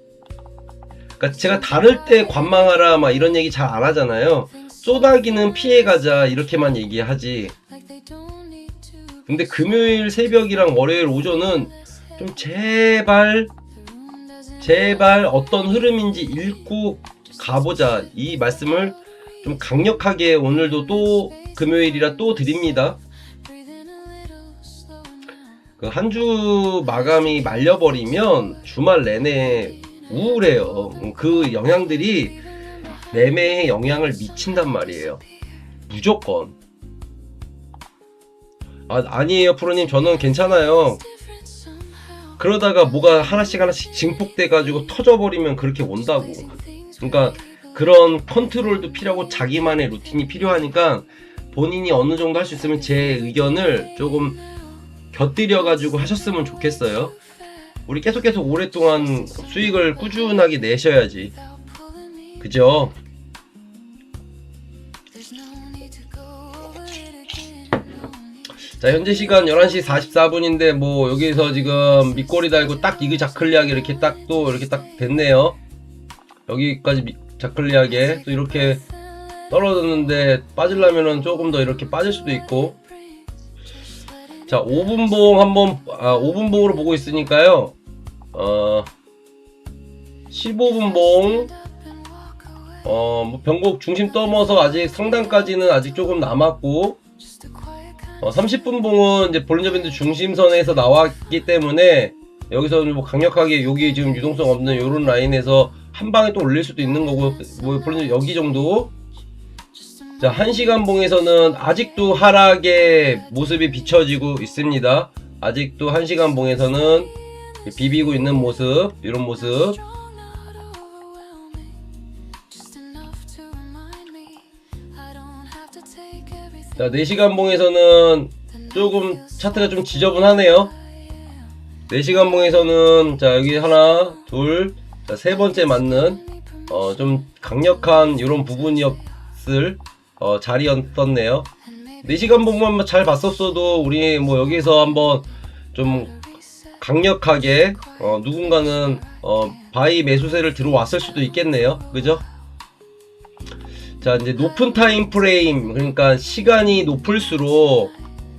그러니까 제가 다를 때 관망하라 막 이런 얘기 잘 안 하잖아요. 쏘다기는 피해가자 이렇게만 얘기하지. 근데 금요일 새벽이랑 월요일 오전은 좀 제발 어떤 흐름인지 읽고 가보자, 이 말씀을 좀 강력하게 오늘도 또 금요일이라 또 드립니다. 그 한 주 마감이 말려버리면 주말 내내 우울해요. 그 영향들이 매매에 영향을 미친단 말이에요. 무조건. 아니에요 프로님, 저는 괜찮아요. 그러다가 뭐가 하나씩 증폭돼 가지고 터져버리면 그렇게 온다고. 그러니까 그런 컨트롤도 필요하고 자기만의 루틴이 필요하니까 본인이 어느 정도 할 수 있으면 제 의견을 조금 곁들여 가지고 하셨으면 좋겠어요. 우리 계속 오랫동안 수익을 꾸준하게 내셔야지, 그죠? 자, 현재 시간 11시 44분인데 뭐 여기서 지금 밑꼬리 달고 딱 이그 자클리하게 이렇게 딱 또 이렇게 딱 됐네요. 여기까지 자클리하게 또 이렇게 떨어졌는데 빠지려면은 조금 더 이렇게 빠질 수도 있고. 자, 5분봉 한번 5분봉으로 보고 있으니까요. 15분봉 뭐 변곡 중심 넘어서 아직 상단까지는 아직 조금 남았고, 30분봉은 이제 볼린저밴드 중심선에서 나왔기 때문에 여기서 뭐 강력하게 여기 지금 유동성 없는 요런 라인에서 한 방에 또 올릴 수도 있는 거고, 뭐 볼린저 여기 정도. 자, 1시간 봉에서는 아직도 하락의 모습이 비춰지고 있습니다. 아직도 1시간 봉에서는 비비고 있는 모습, 이런 모습. 자, 4시간 봉에서는 조금 차트가 좀 지저분하네요. 4시간 봉에서는 자, 여기 하나, 둘, 자, 세 번째 맞는 좀 강력한 이런 부분이었을 자리였었네요. 4시간 봉만 잘 봤었어도 우리 뭐 여기서 한번 좀 강력하게 누군가는 바이 매수세를 들어왔을 수도 있겠네요. 그죠? 자, 이제 높은 타임 프레임, 그러니까 시간이 높을수록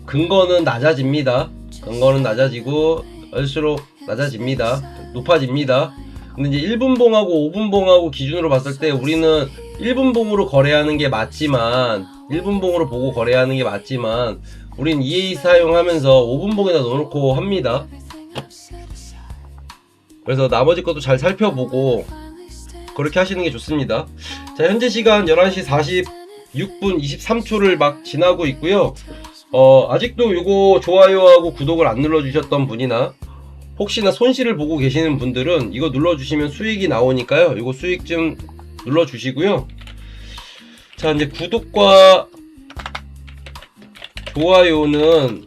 근거는 낮아집니다. 근거는 낮아지고 할수록 낮아집니다. 높아집니다. 근데 이제 1분봉하고 5분봉하고 기준으로 봤을 때 우리는 1분봉으로 거래하는 게 맞지만, 1분봉으로 보고 거래하는 게 맞지만, 우린 EA 사용하면서 5분봉에다 넣어놓고 합니다. 그래서 나머지 것도 잘 살펴보고 그렇게 하시는 게 좋습니다. 자, 현재 시간 11시 46분 23초를 막 지나고 있고요. 아직도 요거 좋아요하고 구독을 안 눌러주셨던 분이나 혹시나 손실을 보고 계시는 분들은 이거 눌러주시면 수익이 나오니까요. 이거 수익 좀 눌러주시고요. 자, 이제 구독과 좋아요는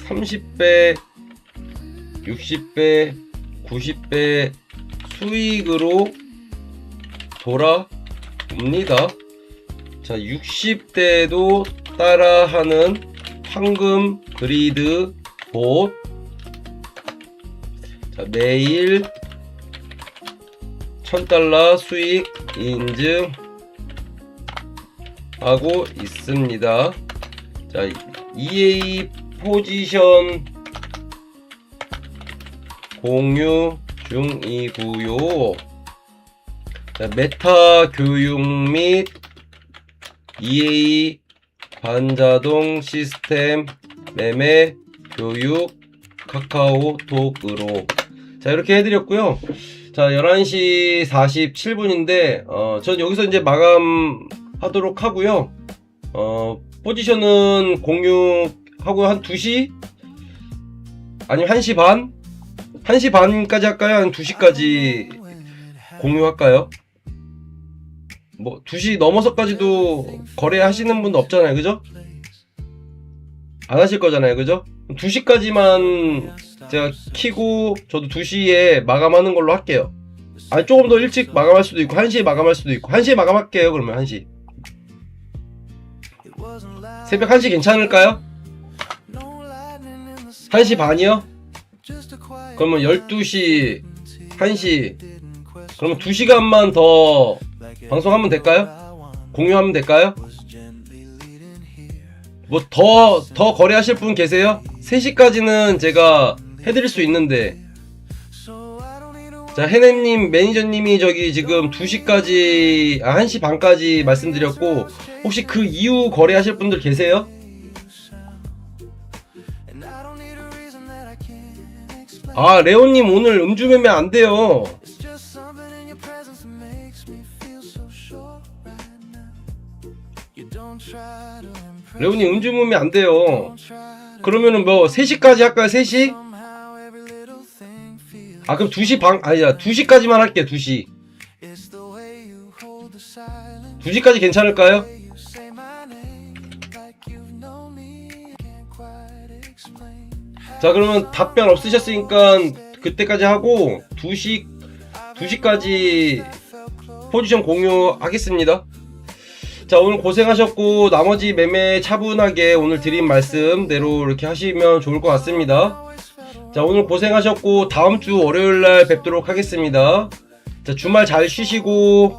30배, 60배, 90배 수익으로 돌아옵니다. 자, 60대도 따라하는 황금 그리드 봇. 자, 매일 1000달러 수익 인증하고 있습니다. 자, EA 포지션 공유 중이고요. 자, 메타 교육 및 EA 반자동 시스템 매매 교육 카카오톡으로. 자, 이렇게 해드렸고요. 자, 11시 47분인데 전 여기서 이제 마감하도록 하고요. 포지션은 공유하고 한 2시? 아니면 1시 반? 1시 반까지 할까요? 한 2시까지 공유할까요? 뭐 2시 넘어서까지도 거래하시는 분도 없잖아요, 그죠? 안 하실 거잖아요, 그죠? 2시까지만 제가 키고 저도 2시에 마감하는 걸로 할게요. 아니, 조금 더 일찍 마감할 수도 있고 1시에 마감할 수도 있고 1시에 마감할게요. 그러면 1시. 새벽 1시 괜찮을까요? 1시 반이요? 그러면 12시, 1시, 그러면 2시간만 더 방송하면 될까요? 공유하면 될까요? 뭐 더 거래하실 분 계세요? 3시까지는 제가 해드릴 수 있는데. 자, 해냄님 매니저님이 저기 지금 2시까지 1시 반까지 말씀드렸고, 혹시 그 이후 거래하실 분들 계세요? 아, 레오님 오늘 음주매매 안 돼요. 레오님 음주 음음이 안 돼요. 그러면은 뭐 3시까지 할까요? 3시? 아 그럼 2시 아니야 2시까지만 할게요. 2시 2시까지 괜찮을까요? 자 그러면 답변 없으셨으니까 그때까지 하고 2시까지 포지션 공유하겠습니다. 자 오늘 고생하셨고 나머지 매매 차분하게 오늘 드린 말씀대로 이렇게 하시면 좋을 것 같습니다. 자 오늘 고생하셨고 다음주 월요일날 뵙도록 하겠습니다. 자 주말 잘 쉬시고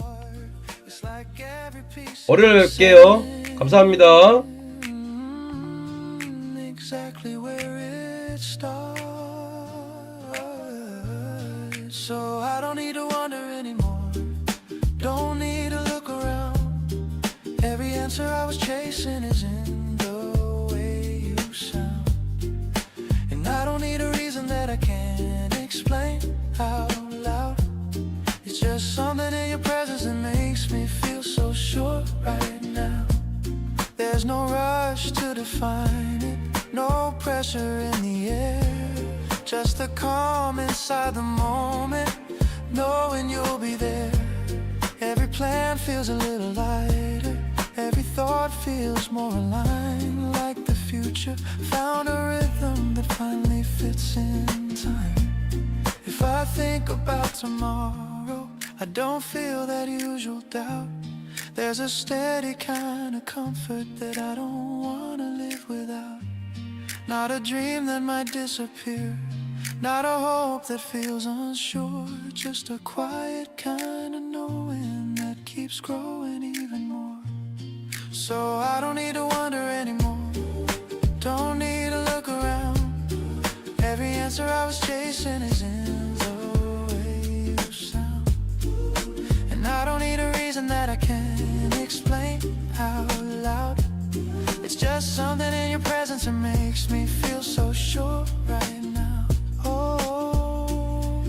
월요일 뵐게요. 감사합니다. Exactly where it starts. So I don't need to wonder anymore. Don't need to look around. Every answer I was chasing is in the way you sound. And I don't need a reason that I can't explain out loud. It's just something in your presence that makes me feel so sure right now. There's no rush to define it, no pressure in the air, just the calm inside the moment, knowing you'll be there. Every plan feels a little lighter, every thought feels more aligned, like the future found a rhythm that finally fits in time. If I think about tomorrow, I don't feel that usual doubt. There's a steady kind of comfort that I don't wanna live without. Not a dream that might disappear, not a hope that feels unsure, just a quiet kind of knowing that keeps growing even more. So I don't need to wonder anymore, don't need to look around. Every answer I was chasing is in the way you sound. And I don't need a reason that I can't explain out loud. It's just something in your presence that makes me feel so sure right now. Oh,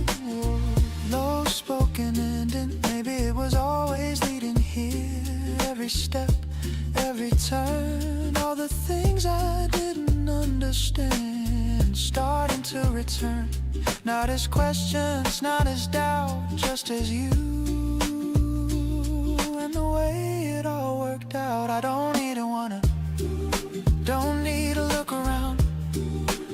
low spoken ending, maybe it was always leading here. Every step, every turn, all the things I didn't understand, starting to return. Not as questions, not as doubt, just as you. And the way it all worked out, I don't even wanna, don't need to look around.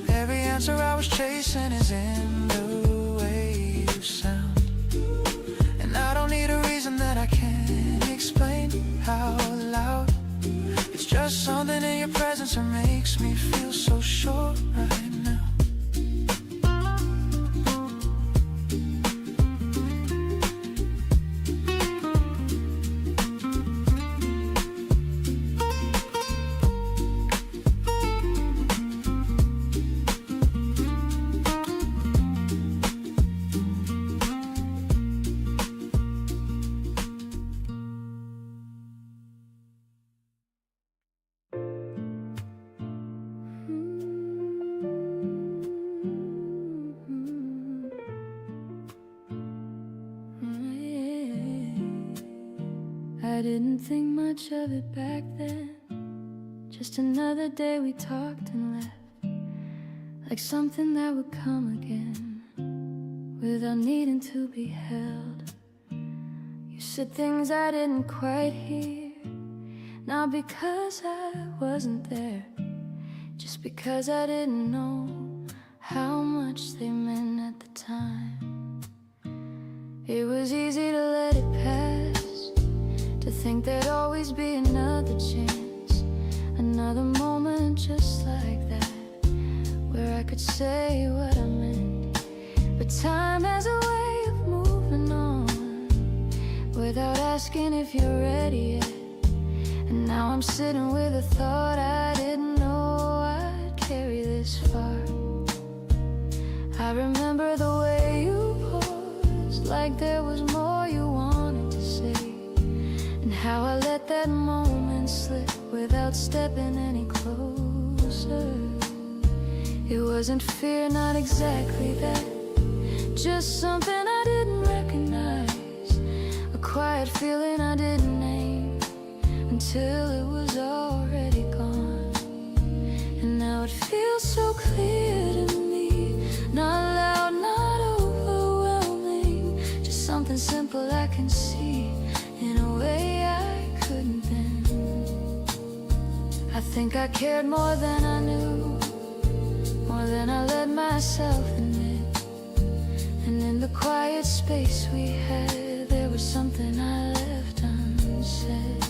Every answer I was chasing is in the way you sound. And I don't need a reason that I can't explain out loud. It's just something in your presence that makes me feel so sure right now. I didn't think much of it back then. Just another day we talked and left, like something that would come again, without needing to be held. You said things I didn't quite hear, not because I wasn't there, just because I didn't know how much they meant at the time. It was easy to let it pass, to think there'd always be another chance, another moment just like that, where I could say what I meant. But time has a way of moving on, without asking if you're ready yet. And now I'm sitting with a thought I didn't know I'd carry this far. I remember the way you paused, like there was more you wanted to say, and how I let that moment slip without stepping any closer. It wasn't fear, not exactly that, just something I didn't recognize, a quiet feeling I didn't name, till it was already gone. And now it feels so clear to me, not loud, not overwhelming, just something simple I can see in a way I couldn't then. I think I cared more than I knew, more than I let myself admit. And in the quiet space we had, there was something I left unsaid.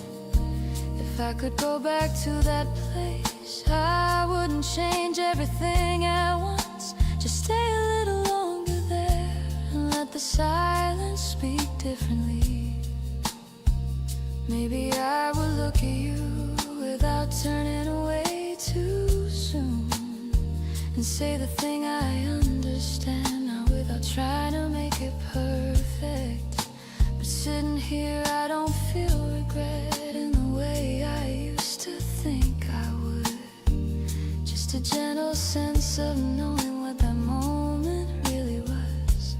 If I could go back to that place, I wouldn't change everything at once. Just stay a little longer there and let the silence speak differently. Maybe I would look at you without turning away too soon, and say the thing I understand now without trying to make it perfect. But sitting here I don't feel regret in the way I used to think I would. Just a gentle sense of knowing what that moment really was.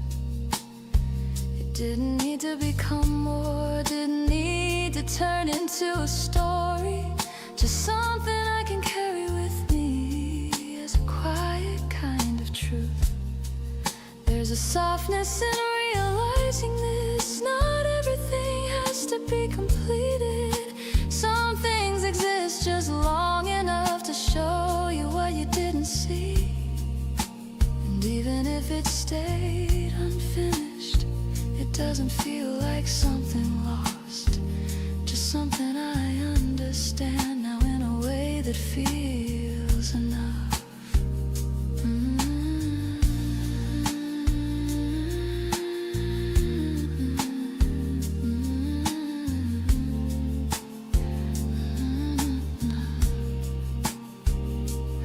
It didn't need to become more, didn't need to turn into a story. Just something I can carry with me as a quiet kind of truth. There's a softness in realizing this. Not everything has to be completed. Some things exist just long enough to show you what you didn't see. And even if it stayed unfinished, it doesn't feel like something lost. Just something I understand now in a way that feels enough.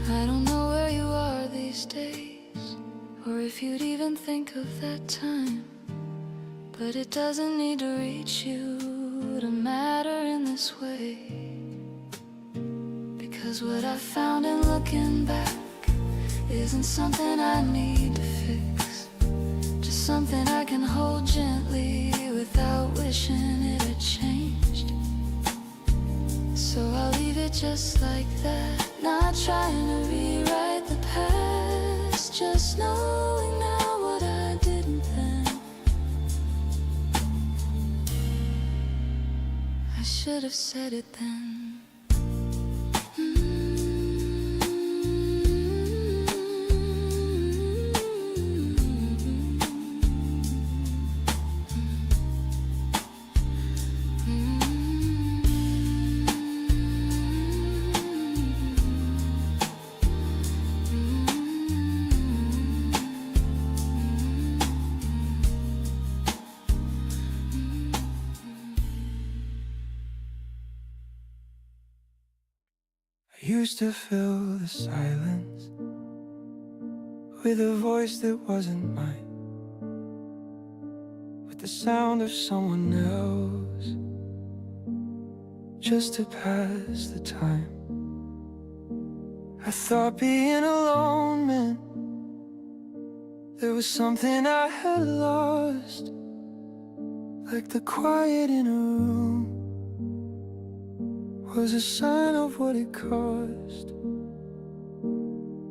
I don't know where you are these days, or if you'd even think of that time. But it doesn't need to reach you to matter in this way. Because what I found in looking back isn't something I need to fix. Just something I can hold gently without wishing it had changed. So I'll leave it just like that, not trying to rewrite the past, just knowing now what I didn't then. I should have said it then. I used to fill the silence with a voice that wasn't mine, with the sound of someone else, just to pass the time. I thought being alone meant there was something I had lost, like the quiet in a room was a sign of what it cost.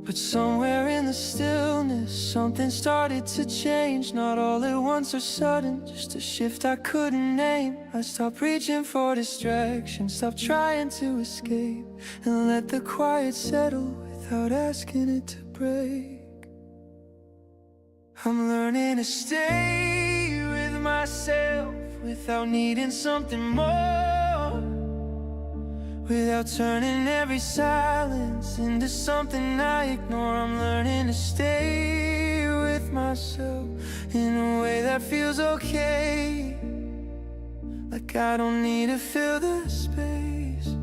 But somewhere in the stillness, something started to change. Not all at once or sudden, just a shift I couldn't name. I stopped reaching for distraction, stopped trying to escape, and let the quiet settle without asking it to break. I'm learning to stay with myself without needing something more, without turning every silence into something I ignore. I'm learning to stay with myself in a way that feels okay, like I don't need to fill the space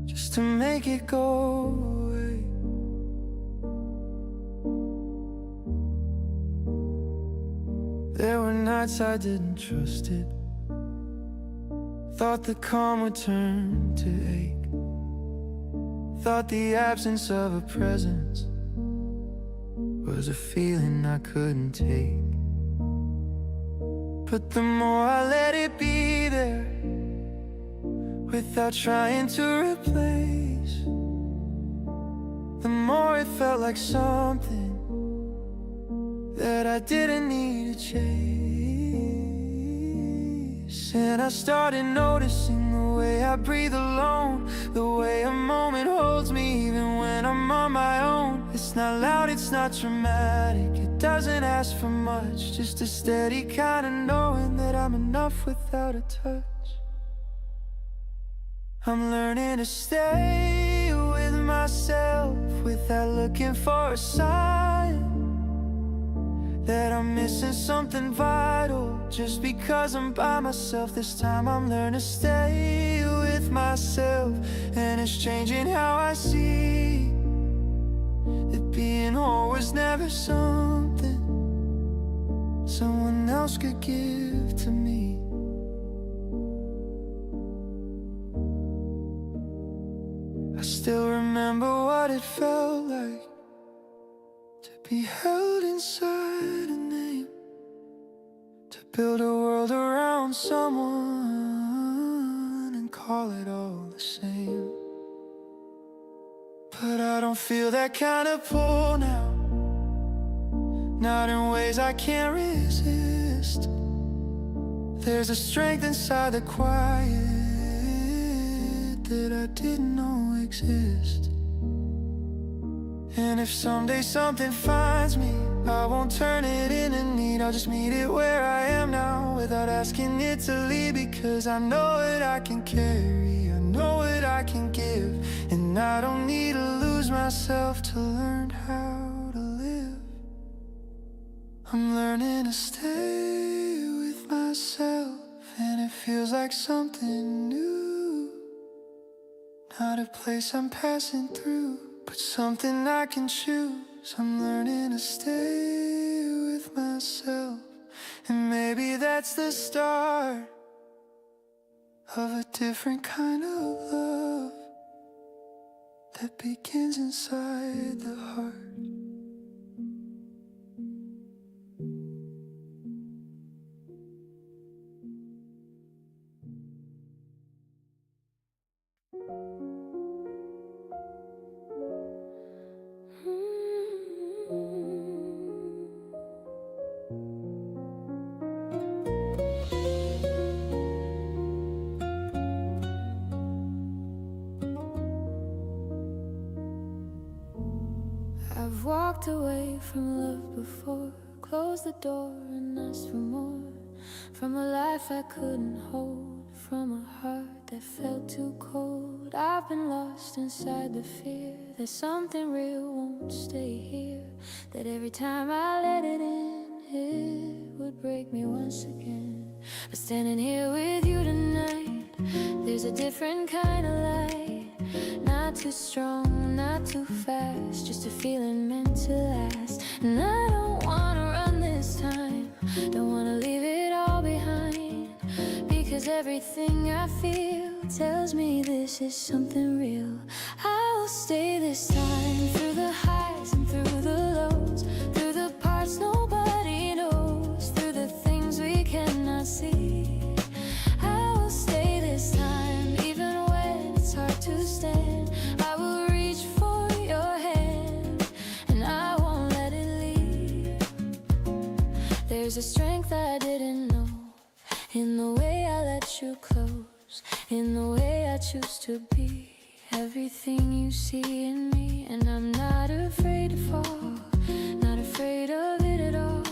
just to make it go away. There were nights I didn't trust it, thought the calm would turn to ache, thought the absence of a presence was a feeling I couldn't take. But the more I let it be there, without trying to replace. The more it felt like something that I didn't need to chase. And I started noticing the way I breathe alone, the way a moment holds me even when I'm on my own. It's not loud, it's not dramatic, it doesn't ask for much, just a steady kind of knowing that I'm enough without a touch. I'm learning to stay with myself without looking for a sign that I'm missing something vital just because I'm by myself. This time I'm learning to stay with myself, and it's changing how I see that being whole was never something someone else could give to me. I still remember what it felt like to be held inside a name, to build a world around someone and call it all the same. But I don't feel that kind of pull now, not in ways I can't resist. There's a strength inside the quiet that I didn't know exist. And if someday something finds me, I won't turn it into need, I'll just meet it where I am now without asking it to leave. Because I know what I can carry, I know what I can give, and I don't need to lose myself to learn how to live. I'm learning to stay with myself, and it feels like something new, not a place I'm passing through, but something I can choose. I'm learning to stay with myself, and maybe that's the start of a different kind of love that begins inside the heart. I've walked away from love before, closed the door and asked for more, from a life I couldn't hold, from a heart that felt too cold. I've been lost inside the fear that something real won't stay here, that every time I let it in, it would break me once again. But standing here with you tonight, there's a different kind of light. Not too strong, not too fast, just a feeling meant to last. And I don't wanna run this time, don't wanna leave it all behind, because everything I feel tells me this is something real. I will stay this time, through the highs and through the lows, through the parts nobody knows, through the things we cannot see. I will stay this time, even when it's hard to stand. I will reach for your hand, and I won't let it leave. There's a strength I didn't know in the way I let you close, in the way I choose to be everything you see in me. And I'm not afraid to fall, not afraid of it at all,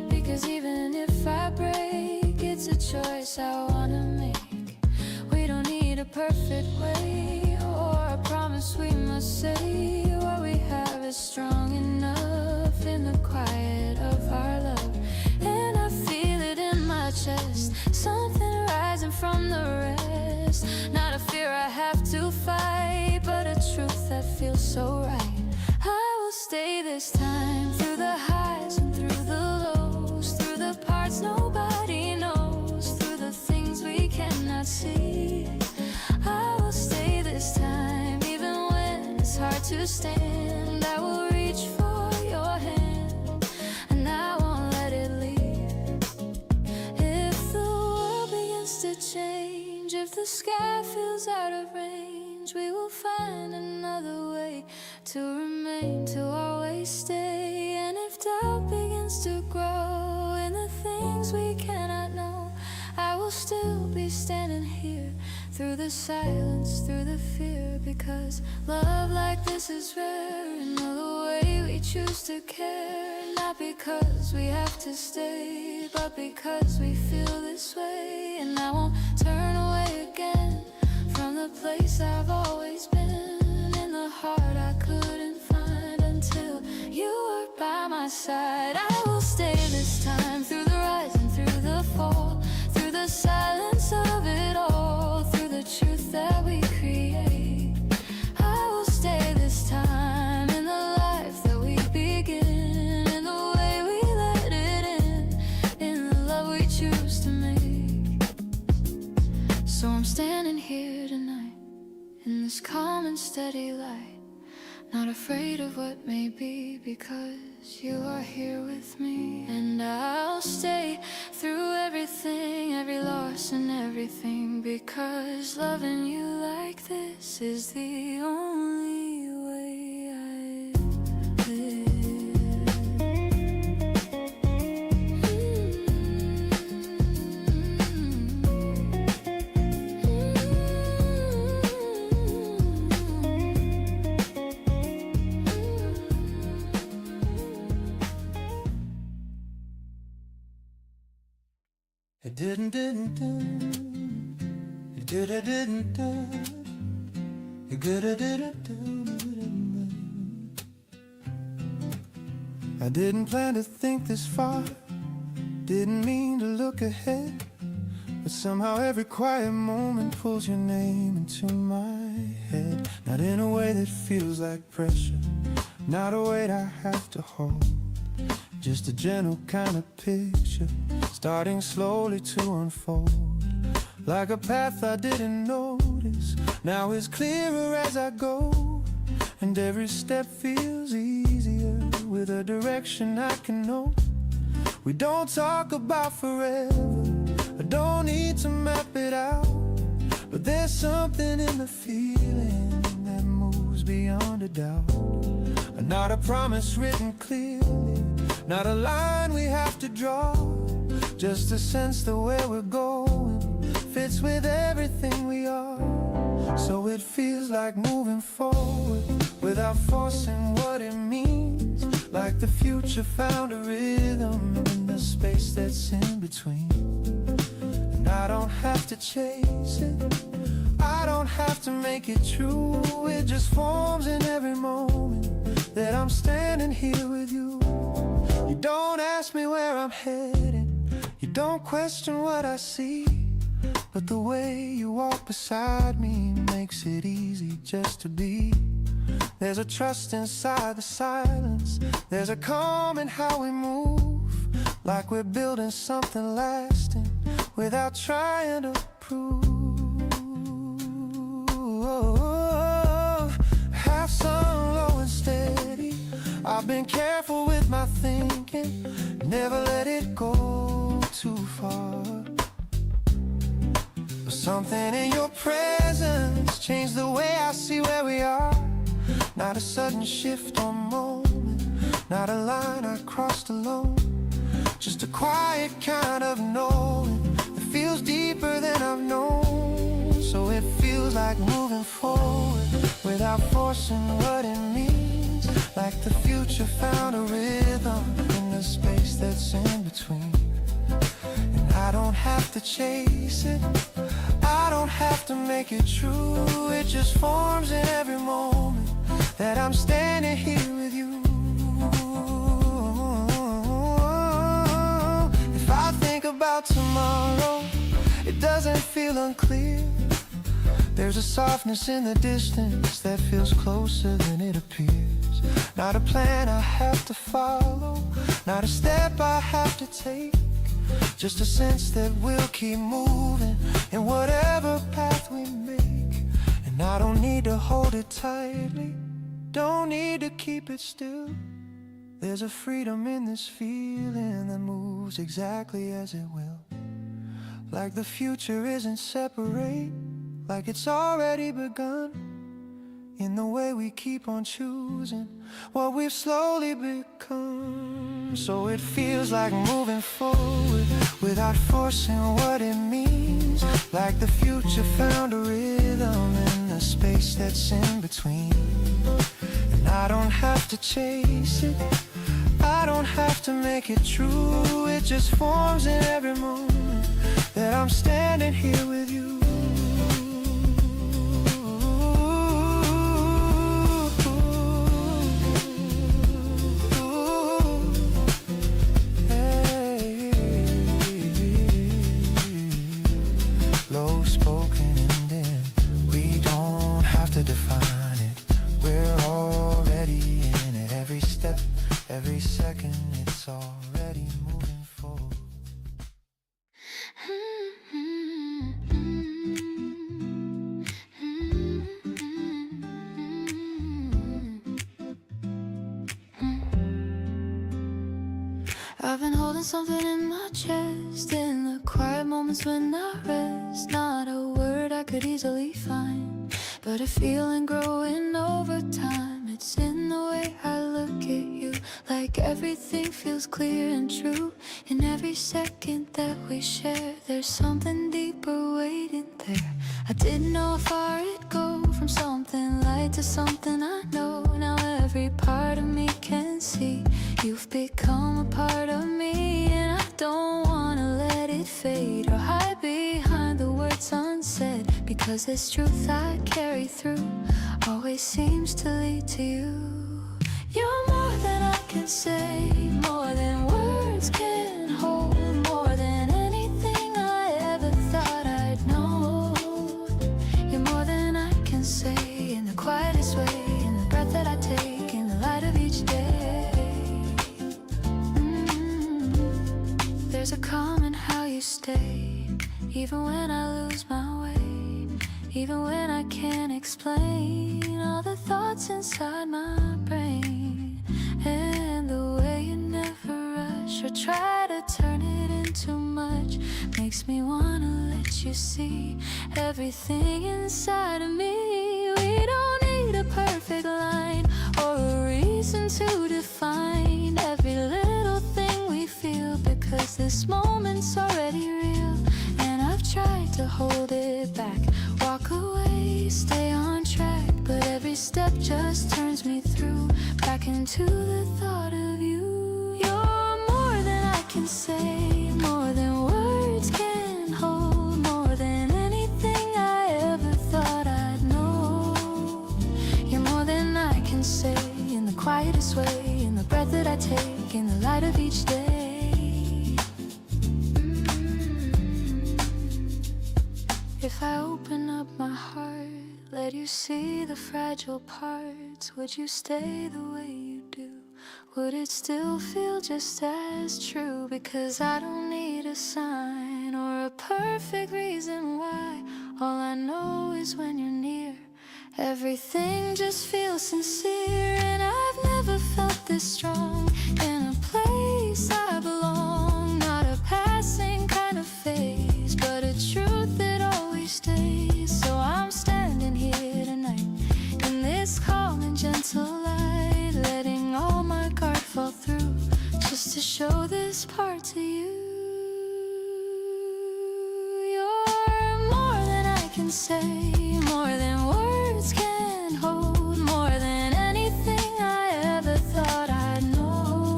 because even if I break, it's a choice I wanna make. We don't need a perfect way or a promise we must say. What we have is strong enough in the quiet of our love. And I feel it in my chest, something rising from the rest. Not a fear I have to fight, but a truth that feels so right. I will stay this time, through the highs and through the lows, through the parts nobody knows, through the things we cannot see. I will stay this time, even when it's hard to stand. I will reach for your hand, and I won't let it leave. If the world begins to change, if the sky rearrange, we will find another way to remain, to always stay. And if doubt begins to grow in the things we cannot know, I will still be standing here through the silence, through the fear, because love like this is rare. And know the way we choose to care, not because we have to stay, but because we feel this way. And I won't turn away again from the place I've always been, in the heart I couldn't find until you were by my side. I will stay this time, through the rise and through the fall, through the silence of it all, through the truth that we create. I will stay this time, in the life that we begin, in the way we let it in the love we choose to make. So I'm standing here tonight, in this calm and steady light, not afraid of what may be, because you are here with me. And I'll stay through everything, every loss and everything, because loving you like this is the only way I live. It didn't do. It didn't do. It didn't do. I didn't plan to think this far. Didn't mean to look ahead. But somehow every quiet moment pulls your name into my head. Not in a way that feels like pressure, not a weight I have to hold. Just a gentle kind of picture, starting slowly to unfold. Like a path I didn't notice, now it's clearer as I go. And every step feels easier, with a direction I can know. We don't talk about forever, I don't need to map it out. But there's something in the feeling that moves beyond a doubt. Not a promise written clearly, not a line we have to draw. Just a sense that where we're going fits with everything we are. So it feels like moving forward without forcing what it means. Like the future found a rhythm in the space that's in between. And I don't have to chase it, I don't have to make it true. It just forms in every moment that I'm standing here with you. You don't ask me where I'm headed, you don't question what I see. But the way you walk beside me makes it easy just to be. There's a trust inside the silence, there's a calm in how we move. Like we're building something lasting without trying to prove. Have some low and steady, I've been careful with my thinking, never let it go too far. But something in your presence changed the way I see where we are. Not a sudden shift or moment, not a line I crossed alone. Just a quiet kind of knowing that feels deeper than I've known. So it feels like moving forward without forcing what it means. Like the future found a rhythm in the space that's in between. And I don't have to chase it, I don't have to make it true. It just forms in every moment that I'm standing here with you. If I think about tomorrow, it doesn't feel unclear. There's a softness in the distance that feels closer than it appears. Not a plan I have to follow, not a step I have to take. Just a sense that we'll keep moving in whatever path we make. And I don't need to hold it tightly, don't need to keep it still. There's a freedom in this feeling that moves exactly as it will. Like the future isn't separate, like it's already begun. In the way we keep on choosing what we've slowly become. So it feels like moving forward without forcing what it means. Like the future found a rhythm in the space that's in between. And I don't have to chase it, I don't have to make it true. It just forms in every moment that I'm standing here with you. To define it, we're already in it. Every step, every second, it's already moving forward. I've been holding something in my chest in the quiet moments when I rest. Not a word I could easily find, but a feeling growing over time. It's in the way I look at you, like everything feels clear and true. In every second that we share, there's something deeper waiting there. I didn't know how far it'd go, from something light to something I know. Now every part of me can see you've become a part of me, and I don't wanna let it fade or hide behind the words unsaid, because this truth I carry through always seems to lead to you. You're more than I can say, more than words can hold, more than anything I ever thought I'd know. You're more than I can say, in the quietest way, in the breath that I take, in the light of each day. There's a calm in how you stay, even when I lose my way, even when I can't explain all the thoughts inside my brain. And the way you never rush or try to turn it into much makes me wanna let you see everything inside of me. We don't need a perfect line or a reason to define every little thing we feel, because this moment's already real. And I've tried to hold it back, walk away, stay on track, but every step just turns me through back into the thought of you. You're more than I can say, more than words can hold, more than anything I ever thought I'd know. You're more than I can say, in the quietest way, in the breath that I take, in the light of each day. If I open up my heart, let you see the fragile parts, would you stay the way you do? Would it still feel just as true? Because I don't need a sign or a perfect reason why. All I know is when you're near, everything just feels sincere. And I've never felt this strong in a place I belong. Not a passing kind of phase, but a truth that always stays. So I'm standing here tonight in this calm and gentle light, letting all my guard fall through just to show this part to you. You're more than I can say, more than words can hold, more than anything I ever thought I'd know.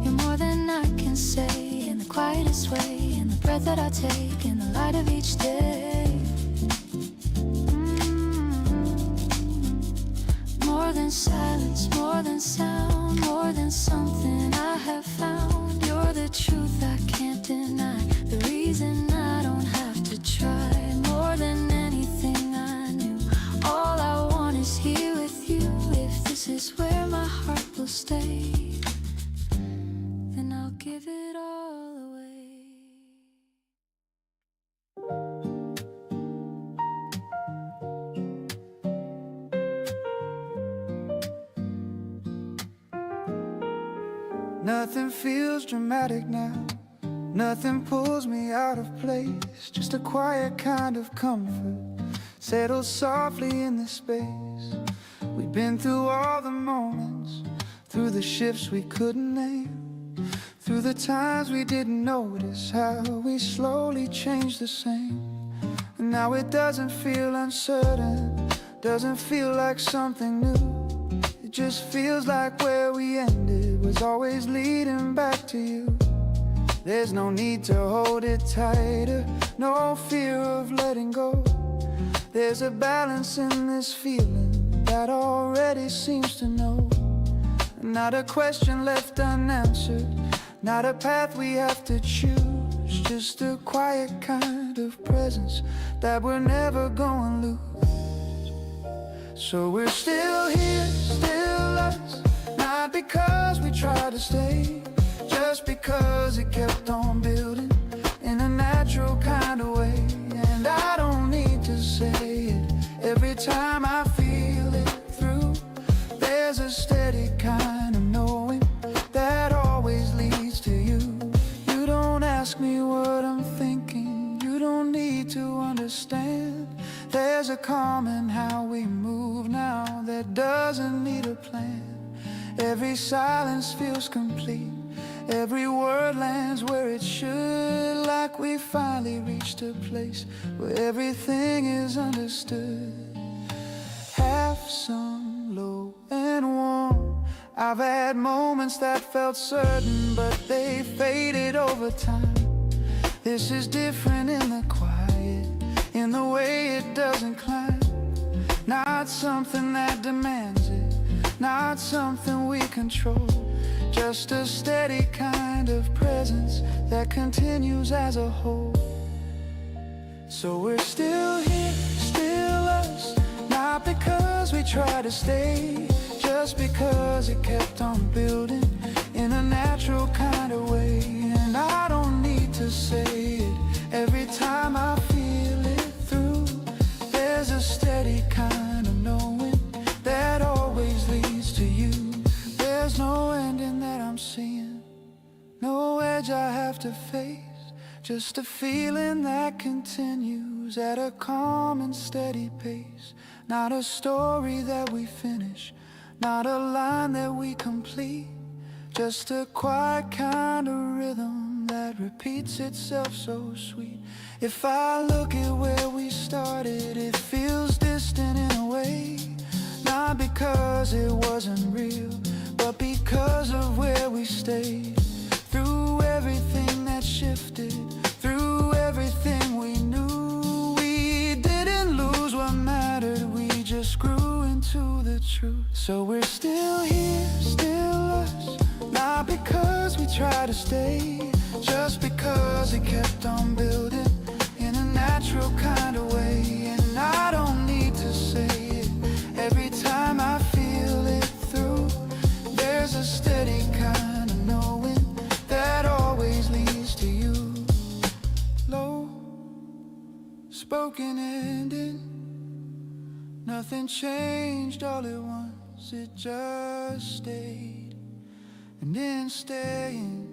You're more than I can say, in the quietest way, in the breath that I take, in the light of each day. More than silence, more than sound, more than something I have found. You're the truth I can't deny, the reason I don't have to try. More than anything I knew, all I want is here with you. If this is where my heart will stay, then I'll give it all away. Nothing feels dramatic now, Nothing pulls me out of place, just a quiet kind of comfort settles softly in this space. We've been through all the moments, through the shifts we couldn't name, through the times we didn't notice how we slowly changed the same. And now it doesn't feel uncertain, doesn't feel like something new. It just feels like where we ended was always leading back to you. There's no need to hold it tighter, no fear of letting go. There's a balance in this feeling that already seems to know. Not a question left unanswered, not a path we have to choose, just a quiet kind of presence that we're never gonna lose. So we're still here, still us, not because we tried to stay, just because it kept on building in a natural kind of way. And I don't need to say it every time I feel it through. There's a steady kind of knowing that always leads to you. You don't ask me what I'm thinking, you don't need to understand. There's a calm in how we move now that doesn't need a plan. Every silence feels complete, every word lands where it should, like we finally reached a place where everything is understood. Half sung, low and warm, I've had moments that felt certain, but they faded over time. This is different in the quiet, in the way it doesn't climb. Not something that demands it, not something we control, just a steady kind of presence that continues as a whole. So we're still here, still us, not because we try to stay, just because it kept on building in a natural kind of way. And I don't need to say it every time I feel it through. There's a steady kind of knowing that always leads to you. There's no ending that I'm seeing, no edge I have to face, just a feeling that continues at a calm and steady pace. Not a story that we finish, not a line that we complete, just a quiet kind of rhythm that repeats itself so sweet. If I look at where we started, it feels distant in a way, not because it wasn't real, but because of where we stayed. Through everything that shifted, through everything we knew, we didn't lose what mattered, we just grew into the truth. So we're still here, still us, not because we try to stay, just because it kept on building in a natural kind of way. And I don't need to say it every time I feel it through. There's a steady kind of knowing that always leads to you. Low spoken ending, nothing changed all at once, it just stayed. And in staying,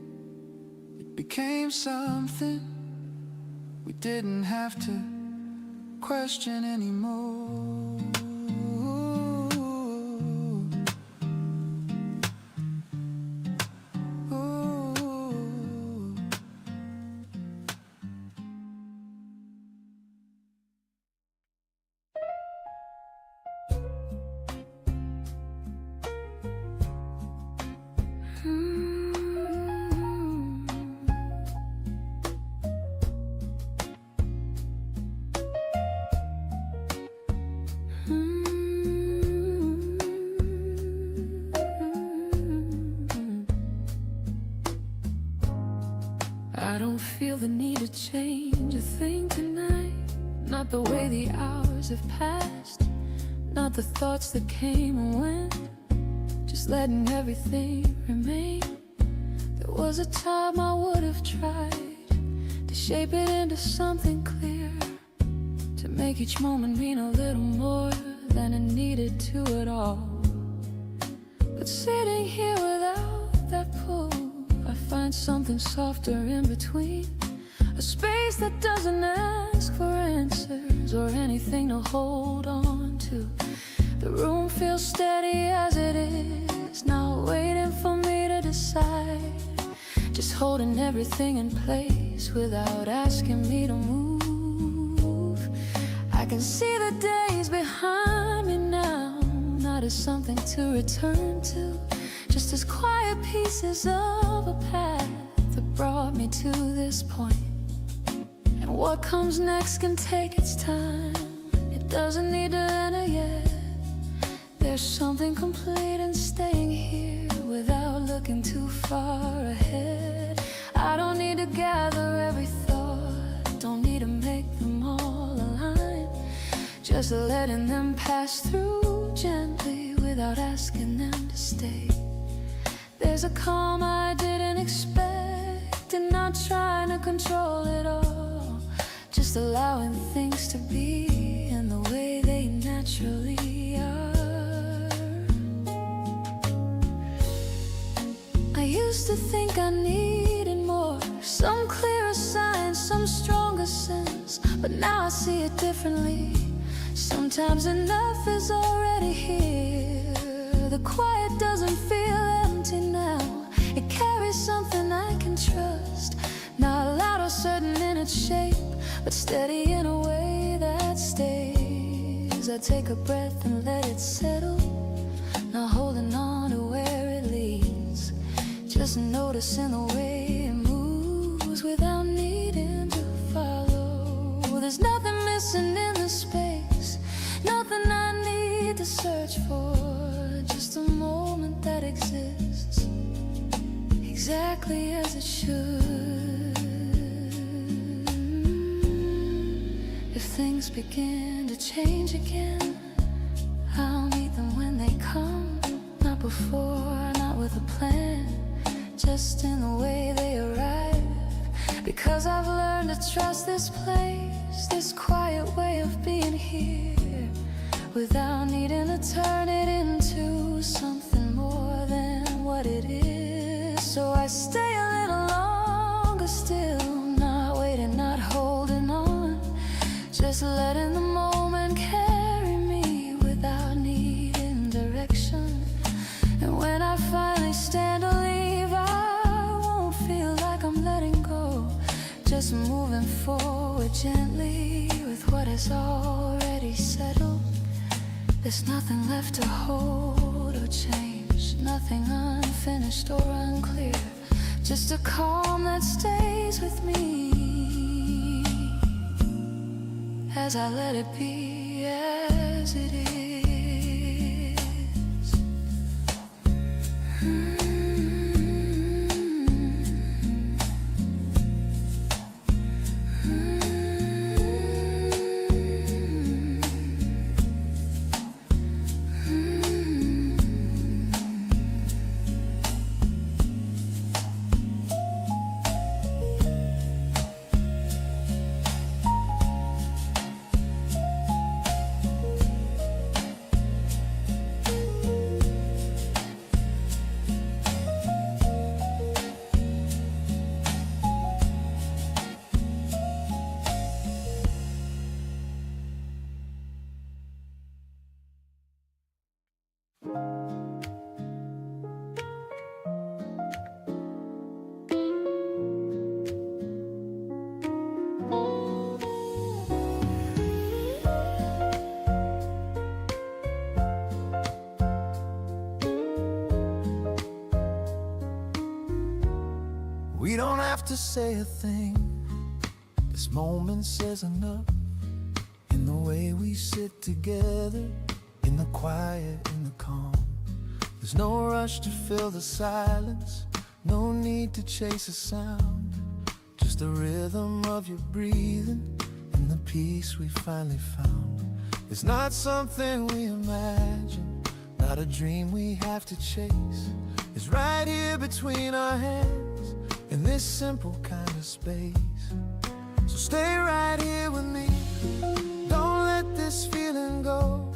it became something we didn't have to question anymore. I don't feel the need to change a thing tonight. Not the way the hours have passed, not the thoughts that came and went, just letting everything remain. There was a time I would have tried to shape it into something clear, to make each moment mean a little more than it needed to at all. But sitting here without that pull, I find and something softer in between. A space that doesn't ask for answers or anything to hold on to. The room feels steady as it is, not waiting for me to decide. Just holding everything in place without asking me to move. I can see the days behind me now, not as something to return to, just as quiet pieces of a path that brought me to this point. And what comes next can take its time, it doesn't need to end yet. There's something complete in staying here without looking too far ahead. I don't need to gather every thought, don't need to make them all align, just letting them pass through gently without asking them to stay. There's a calm I didn't expect, and not trying to control it all, just allowing things to be in the way they naturally are. I used to think I needed more, some clearer signs, some stronger sense, but now I see it differently. Sometimes enough is already here. The quiet doesn't feel empty now, it carries something I can trust. Not loud or certain in its shape, but steady in a way that stays. I take a breath and let it settle, not holding on to where it leads, just noticing the way it moves without needing to follow. There's nothing missing in the space, nothing I need to search for, just a moment that exists exactly as it should. If things begin to change again, I'll meet them when they come, not before, not with a plan, just in the way they arrive. Because I've learned to trust this place, this quiet way of being here, without needing to turn it into something more than what it is. So I stay a little longer still, not waiting, not holding on, just letting the moment carry me without needing direction. And when I finally stand to leave, I won't feel like I'm letting go, just moving forward gently with what is already settled. There's nothing left to hold or change, nothing unfinished or unclear, just a calm that stays with me as I let it be as it is. We don't have to say a thing, this moment says enough. In the way we sit together, in the quiet, in the calm. There's no rush to fill the silence, no need to chase a sound, just the rhythm of your breathing and the peace we finally found. It's not something we imagine, not a dream we have to chase. It's right here between our hands, in this simple kind of space. So stay right here with me, don't let this feeling go.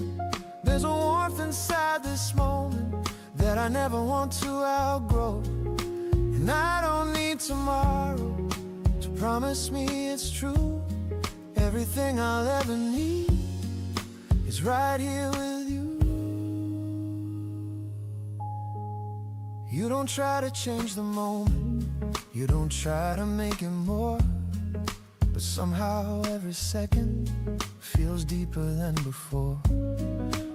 There's a warmth inside this moment that I never want to outgrow. And And I don't need tomorrow to promise me it's true. Everything I'll ever need is right here with you. You don't try to change the moment, you don't try to make it more, but somehow every second feels deeper than before.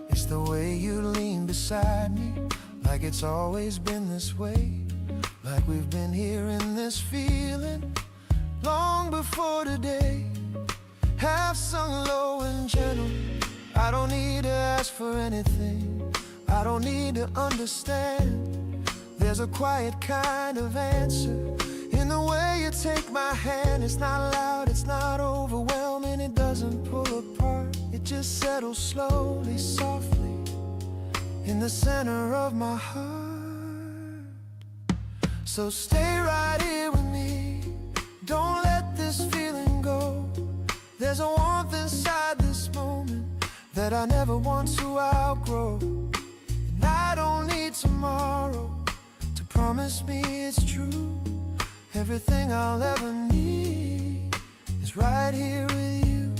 It's the way you lean beside me, like it's always been this way, like we've been here in this feeling long before today. Half sung low and gentle, I don't need to ask for anything, I don't need to understand. There's a quiet kind of answer in the way you take my hand. It's not loud, it's not overwhelming, it doesn't pull apart, it just settles slowly, softly in the center of my heart. So stay right here with me, don't let this feeling go. There's a warmth inside this moment that I never want to outgrow. And I don't need tomorrow to promise me it's true. Everything I'll ever need is right here with you.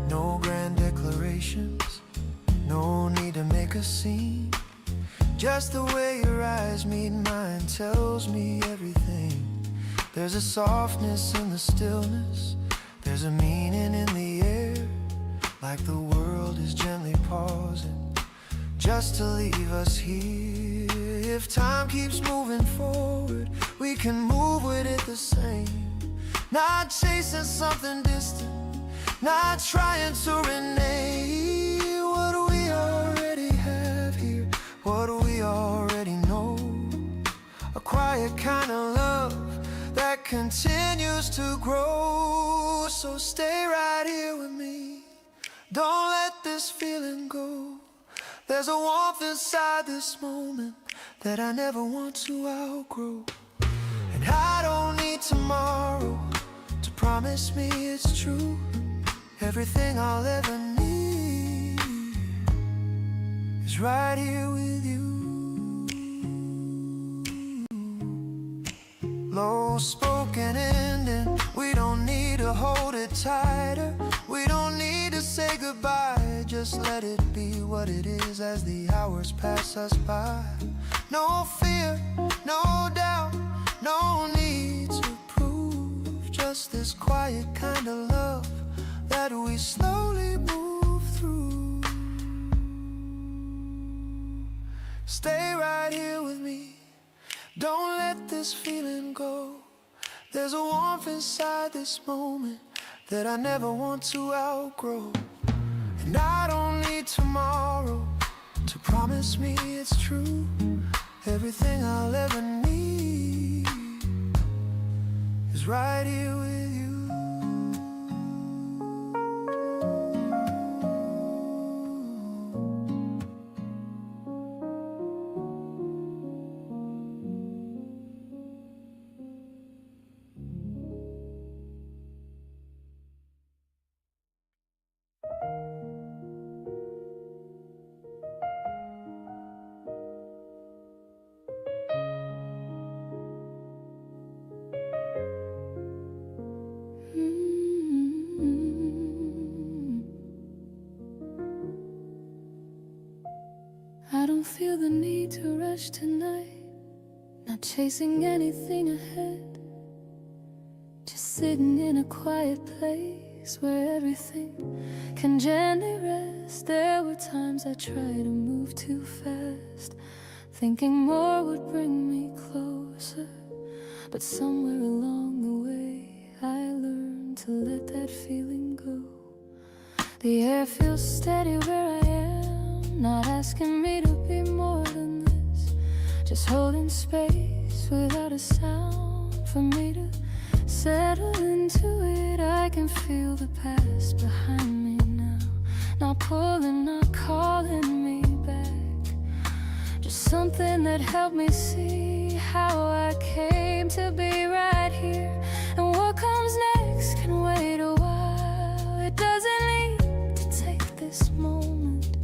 No grand declarations, no need to make a scene. Just the way your eyes meet mine tells me everything. There's a softness in the stillness, there's a meaning in the air, like the world is gently pausing just to leave us here. If time keeps moving forward, we can move with it the same. Not chasing something distant, not trying to renege what we already have here, what we already know. A quiet kind of love that continues to grow. So stay right here with me, don't let this feeling go. There's a warmth inside this moment that I never want to outgrow. And I don't need tomorrow to promise me it's true. Everything I'll ever need is right here with you. Low spoken ending, we don't need to hold it tighter, we don't need to say goodbye, just let it be what it is as the hours pass us by. No fear, no doubt, no need to prove, just this quiet kind of love that we slowly move through. Stay right here with me, don't let this feeling go. There's a warmth inside this moment that I never want to outgrow. And I don't need tomorrow to promise me it's true. Everything I'll ever need is right here with you. I don't feel the need to rush tonight, not chasing anything ahead, just sitting in a quiet place where everything can gently rest. There were times I tried to move too fast, thinking more would bring me closer, but somewhere along the way I learned to let that feeling go. The air feels steady where I am, not asking me to be more than this, just holding space without a sound for me to settle into it. I can feel the past behind me now, not pulling, not calling me back, just something that helped me see how I came to be right here. And what comes next can wait a while, it doesn't need to take this moment.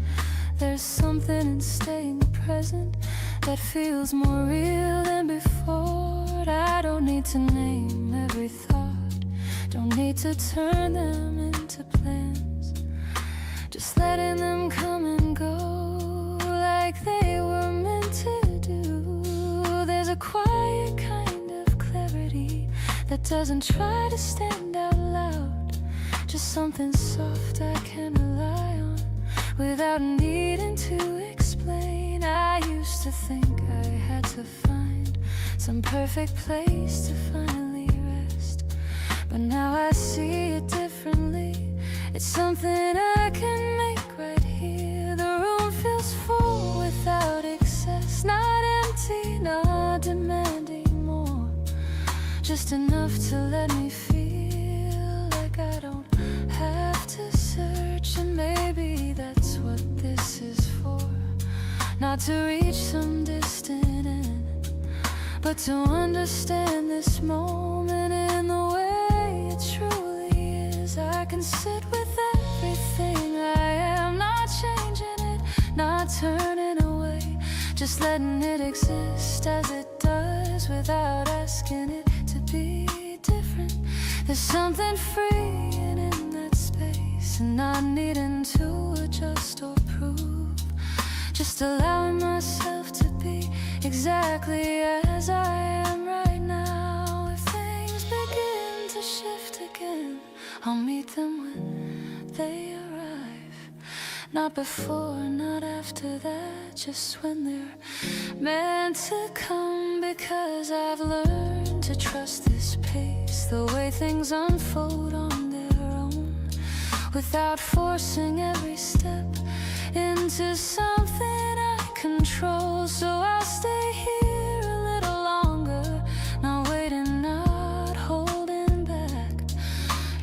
There's something in staying present that feels more real than before. I don't need to name every thought, don't need to turn them into plans, just letting them come and go like they were meant to do. There's a quiet kind of clarity that doesn't try to stand out loud, just something soft I can rely on without needing to explain. I used to think I had to find some perfect place to finally rest, but now I see it differently. It's something I can make right here. The room feels full without excess, not empty, not demanding more, just enough to let me feel like I don't have to search. And maybe that's what this is for, not to reach some distant end, but to understand this moment in the way it truly is. I can sit with everything I am, not changing it, not turning away, just letting it exist as it does without asking it to be different. There's something freeing in that space, and not needing to adjust or prove, just allowing myself to be exactly as I am right now. If things begin to shift again, I'll meet them when they arrive, not before, not after that, just when they're meant to come. Because I've learned to trust this pace, the way things unfold on their own, without forcing every step into something I control. So I'll stay here a little longer, not waiting, not holding back,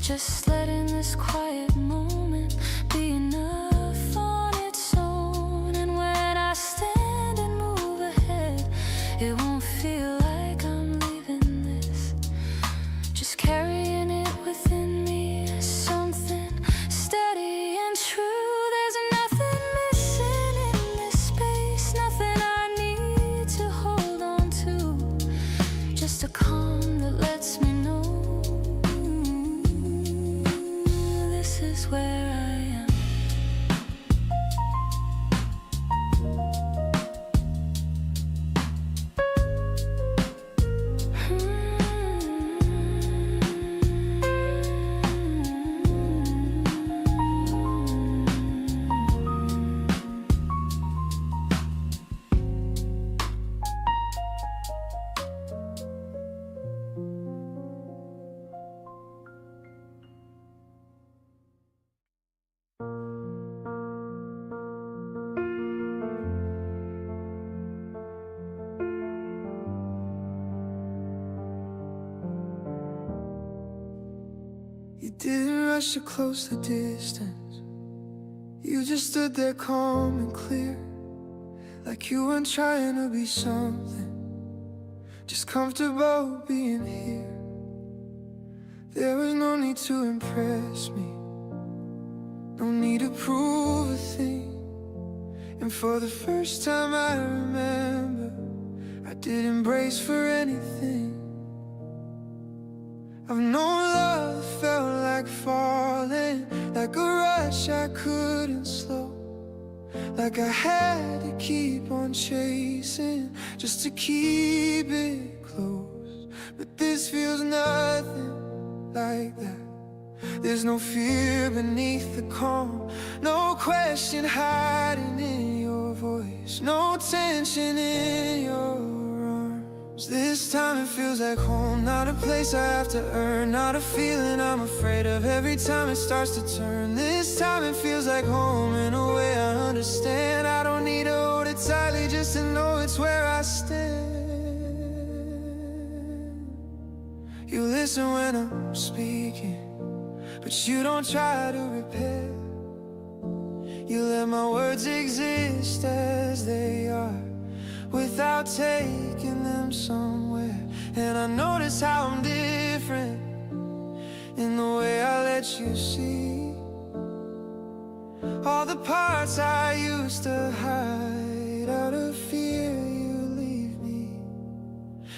just letting this quiet moment be enough on its own. And when I stand and move ahead, it won't feel like I'm leaving this, just carrying it within me as something steady and true. There's nothing missing in this space, nothing I need to hold on to, just a calm that lets me know this is where I am. You didn't rush to close the distance, you just stood there calm and clear, like you weren't trying to be something, just comfortable being here. There was no need to impress me, no need to prove a thing. And for the first time I remember, I didn't brace for anything. I've known love that felt like falling, like a rush I couldn't slow, like I had to keep on chasing just to keep it close. But this feels nothing like that. There's no fear beneath the calm, no question hiding in your voice, no tension in your arms. This time it feels like home, not a place I have to earn, not a feeling I'm afraid of every time it starts to turn. This time it feels like home in a way I understand. I don't need to hold it tightly just to know it's where I stand. You listen when I'm speaking, but you don't try to repair. You let my words exist as they are, without taking them somewhere. And I notice how I'm different in the way I let you see all the parts I used to hide out of fear you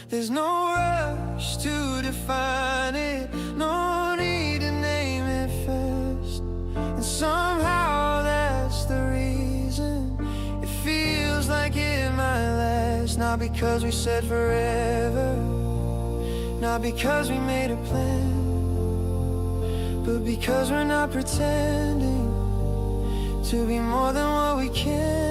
There's no rush to define it, no need to name it first. And somehow that's the reason it feels like it might last. Not because we said forever, not because we made a plan, but because we're not pretending to be more than what we can.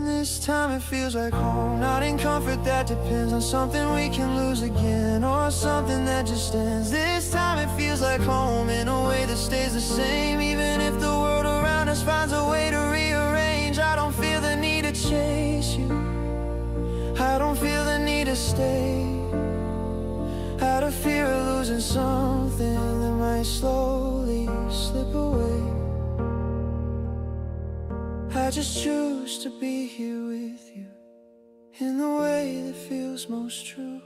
This time it feels like home, not in comfort that depends on something we can lose again, or something that just ends. This time it feels like home in a way that stays the same, even if the world around us finds a way to rearrange. I don't feel the need to chase you, I don't feel the need to stay, out of fear of losing something that might slowly slip away. I just choose to be here with you in the way that feels most true.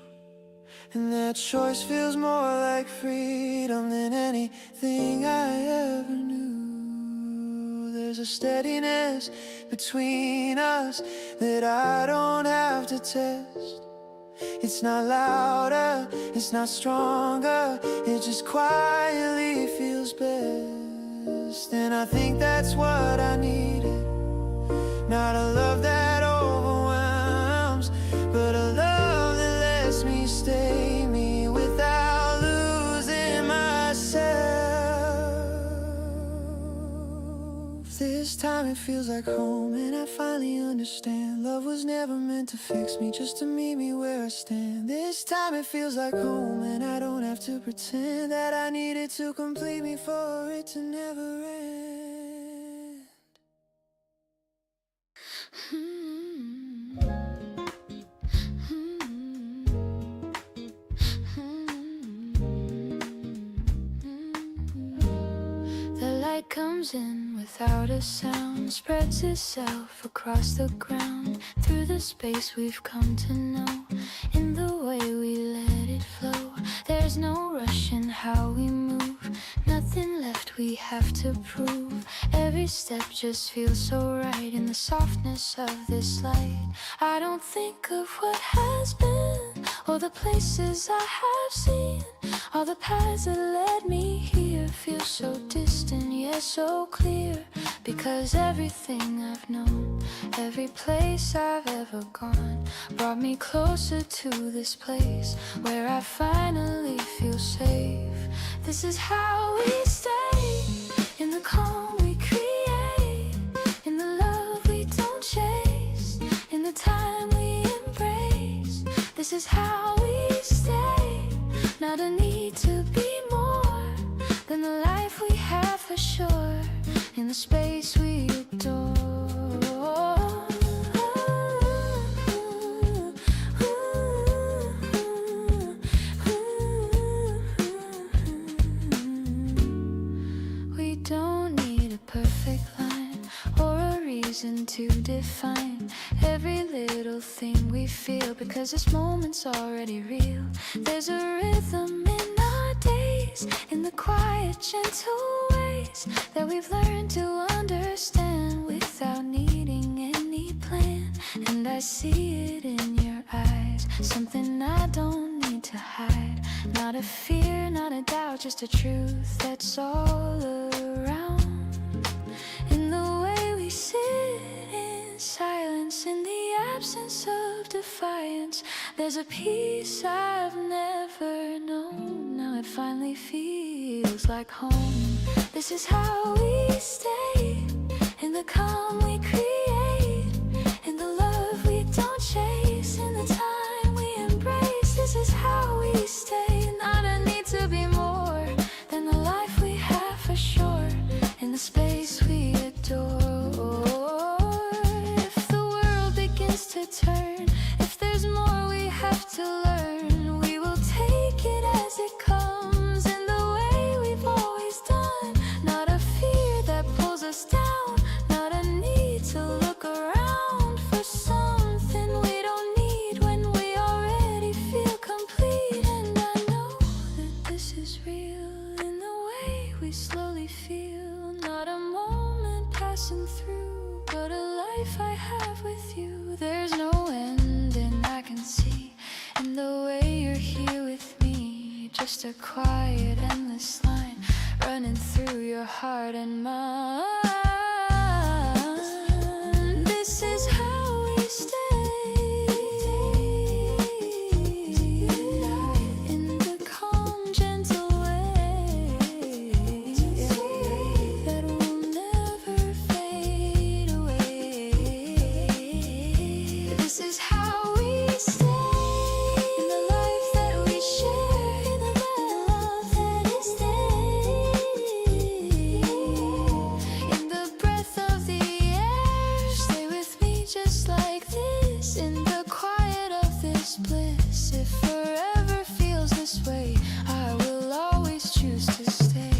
And that choice feels more like freedom than anything I ever knew. There's a steadiness between us that I don't have to test. It's not louder, it's not stronger, it just quietly feels best. And I think that's what I needed. Not a love that overwhelms, but a love that lets me stay me without losing myself. This time it feels like home, and I finally understand. Love was never meant to fix me, just to meet me where I stand. This time it feels like home, and I don't have to pretend that I need it to complete me for it to never end. The light comes in without a sound, spreads itself across the ground, through the space we've come to know, in the way we let it flow. There's no rush in how we move, nothing left we have to prove. Every step just feels so right in the softness of this light. I don't think of what has been, or the places I have seen. All the paths that led me here feel so distant yet so clear, because everything I've known, every place I've ever gone, brought me closer to this place where I finally feel safe. This is how we stay, in the calm we create, in the love we don't chase, in the time we embrace. This is how we stay, not a need to be more than the life we have for sure, in the space we adore. We don't need a perfect line or a reason to define every little thing we feel, because this moment's already real. There's a rhythm in our days, in the quiet, gentle ways that we've learned to understand without needing any plan. And I see it in your eyes, something I don't need to hide. Not a fear, not a doubt, just a truth that's all around. In the way we sit in silence, in the absence of defiance, there's a peace I've never known. Now it finally feels like home. This is how we stay, in the calm we create, in the love we don't chase, in the time we embrace. This is how we stay, not a need to be more than the life we have for sure, in the space we adore. If the world begins to turn, if there's more we have to learn, we will take it as it comes, in the way we've always done. Not a fear that pulls us down, not a need to look around for something we don't need when we already feel complete. And I know that this is real, in the way we slowly feel. Not a moment passing through, but a life I have with you. There's no end and I can see just a quiet, endless line running through your heart and mind. This is how we stay in the calm, gentle way that will never fade away. This is how we stay in the life that we share, in the love that is there, in the breath of the air. Stay with me just like this, in the quiet of this bliss. If forever feels this way, I will always choose to stay.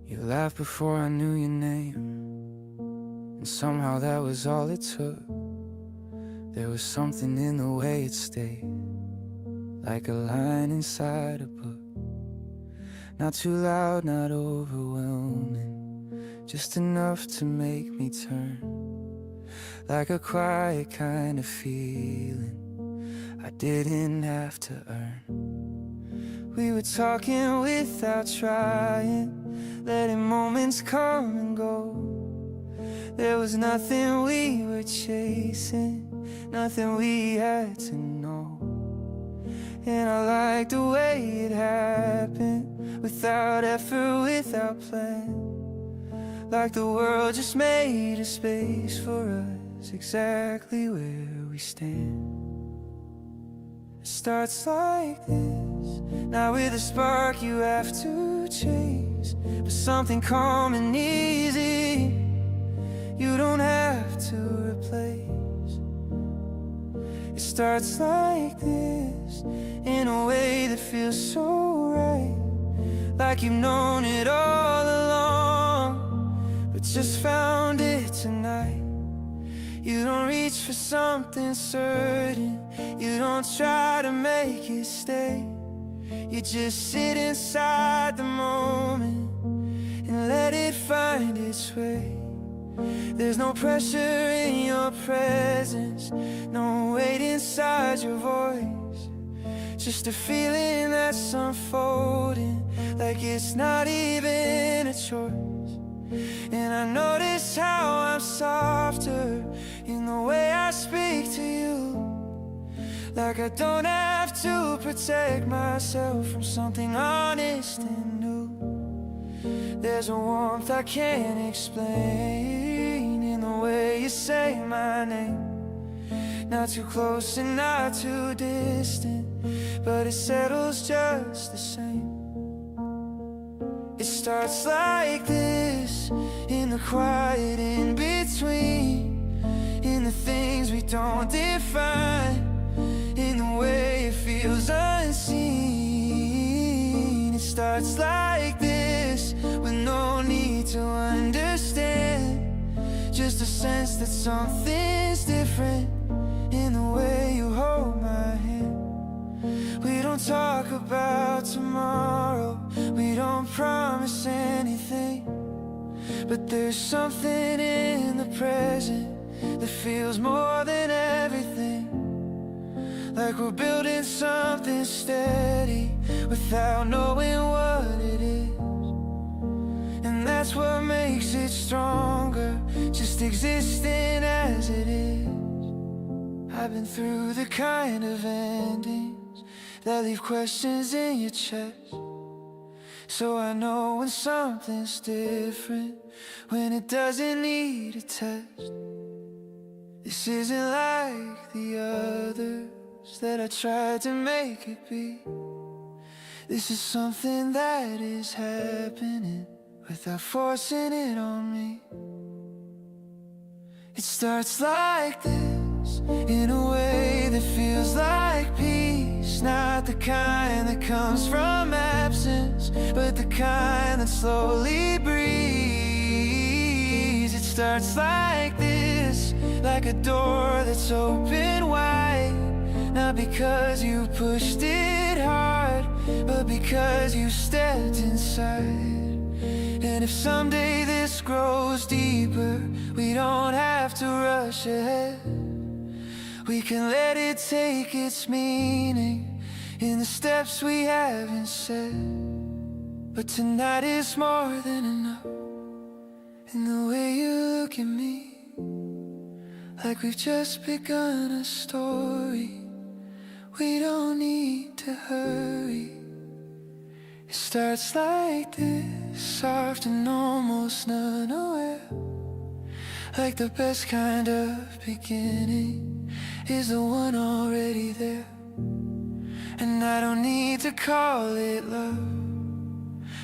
You laughed before I knew your name, and somehow that was all it took. There was something in the way it stayed, like a line inside a book. Not too loud, not overwhelming, just enough to make me turn. Like a quiet kind of feeling I didn't have to earn. We were talking without trying, letting moments come and go. There was nothing we were chasing, nothing we had to know. And I liked the way it happened, without effort, without plan. Like the world just made a space for us, exactly where we stand. It starts like this, not with a spark you have to chase, but something calm and easy you don't have to replace. It starts like this, in a way that feels so right, like you've known it all along, but just found it tonight. You don't reach for something certain, you don't try to make it stay. You just sit inside the moment and let it find its way. There's no pressure in your presence, no weight inside your voice, just a feeling that's unfolding, like it's not even a choice. And I notice how I'm softer in the way I speak to you, like I don't have to protect myself from something honest and new. There's a warmth I can't explain in the way you say my name. Not too close and not too distant, but it settles just the same. It starts like this, in the quiet in between, in the things we don't define, in the way it feels unseen. It starts like this, with no need to understand, just a sense that something's different in the way you hold my hand. We don't talk about tomorrow, we don't promise anything, but there's something in the present that feels more than everything. Like we're building something steady without knowing what it is. And that's what makes it stronger, just existing as it is. I've been through the kind of endings that leave questions in your chest, so I know when something's different, when it doesn't need a test. This isn't like the others that I tried to make it be. This is something that is happening without forcing it on me. It starts like this, in a way that feels like peace. Not the kind that comes from absence, but the kind that slowly breathes. It starts like this, like door that's open wide, not because you pushed it hard, but because you stepped inside. And if someday this grows deeper, we don't have to rush ahead. We can let it take its meaning in the steps we haven't said. But tonight is more than enough. And the way you look at me, like we've just begun a story. We don't need to hurry. It starts like this, soft and almost unaware. Like the best kind of beginning is the one already there. And I don't need to call it love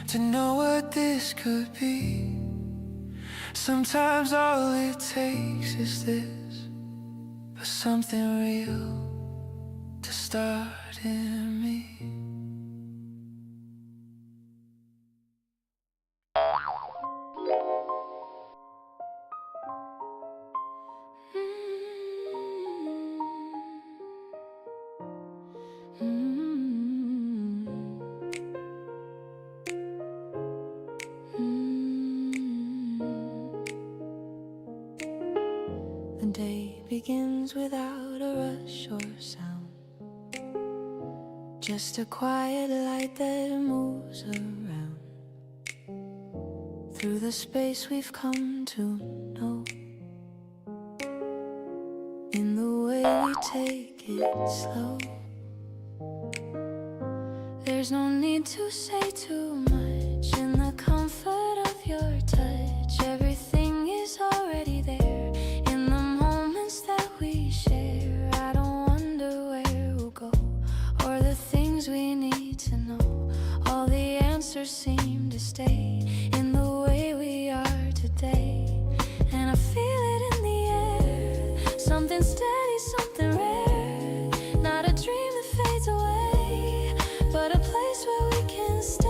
to know what this could be. Sometimes all it takes is this, but something real to start in me. The day begins without a rush or sound, just a quiet light that moves around through the space we've come to know. In the way we take it slow, there's no need to say too much. In the comfort of your touch, everything is already there. That we share, I don't wonder where we'll go or the things we need to know. All the answers seem to stay in the way we are today. And I feel it in the air, something steady, something rare. Not a dream that fades away, but a place where we can stay.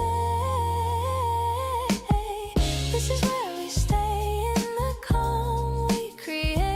This is where we stay, in the calm we create.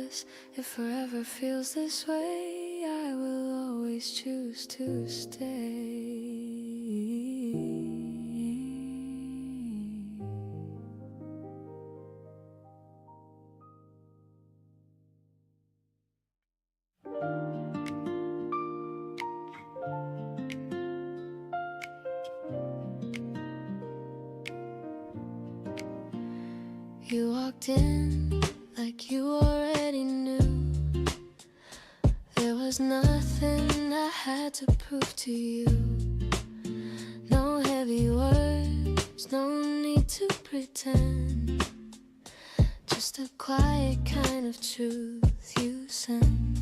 'cause if forever feels this way, I will always choose to stay. You walked in like you already knew. There was nothing I had to prove to you. No heavy words, no need to pretend. Just a quiet kind of truth you sent.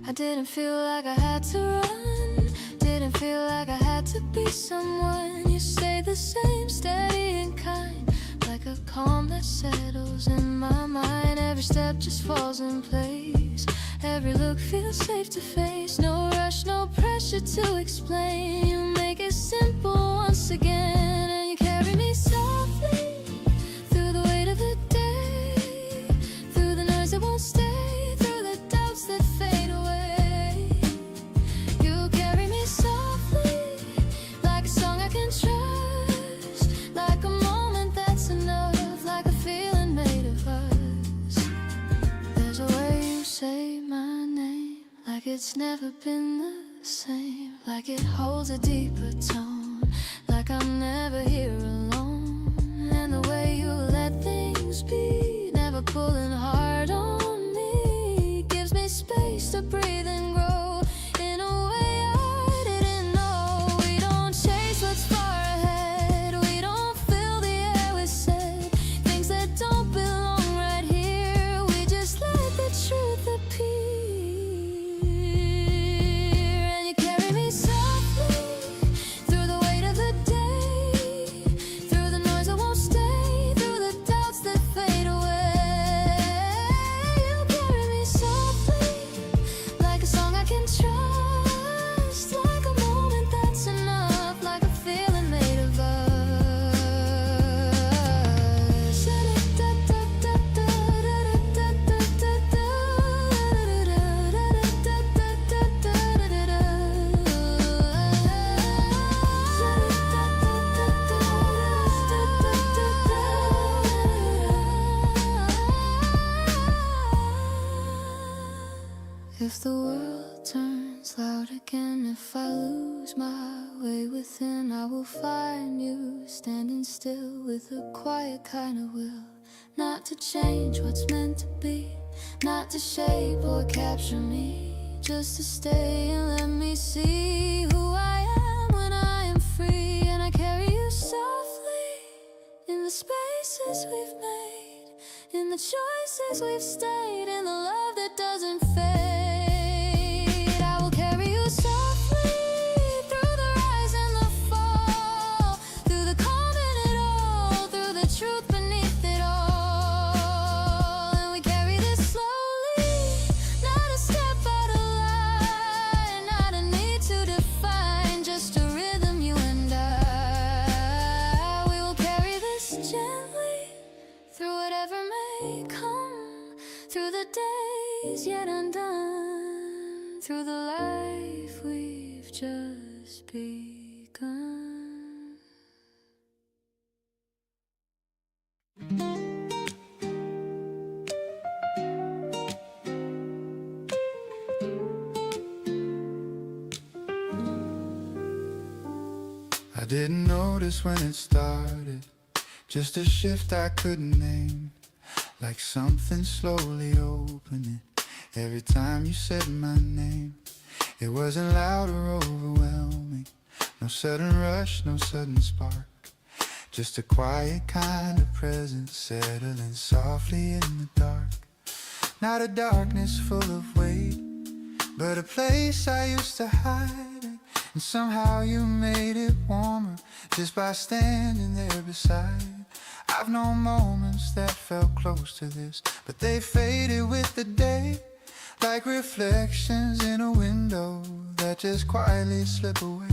I didn't feel like I had to run, didn't feel like I had to be someone. You stayed the same, steady and kind, like a calm that settles in my mind. Every step just falls in place, every look feels safe to face. No rush, no pressure to explain. You make it simple once again, and you carry me softly through the weight of the day, through the noise that won't stay, through the doubts that fade away. You carry me softly like a song I can trust, like a moment that's enough, like a feeling made of us. There's a way you say my name, like it's never been the same, like it holds a deeper tone, like I'm never here alone. And the way you let things be, never pulling hard on me, gives me space to breathe and grow in a way I didn't know. We don't chase what's far ahead, we don't fill the air with said things that don't belong right here. We just let the truth appear, and you carry me softly through the weight of the day, through the noise that won't stay, through the doubts that fade away. You carry me softly like a song I can trust, like a moment that's enough, like a feeling made of If the world turns loud again, if I lose my way within, I will find you standing still with a quiet kind of will, not to change what's meant to be, not to shape or capture me, just to stay and let me see who I am when I am free. And I carry you softly in the spaces we've made, in the choices we've stayed, in the love that doesn't fade. I will carry you softly through the rise and the fall, through the calm in it all, through the truth beneath it all. And we carry this slowly, not a step out of line, not a need to define, just a rhythm, you and I. We will carry this gently through whatever may come, through the days yet undone, through the life we've just begun. I didn't notice when it started, just a shift I couldn't name, like something slowly opening every time you said my name. It wasn't loud or overwhelming, no sudden rush, no sudden spark, just a quiet kind of presence settling softly in the dark. Not a darkness full of weight, but a place I used to hide in, and somehow you made it warmer just by standing there beside. I've known moments that felt close to this, but they faded with the day, like reflections in a window that just quietly slip away.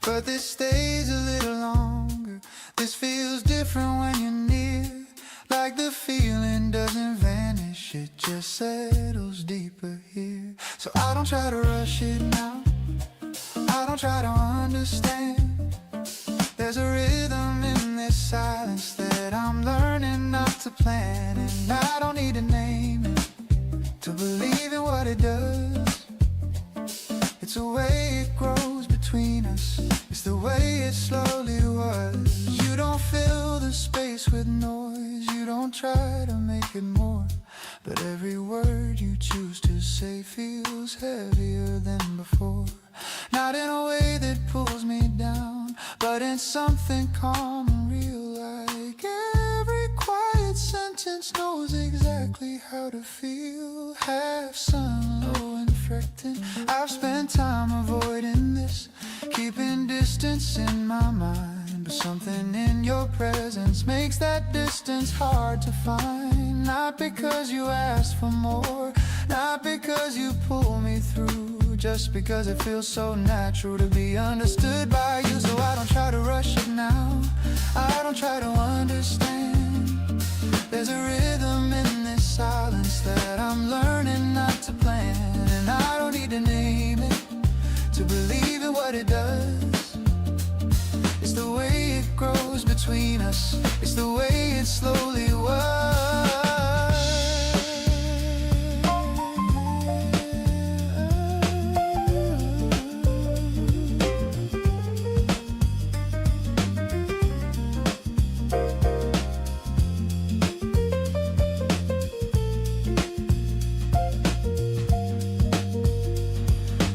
But this stays a little longer, this feels different when you're near, like the feeling doesn't vanish, it just settles deeper here. So I don't try to rush it now, I don't try to understand. There's a rhythm in this silence that I'm learning not to plan. And I don't need to name it to believe in what it does. It's the way it grows between us, it's the way it slowly was. You don't fill the space with noise, you don't try to make it more. But every word you choose to say feels heavier than before. Not in a way that pulls me down, but in something calm and real. Like every quiet sentence knows exactly how to feel. Half sun, low and fretting. I've spent time avoiding this, keeping distance in my mind. But something in your presence makes that distance hard to find. Not because you asked for more, not because you pull me through, just because it feels so natural to be understood by you. So I don't try to rush it now, I don't try to understand. There's a rhythm in this silence that I'm learning not to plan. And I don't need to name it to believe in what it does. It's the way it grows between us, it's the way it slowly was.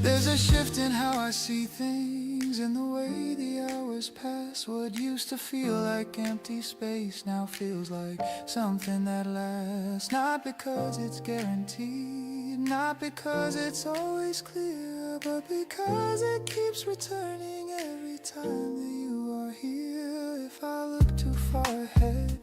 There's a shift in how I see things, in the way the hours pass. What used to feel like empty space now feels like something that lasts. Not because it's guaranteed, not because it's always clear, but because it keeps returning every time that you are here. If I look too far ahead,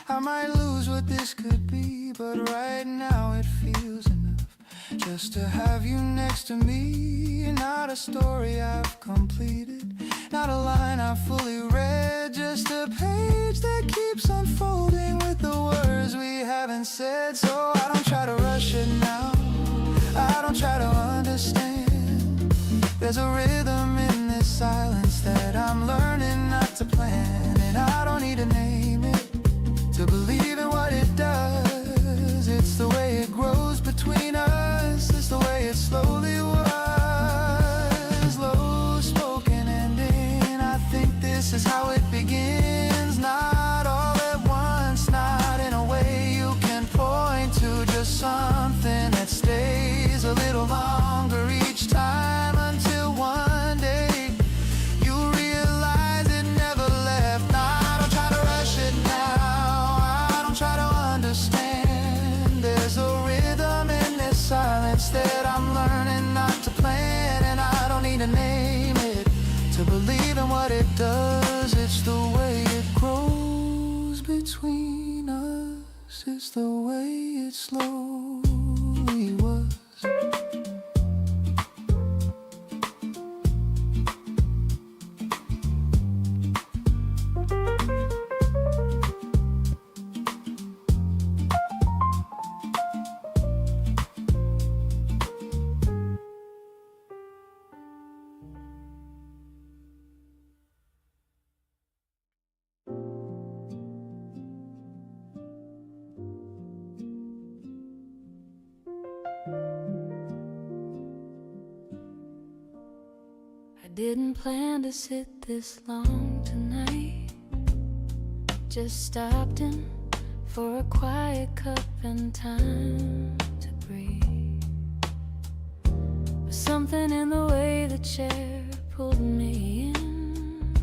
I might lose what this could be, but right now it feels enough just to have you next to me. Not a story I've completed, not a line I've fully read, just a page that keeps unfolding with the words we haven't said. So I don't try to rush it now, I don't try to understand. There's a rhythm in this silence that I'm learning not to plan. And I don't need to name it to believe in what it does. It's the way it grows between us, it's the way it slowly was. Low spoken ending, I think this is how it begins. Not all at once, not in a way you can point to, just something that stays a little longer each time, until one day you realize it never left. I don't try to rush it now, I don't try to understand. There's a rhythm in this silence that I'm learning not to plan. And I don't need to name it to believe in what it does. It's the way it grows between us, it's the way it slowly was. I didn't plan to sit this long tonight, just stopped in for a quiet cup and time to breathe. But something in the way the chair pulled me in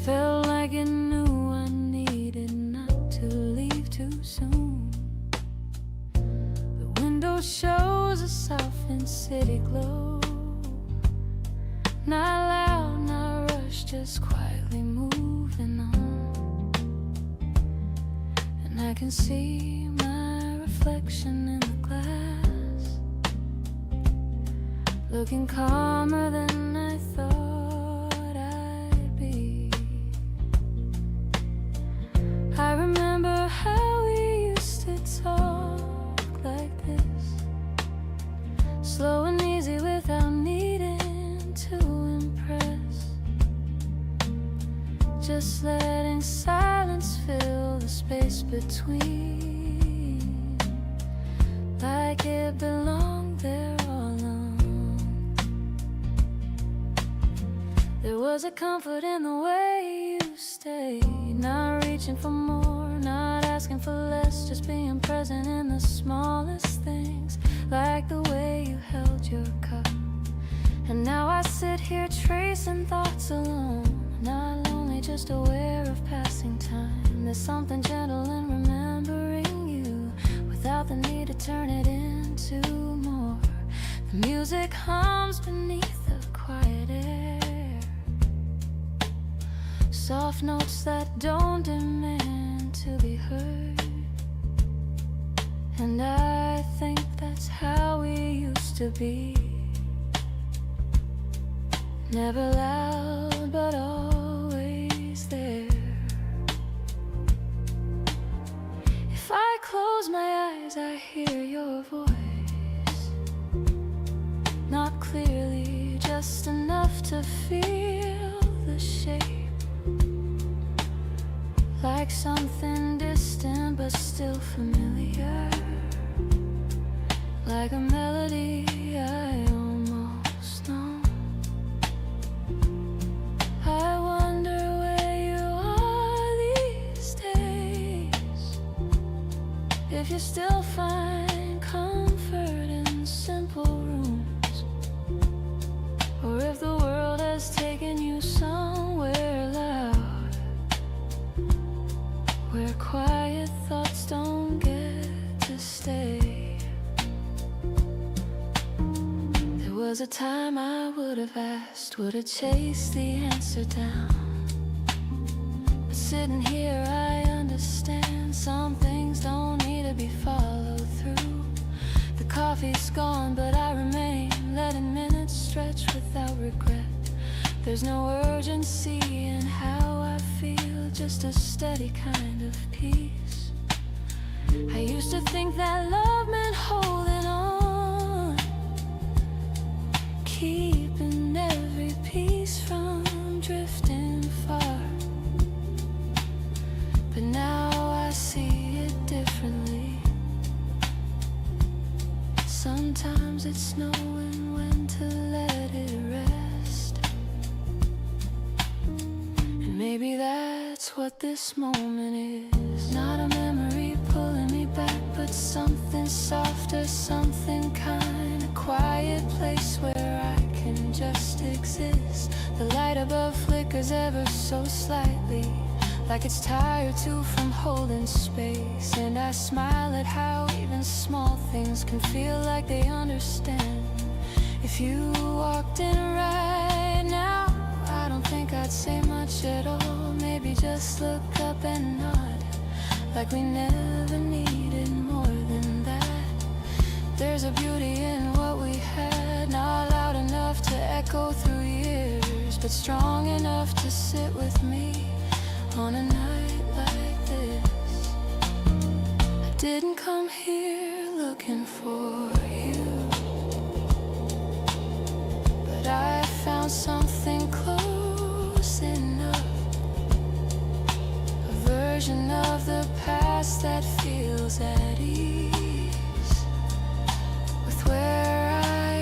felt like it knew I needed not to leave too soon. The window shows a softened city glow, not loud, not rushed, just quietly moving on. And I can see my reflection in the glass, looking calmer than I thought I'd be. I remember how we used to talk, between, like it belonged there all along. There was a comfort in the way you stayed, not reaching for more, not asking for less, just being present in the smallest things, like the way you held your cup. And now I sit here tracing thoughts alone, not lonely, just aware of passing time. There's something gentle in remembering you, without the need to turn it into more. The music hums beneath the quiet air, soft notes that don't demand to be heard. And I think that's how we used to be. Never loud, but always there. If I close my eyes, I hear your voice, not clearly, just enough to feel the shape, like something distant but still familiar, like a melody I almost know. I wonder where you are these days, if you still find comfort in simple rooms, or if the world has taken you somewhere loud, where quiet thoughts don't get to stay. There was a time I would have asked, would have chased the answer down, but sitting here I understand some things don't need to be followed through. The coffee's gone, but I remain, letting minutes stretch without regret. There's no urgency in how I feel, just a steady kind of peace. I used to think that love meant holding on, keeping every piece from drifting far. But now I see it differently. Sometimes it's knowing when to let it rest, and maybe that's what this moment is. Not a memory pulling me back, but something softer, something kind, a quiet place where I can just exist. The light above flickers ever so slightly, like it's tired too from holding space. And I smile at how even small things can feel like they understand. If you walked in right now, I don't think I'd say much at all. Maybe just look up and nod, like we never needed more than that. There's a beauty in what we had, not loud enough to echo through years, but strong enough to sit with me on a night like this. I didn't come here looking for you, but I found something close enough, a version of the past that feels at ease with where I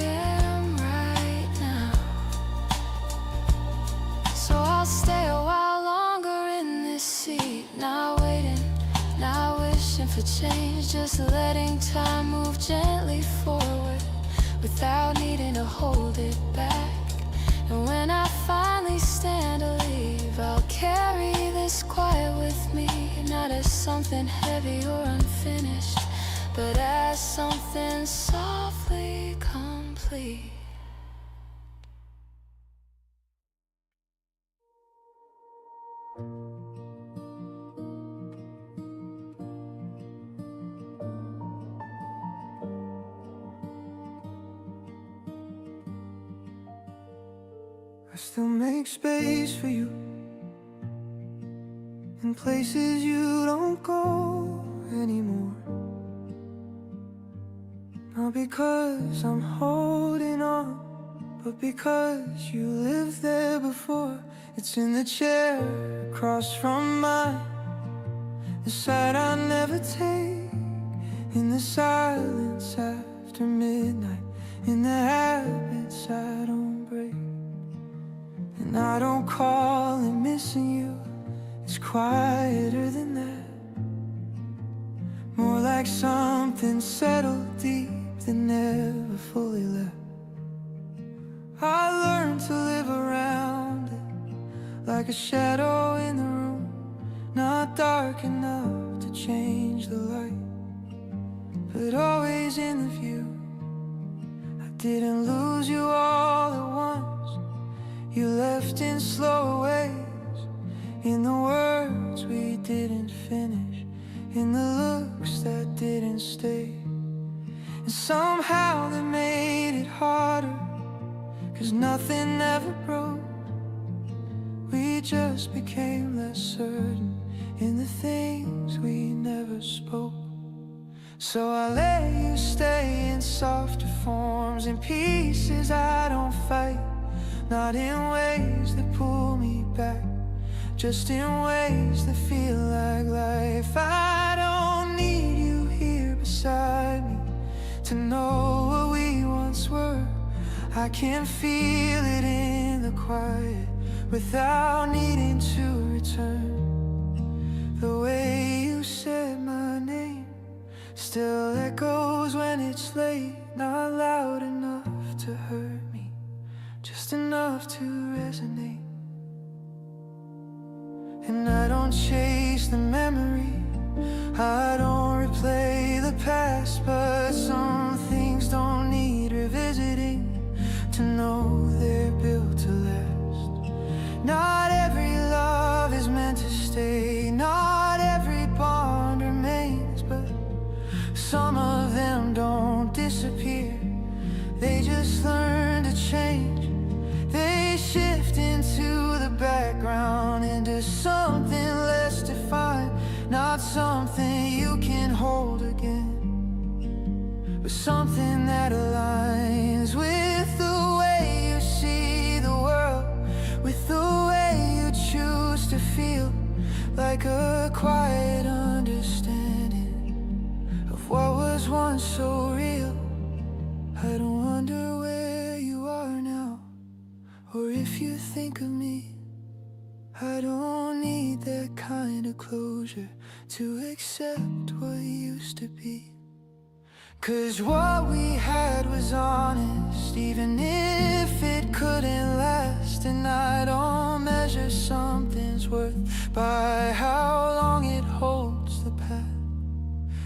am right now. So I'll stay a while longer in this seat, not waiting, not wishing for change, just letting time move gently forward without needing to hold it back. And when I finally stand to leave, I'll carry this quiet with me, not as something heavy or unfinished, but as something softly complete. I still make space for you in places you don't go anymore. Not because I'm holding on, but because you lived there before. It's in the chair across from mine, the side I never take, in the silence after midnight, in the habits I don't break. And I don't call it missing you, it's quieter than that. More like something settled deep that never fully left. I learned to live around it, like a shadow in the room, not dark enough to change the light, but always in the view. I didn't lose you all at once, you left in slow waves, in the words we didn't finish, in the looks that didn't stay. And somehow that made it harder, 'cause nothing ever broke. We just became less certain in the things we never spoke. So I let you stay in softer forms, in pieces I don't fight, not in ways that pull me back, just in ways that feel like life. I don't need you here beside me to know what we once were. I can feel it in the quiet without needing to return. The way you said my name still echoes when it's late, not loud enough to hurt me, just enough to resonate. And I don't chase the memory, I don't replay the past, but some things don't need revisiting to know they're built to last. Not every love is meant to stay, not every bond remains, but some of them don't disappear, they just learn to change. They shift into the background, into something less defined, not something you can hold again, but something that aligns with the way you see the world, with the way you choose to feel, like a quiet understanding of what was once so real. I don't wonder where you are now, or if you think of me. I don't need that kind of closure to accept what used to be. 'Cause what we had was honest, even if it couldn't last. And I don't measure something's worth by how long it holds the past.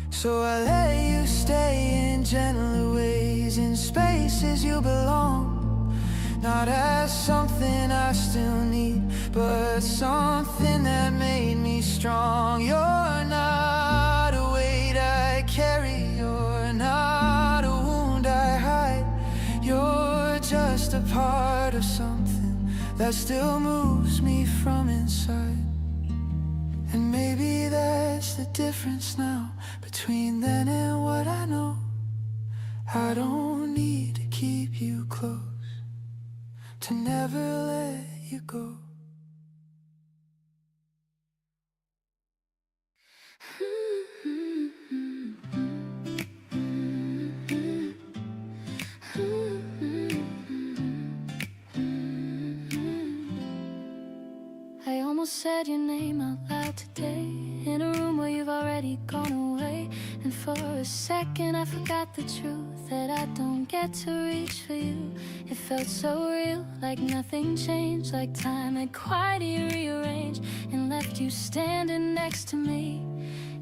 So I let you stay in gentler ways, in spaces you belong, not as something I still need, but something that made me strong. You're not a weight I carry, you're not a wound I hide, you're just a part of something that still moves me from inside. And maybe that's the difference now between then and what I know. I don't need to keep you close, to never let you go. I almost said your name out loud today, in a room where you've already gone away. And for a second I forgot the truth, that I don't get to reach for you. It felt so real, like nothing changed, like time had quietly rearranged and left you standing next to me,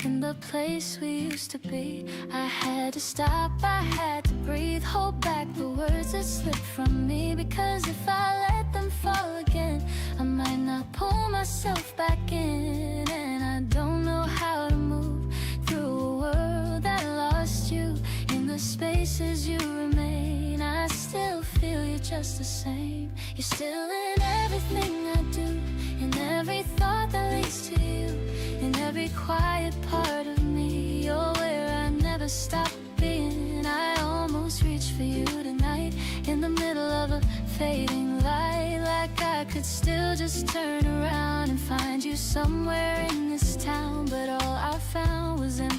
in the place we used to be. I had to stop, I had to breathe, hold back the words that slipped from me, because if I let them fall again, I might not pull myself back in. And I don't know how to move through a world that lost you. In the spaces you remain, I still feel you're just the same. You're still in everything I do, in every thought that leads to you, in every quiet part of me. You're where I never stop being. I almost reached for you tonight, in the middle of a fading light, like I could still just turn around and find you somewhere in this town. But all I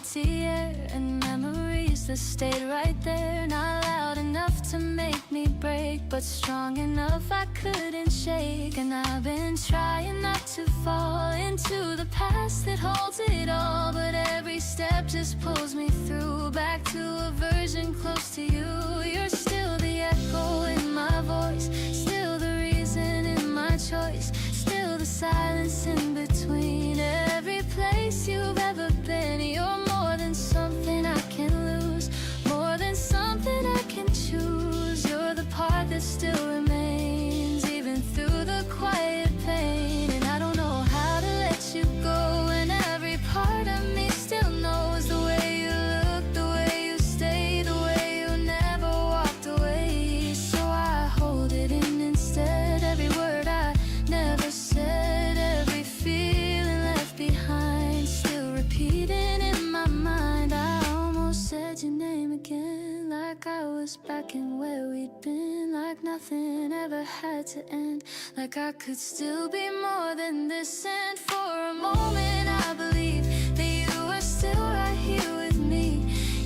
quality air and memories that stayed right there. Not loud enough to make me break, but strong enough I couldn't shake. And I've been trying not to fall into the past that holds it all, but every step just pulls me through, back to a version close to you. You're still the echo in my voice, still the reason in my choice, still the silence in between every place you've ever been. You're more than something I can lose, more than something I can choose. You're the part that still remains, even through the quiet pain. And I don't know how to let you go, and every part of me still knows the way you look, the way you stay, the way you never walked away. So I hold it in instead, every word I never said, every feeling left behind, still repeating in my mind. I almost said your name again, like I was back in where we'd been, like nothing ever had to end, like I could still be more than this. And for a moment I believe that you are still right here with me,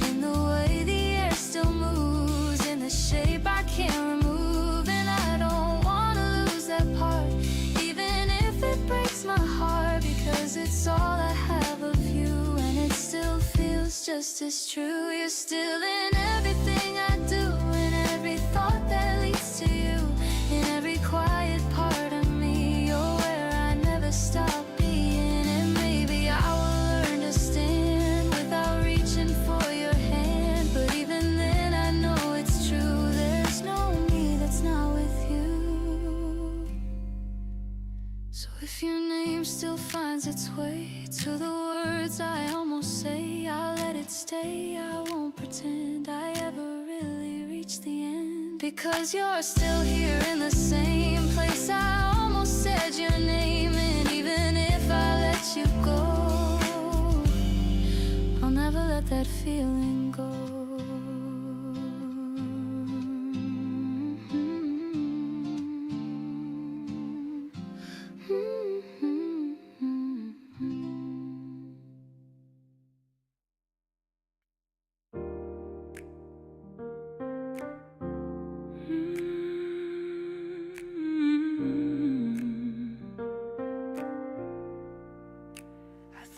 in the way the air still moves, in the shape I can't remove. And I don't wanna lose that part, even if it breaks my heart, because it's all I have of you, and it still feels just as true. You're still in everything I do, in every thought that leads to you, in every quiet part of me. You're where I never stop being, and maybe I will learn to stand without reaching for your hand. But even then I know it's true, there's no me that's not with you. So if your name still finds its way to the words I almost say, I'll let it stay. I won't pretend I ever really reached the end, because you're still here in the same place I almost said your name. And even if I let you go, I'll never let that feeling go.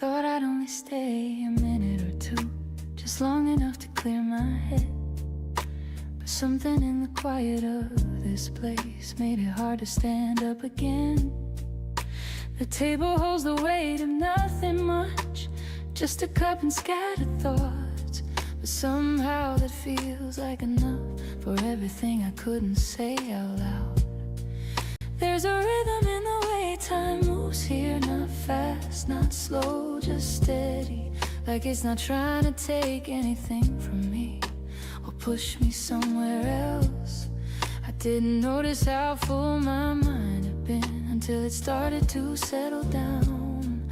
Thought I'd only stay a minute or two, just long enough to clear my head. But something in the quiet of this place made it hard to stand up again. The table holds the weight of nothing much, just a cup and scattered thoughts. But somehow that feels like enough for everything I couldn't say out loud. There's a rhythm in the way time moves here, not fast, not slow, just steady, like it's not trying to take anything from me or push me somewhere else. I didn't notice how full my mind had been until it started to settle down,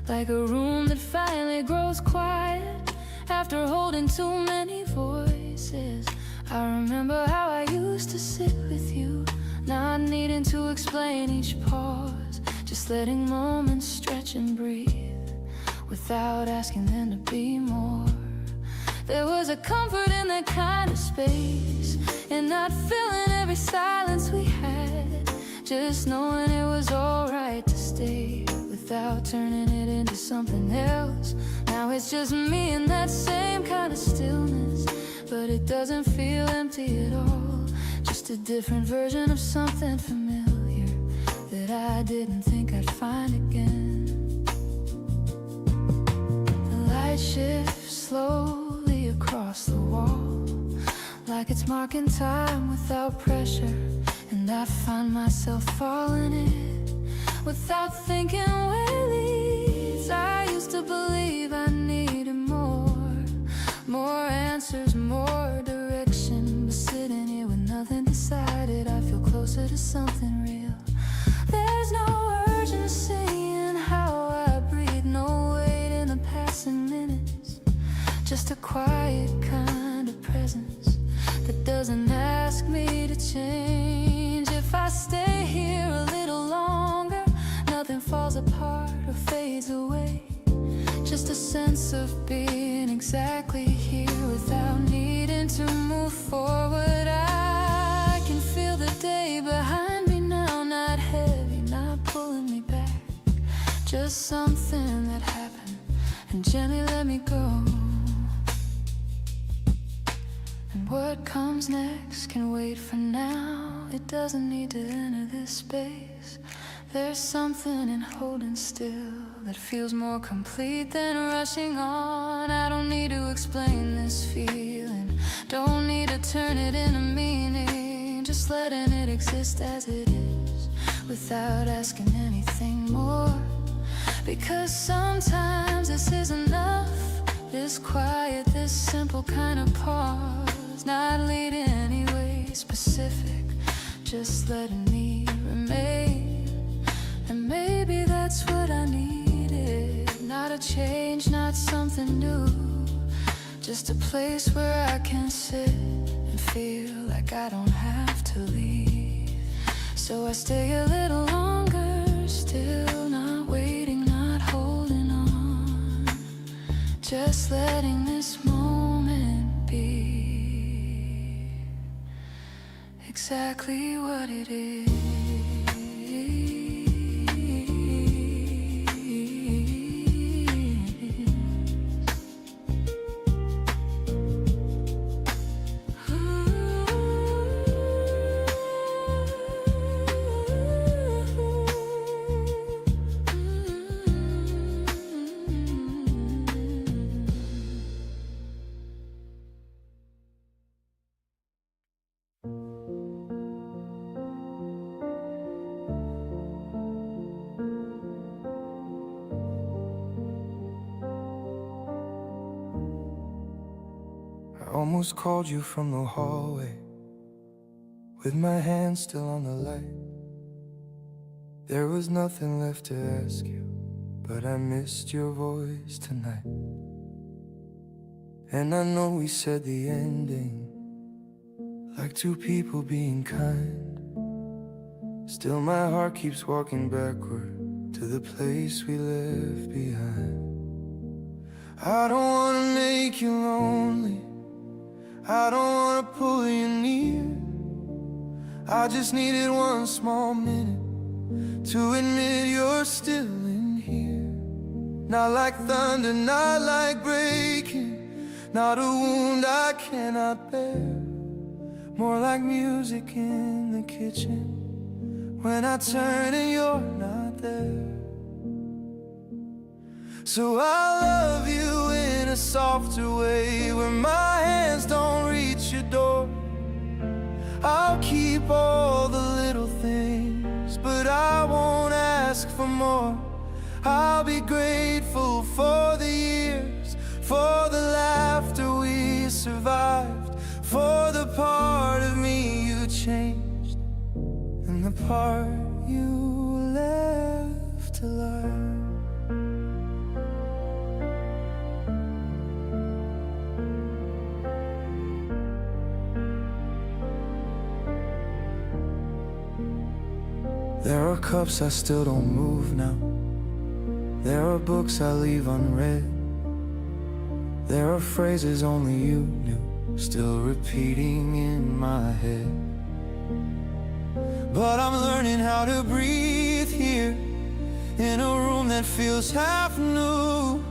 like a room that finally grows quiet after holding too many voices. I remember how I used to sit with you, not needing to explain each pause, just letting moments stretch and breathe without asking them to be more. There was a comfort in that kind of space, and not filling every silence we had, just knowing it was alright to stay without turning it into something else. Now it's just me in that same kind of stillness, but it doesn't feel empty at all, just a different version of something familiar that I didn't think I'd find again. The light shifts slowly across the wall, like it's marking time without pressure, and I find myself falling in without thinking where it leads. I used to believe I needed more answers, more direction, but sitting here with nothing decided, I feel closer to something real. There's no urgency in how I breathe, no weight in the passing minutes, just a quiet kind of presence that doesn't ask me to change. If I stay here a little longer, nothing falls apart or fades away, just a sense of being exactly here without needing to move forward. I can feel the day behind me now, not heavy, not pulling me back. Just something that happened and gently let me go. And what comes next can wait for now. It doesn't need to enter this space. There's something in holding still that feels more complete than rushing on. I don't need to explain this feeling, don't need to turn it into meaning. Just letting it exist as it is without asking anything more. Because sometimes this is enough, this quiet, this simple kind of pause, not leading anyway specific, just letting me remain. And maybe that's what I needed. Not a change, not something new, just a place where I can sit and feel like I don't have to leave. So I stay a little longer, still not waiting, not holding on, just letting this moment be exactly what it is. I almost called you from the hallway, with my hand still on the light. There was nothing left to ask you, but I missed your voice tonight. And I know we said the ending, like two people being kind. Still my heart keeps walking backward to the place we left behind. I don't wanna make you lonely, I don't wanna pull you near. I just needed one small minute to admit you're still in here. Not like thunder, not like breaking, not a wound I cannot bear. More like music in the kitchen when I turn and you're not there. So I love you in a softer way, where my hands don't reach your door. I'll keep all the little things, but I won't ask for more. I'll be grateful for the years, for the laughter we survived, for the part of me you changed, and the part you left alive. There are cups I still don't move now. There are books I leave unread. There are phrases only you knew, still repeating in my head. But I'm learning how to breathe here, in a room that feels half new.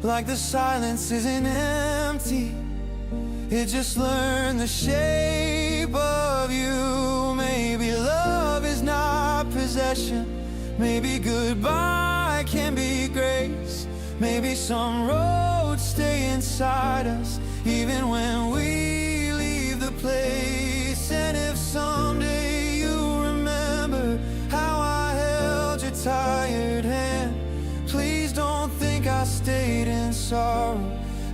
Like the silence isn't empty, it just learned the shape of you. Maybe love is not possession, maybe goodbye can be grace. Maybe some roads stay inside us, even when we leave the place. And if someday you remember how I held your tired hand, please don't think I stayed in sorrow.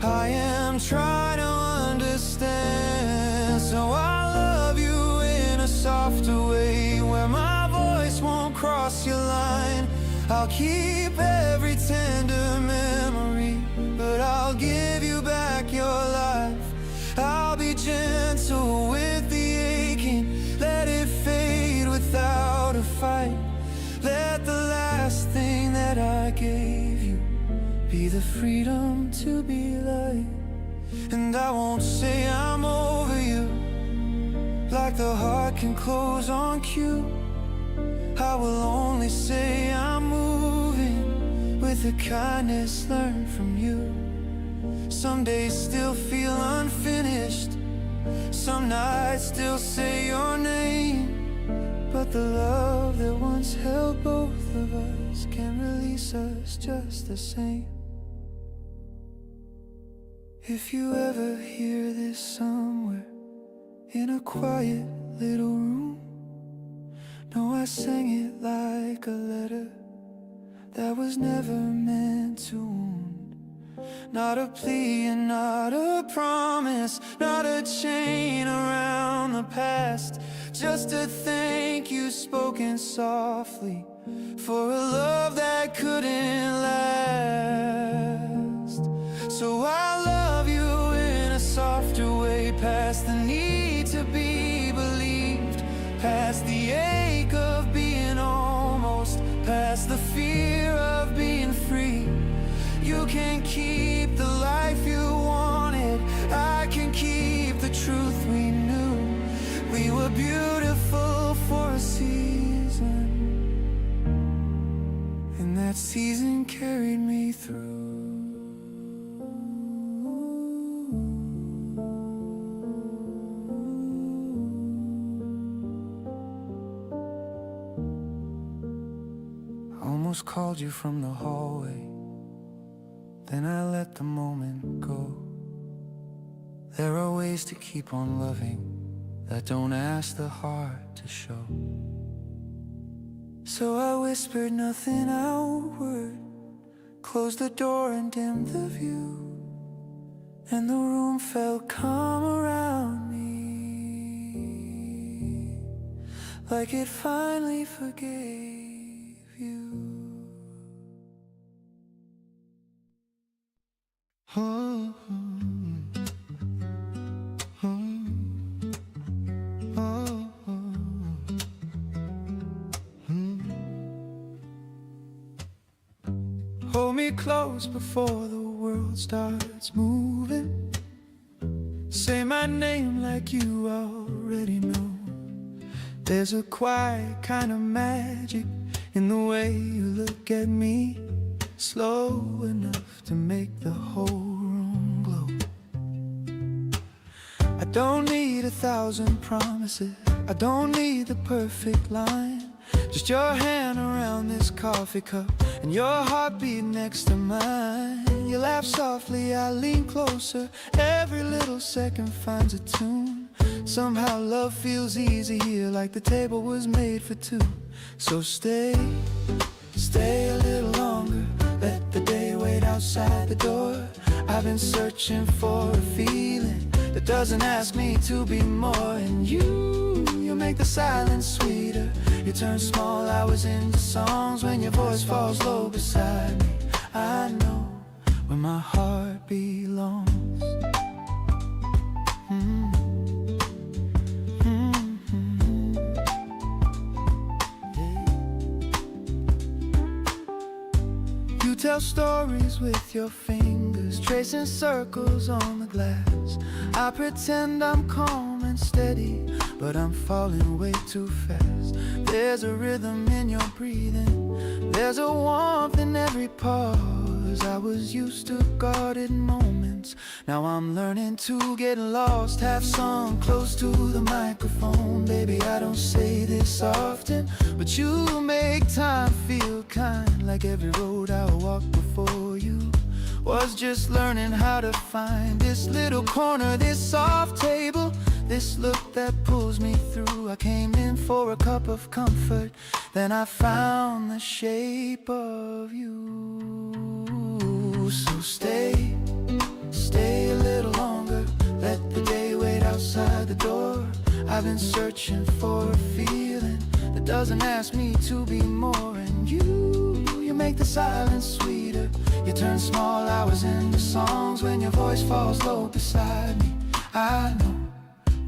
I am trying to understand. So I love you in a softer way, where my voice won't cross your line. I'll keep every tender memory, but I'll give you back your life. I'll be gentle with the aching, let it fade without a fight. Let the last thing that I gave you be the freedom to to be like. And I won't say I'm over you, like the heart can close on cue. I will only say I'm moving with the kindness learned from you. Some days still feel unfinished, some nights still say your name. But the love that once held both of us can release us just the same. If you ever hear this somewhere in a quiet little room, know I sang it like a letter that was never meant to wound. Not a plea and not a promise, not a chain around the past, just a thank you spoken softly for a love that couldn't last. So I love you in a softer way, past the need to be believed, past the ache of being almost, past the fear of being free. You can keep the life you wanted, I can keep the truth we knew. We were beautiful for a season, and that season carried me through. I almost called you from the hallway, then I let the moment go. There are ways to keep on loving that don't ask the heart to show. So I whispered nothing outward, closed the door and dimmed the view, and the room felt calm around me, like it finally forgave you. Hold me close before the world starts moving. Say my name like you already know. There's a quiet kind of magic in the way you look at me, slow enough to make the whole room glow. I don't need 1,000 promises, I don't need the perfect line, just your hand around this coffee cup and your heartbeat next to mine. You laugh softly, I lean closer, every little second finds a tune. Somehow love feels easy here, like the table was made for two. So stay a little longer, let the day wait outside the door. I've been searching for a feeling that doesn't ask me to be more. And you make the silence sweeter. You turn small hours into songs when your voice falls low beside me. I know where my heart belongs. You tell stories with your fingers, tracing circles on the glass. I pretend I'm calm and steady, but I'm falling way too fast. There's a rhythm in your breathing, there's a warmth in every pause. I was used to guarded moments, now I'm learning to get lost. Half sung close to the microphone. Baby, I don't say this often, but you make time feel kind, like every road I walked before you was just learning how to find this little corner, this soft table, this look that pulls me through. I came in for a cup of comfort, then I found the shape of you. So stay a little longer, let the day wait outside the door. I've been searching for a feeling that doesn't ask me to be more. And you make the silence sweeter. You turn small hours into songs when your voice falls low beside me. I know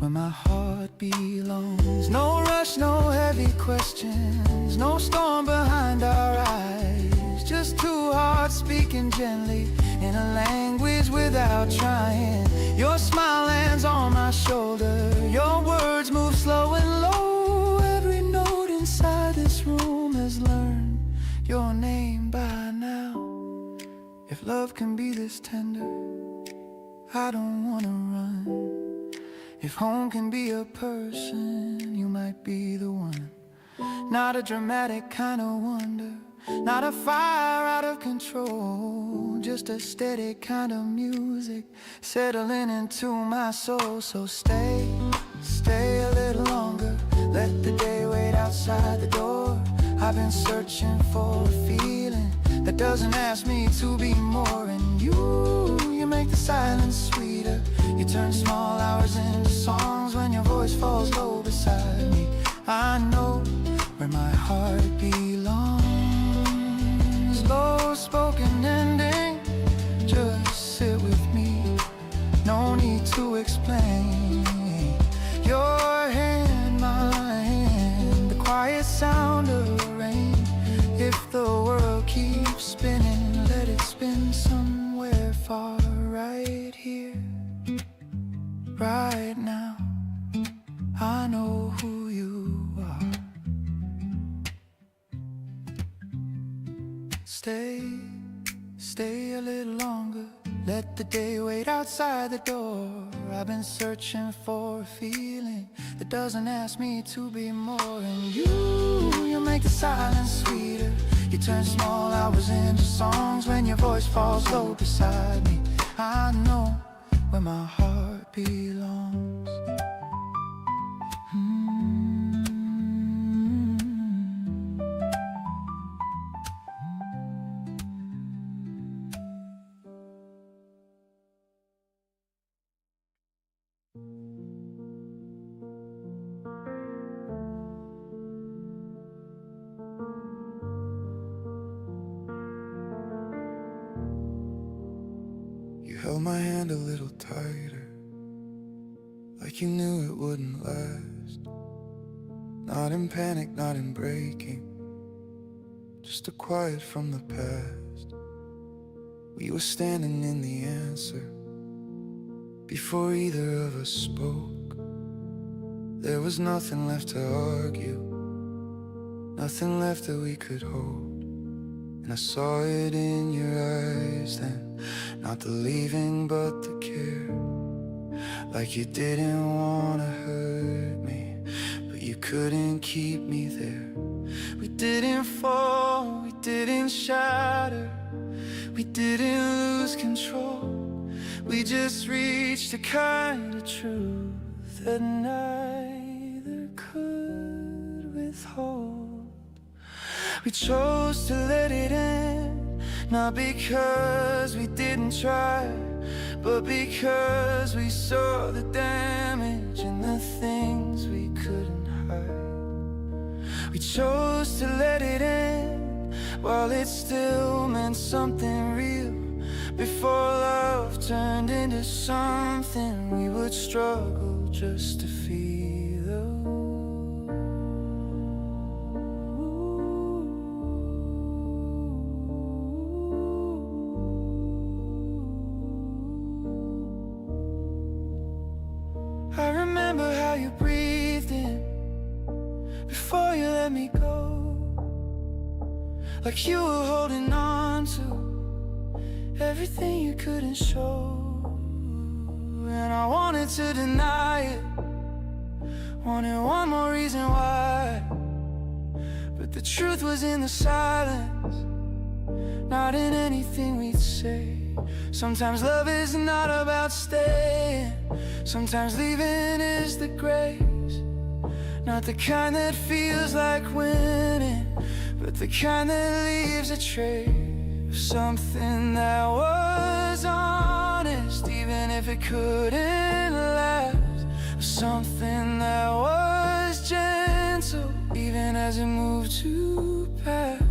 where my heart belongs. No rush, no heavy questions, no storm behind our eyes, just two hearts speaking gently in a language without trying. Your smile lands on my shoulder. Your words move slow and low. Every note inside this room has learned your name by now. If love can be this tender, I don't wanna run. If home can be a person, you might be the one. Not a dramatic kind of wonder, not a fire out of control, just a steady kind of music settling into my soul. So stay a little longer, let the day wait outside the door. I've been searching for a feeling that doesn't ask me to be more. And you make the silence sweeter. You turn small hours into songs when your voice falls low beside me. I know where my heart belongs. Low spoken ending, just sit with me. No need to explain. Your hand, my hand, the quiet sound of rain. If the world keeps spinning, let it spin somewhere far. Right here, right now, I know who you are. Stay a little longer, let the day wait outside the door. I've been searching for a feeling that doesn't ask me to be more. And you make the silence sweeter. You turn small hours into songs when your voice falls low beside me. I know where my heart belongs. You held my hand a little tighter, like you knew it wouldn't last. Not in panic, not in breaking, just a quiet from the past. We were standing in the answer before either of us spoke. There was nothing left to argue, nothing left that we could hold. And I saw it in your eyes then, not the leaving but the care. Like you didn't wanna hurt me, but you couldn't keep me there. We didn't fall, we didn't shatter, we didn't lose control. We just reached a kind of truth that neither could withhold. We chose to let it end, not because we didn't try, but because we saw the damage in the things we couldn't hide. We chose to let it end while it still meant something real, before love turned into something we would struggle just to feel. I remember how you breathed in before you let me go, like you were holding on to everything you couldn't show. And I wanted to deny it, wanted one more reason why, but the truth was in the silence, not in anything we'd say. Sometimes love is not about staying, sometimes leaving is the grace. Not the kind that feels like winning, but the kind that leaves a trace of something that was honest, even if it couldn't last. Of something that was gentle, even as it moved to pass.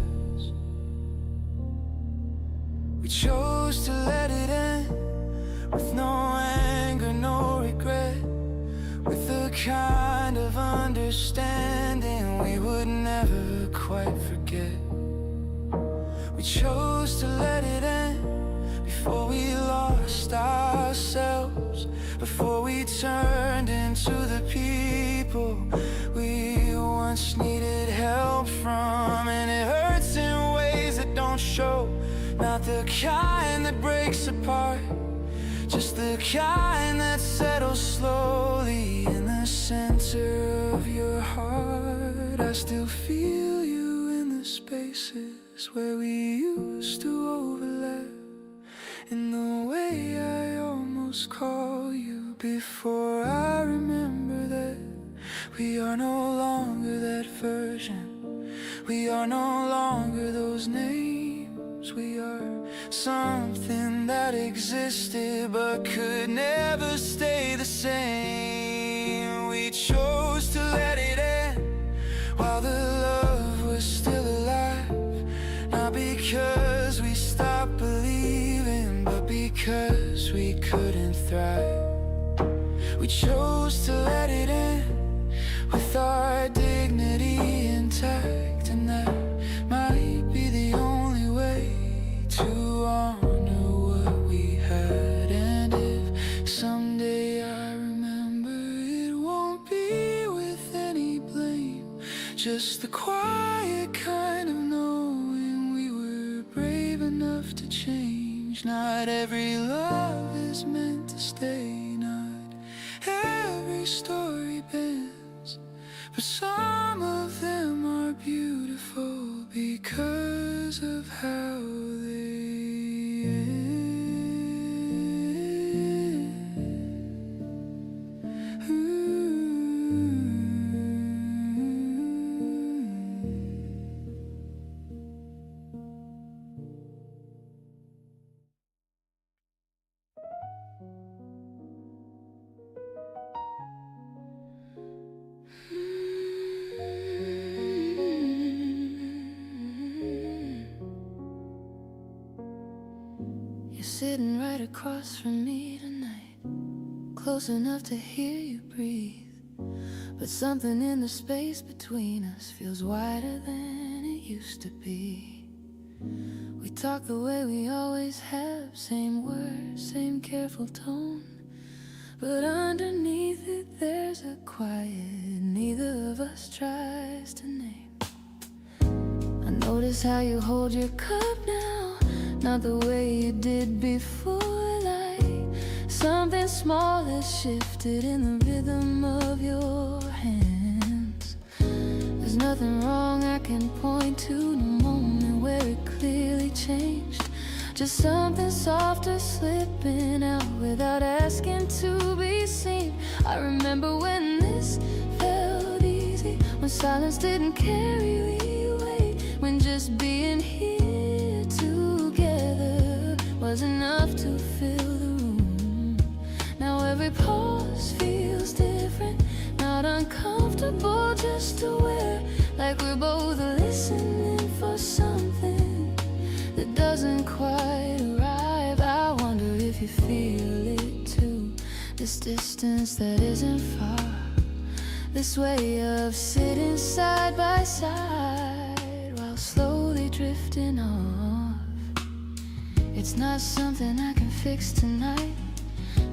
We chose to let it end with no anger, no regret, with the kind of understanding we would never quite forget. We chose to let it end before turned into the people we once needed help from. And it hurts in ways that don't show, not the kind that breaks apart, just the kind that settles slowly in the center of your heart. I still feel you in the spaces where we used to overlap, in the way I almost call you before I remember that we are no longer that version, we are no longer those names. We are something that existed but could never stay the same. We chose to let it end while the love was still alive, not because we stopped believing, but because we couldn't thrive. We chose to let it end with our dignity intact, and that might be the only way to honor what we had. And if someday I remember, it won't be with any blame, just the quiet kind of knowing we were brave enough to change. Not every love is meant to stay, not every story bends, but some of them are beautiful because of how they end. You're sitting right across from me tonight, close enough to hear you breathe, but something in the space between us feels wider than it used to be. We talk the way we always have, same words, same careful tone, but underneath it there's a quiet neither of us tries to name. I notice how you hold your cup now, not the way you did before. Like something small has shifted in the rhythm of your hands. There's nothing wrong I can point to in a moment where it clearly changed. Just something softer slipping out without asking to be seen. I remember when this felt easy, when silence didn't carry weight, when just being here together was enough to fill the room. Now every pause feels different, not uncomfortable, just aware, like we're both listening for something that doesn't quite arrive. I wonder if you feel it too, this distance that isn't far, this way of sitting side by side while slowly drifting off. It's not something I can fix tonight,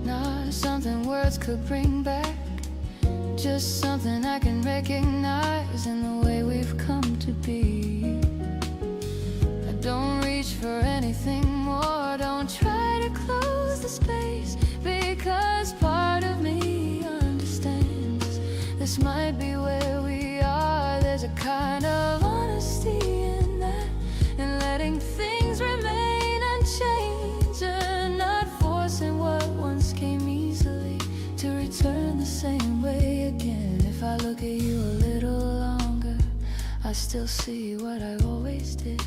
not something words could bring back, just something I can recognize in the way we've come to be. I don't reach for anything more, don't try to close the space, because part of me understands this might be where we are. There's a kind of honesty in that, in letting things remain unchanged, and not forcing what once came easily to return the same way again. If I look at you a little longer, I still see what I always did,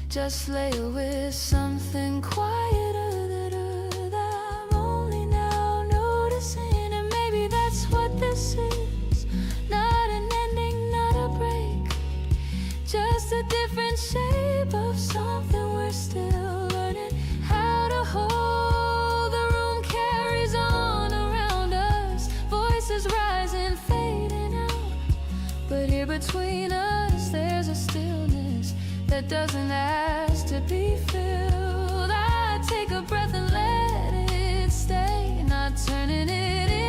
just layer with something quieter that I'm only now noticing. And maybe that's what this is, not an ending, not a break, just a different shape of something we're still learning how to hold. The room carries on around us, voices rising, fading out, but here between us there's a stillness that doesn't ask to be filled. I take a breath and let it stay, not turning it in.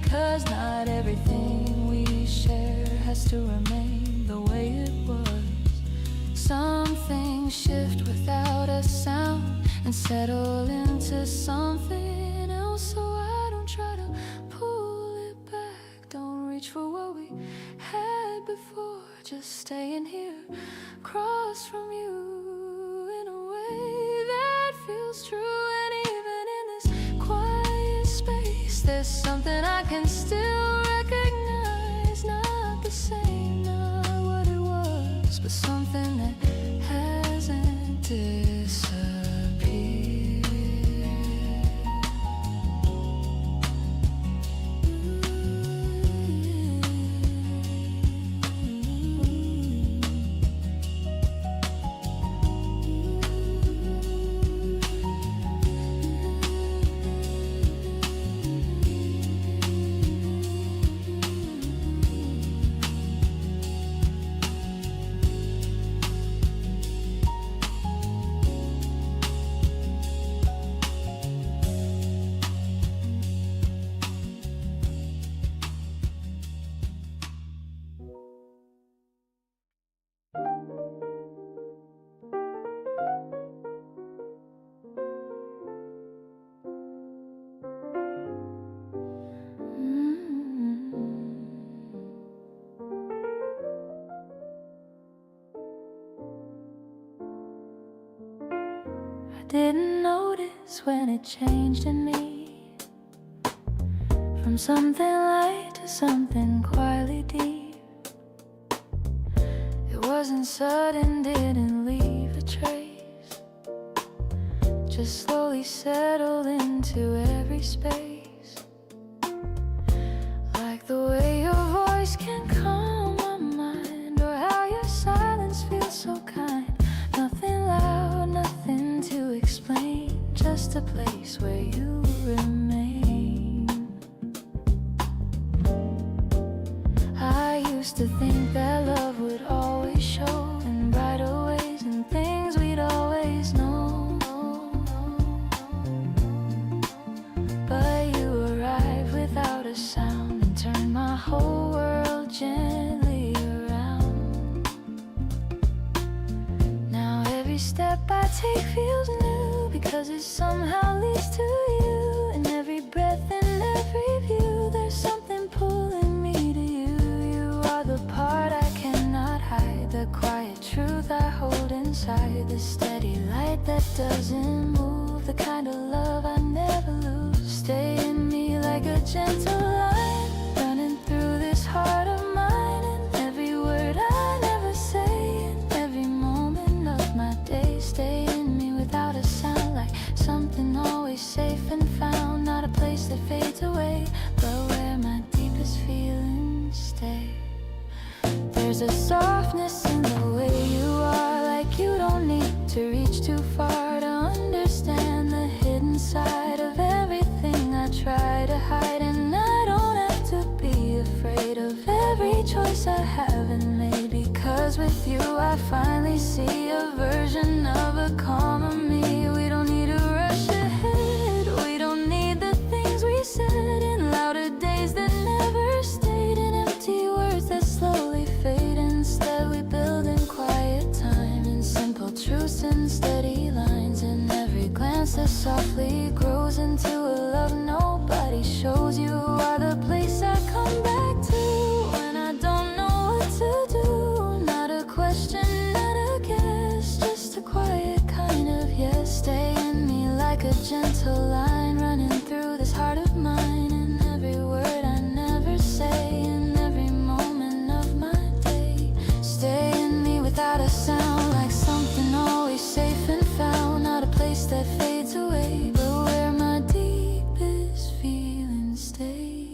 'cause not everything we share has to remain the way it was. Some things shift without a sound and settle into something else. So I don't try to pull it back, don't reach for what we had before. Just staying here across from you in a way that feels true. And even in this quiet space, there's something I can still recognize. Not the same, not what it was, but something that hasn't disappeared. Didn't notice when it changed in me, from something light to something quietly deep. It wasn't sudden, didn't leave a trace, just slowly settled into every space. Like the way your voice can calm my mind, or how your silence feels so kind. Nothing loud, nothing to explain, just a place where you remain. I used to think that love would always show in brighter ways and things we'd always know. But you arrived without a sound and turned my whole world gently around. Now every step I take feels new, because it somehow leads to you. In every breath and every view, there's something pulling me to you. You are the part I cannot hide, the quiet truth I hold inside, the steady light that doesn't move, the kind of love I never lose. Stay in me like a gentle line, running through this heart of mine. And every word I never say, and every moment of my day, stay in me without a sound, like something always safe and found. Not a place that fades away, but where my deepest feelings stay. There's a softness in the way you are, like you don't need to reach too far to understand the hidden side of everything I try to hide. And I don't have to be afraid of every choice I haven't made, because with you I finally see a version of a calmer me. We don't need to rush ahead, we don't need the things we said in louder days that never stayed, in empty words that slowly fade. Instead we build in quiet time, in simple truths and steady lines, and every glance that softly grows into a love nobody shows. You are the place I come back to when I don't know what to do. Not a question, not a guess, just a quiet kind of yes. Stay in me like a gentle line, running through this heart of mine. And every word I never say, in every moment of my day, stay in me without a sound, like something always safe and found. Not a place that fades away, but where my deepest feelings stay.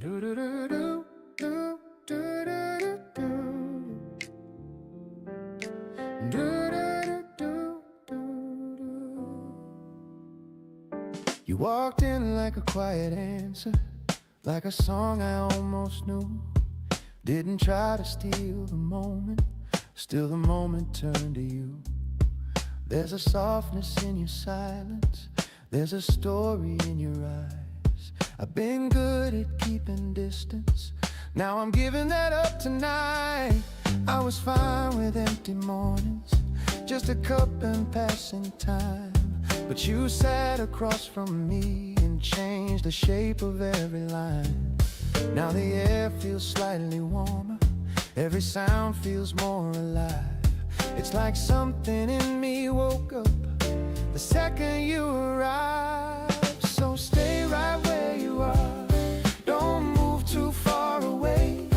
Do-do-do-do, do-do-do-do. Do-do-do-do-do-do. You walked in like a quiet answer, like a song I almost knew. Didn't try to steal the moment, still the moment turned to you. There's a softness in your silence, there's a story in your eyes. I've been good at keeping distance, now I'm giving that up tonight. I was fine with empty mornings, just a cup and passing time. But you sat across from me and changed the shape of every line. Now the air feels slightly warmer, every sound feels more alive. It's like something in me woke up the second you arrived. So stay right where you are, don't move too far away.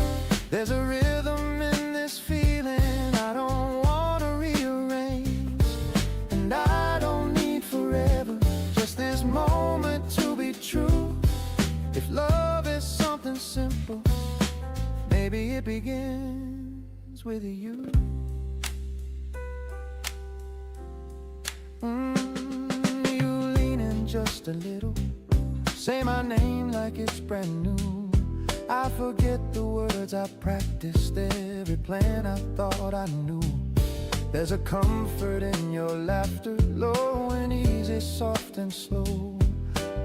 There's a rhythm in this feeling I don't wanna rearrange. And I don't need forever, just this moment to be true. If love is something simple, maybe it begins with you. You lean in just a little, say my name like it's brand new. I forget the words I practiced, every plan I thought I knew. There's a comfort in your laughter, low and easy, soft and slow,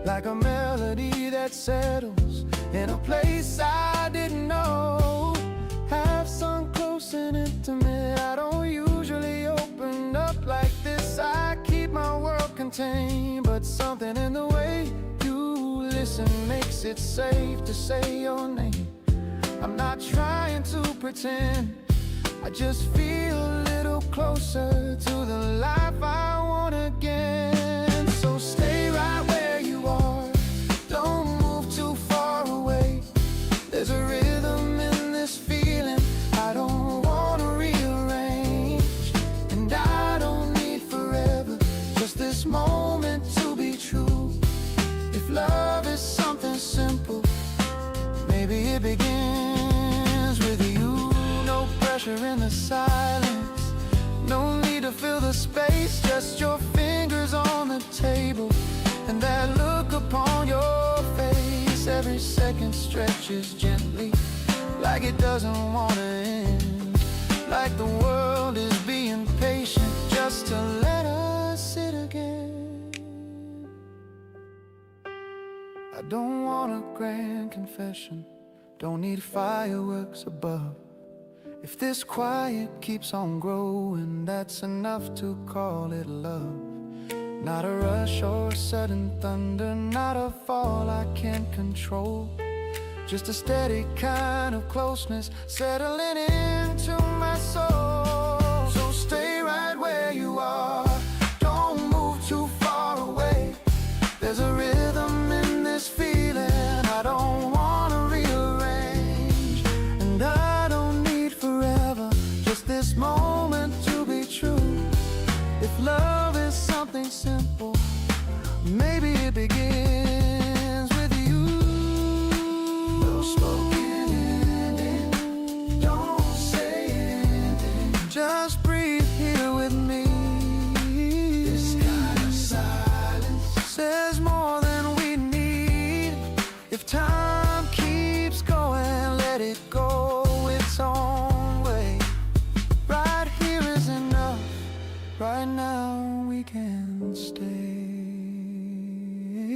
like a melody that settles in a place I didn't know. Have sung close and intimate, I don't usually open up like this. I keep my world contained, but something in the way you listen makes it safe to say your name. I'm not trying to pretend, I just feel a little closer to the life I want again. So stay right where you are, don't move too far away. There's a rhythm in this feeling I don't wanna rearrange. And I don't need forever, just this moment to be true. If love is something simple, maybe it begins with you. No pressure in the silence, no need to fill the space, just your fingers on the table and that look upon your face. Every second stretches gently, like it doesn't want to end, like the world is being patient just to let us sit again. I don't want a grand confession, don't need fireworks above. If this quiet keeps on growing, that's enough to call it love. Not a rush or sudden thunder, not a fall I can't control. Just a steady kind of closeness settling into my soul. So stay right where you are, don't move too far away. There's a rhythm in this feeling I don't wanna rearrange. And I don't need forever, just this moment to be true. If love is something simple, maybe it begins with you. No spoken ending, don't say anything, just breathe here with me. This kind of silence says more than we need. If time keeps going, let it go its own way. Right here is enough, right now we can stay.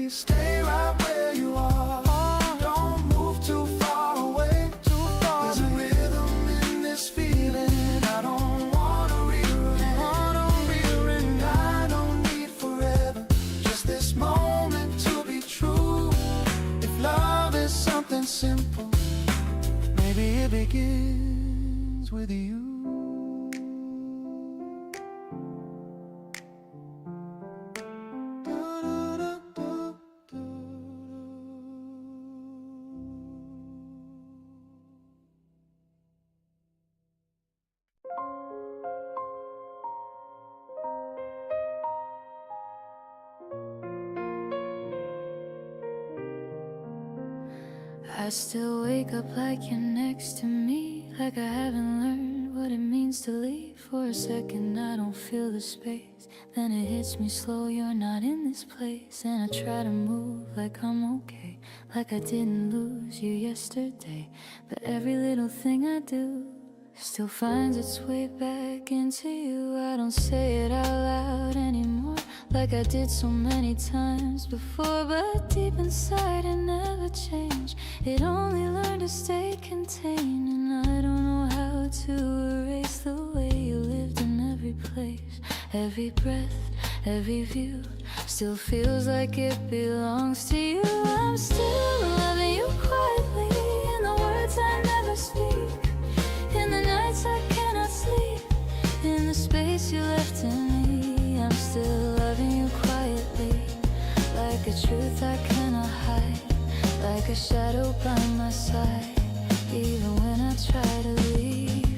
Stay right where you are, don't move too far away. There's a rhythm in this feeling I don't wanna rearrange. I don't need forever, just this moment to be true. If love is something simple, maybe it begins with you. I still wake up like you're next to me, like I haven't learned what it means to leave. For a second I don't feel the space, then it hits me slow, you're not in this place. And I try to move like I'm okay, like I didn't lose you yesterday. But every little thing I do still finds its way back into you. I don't say it out loud anymore, like I did so many times before. But deep inside it never changed, it only learned to stay contained. And I don't know how to erase the way you lived in every place. Every breath, every view still feels like it belongs to you. I'm still loving you quietly in the words I never speak, in the nights I cannot sleep, in the space you left in me. I'm still loving you quietly, like a truth I cannot hide, like a shadow by my side. Even when I try to leave,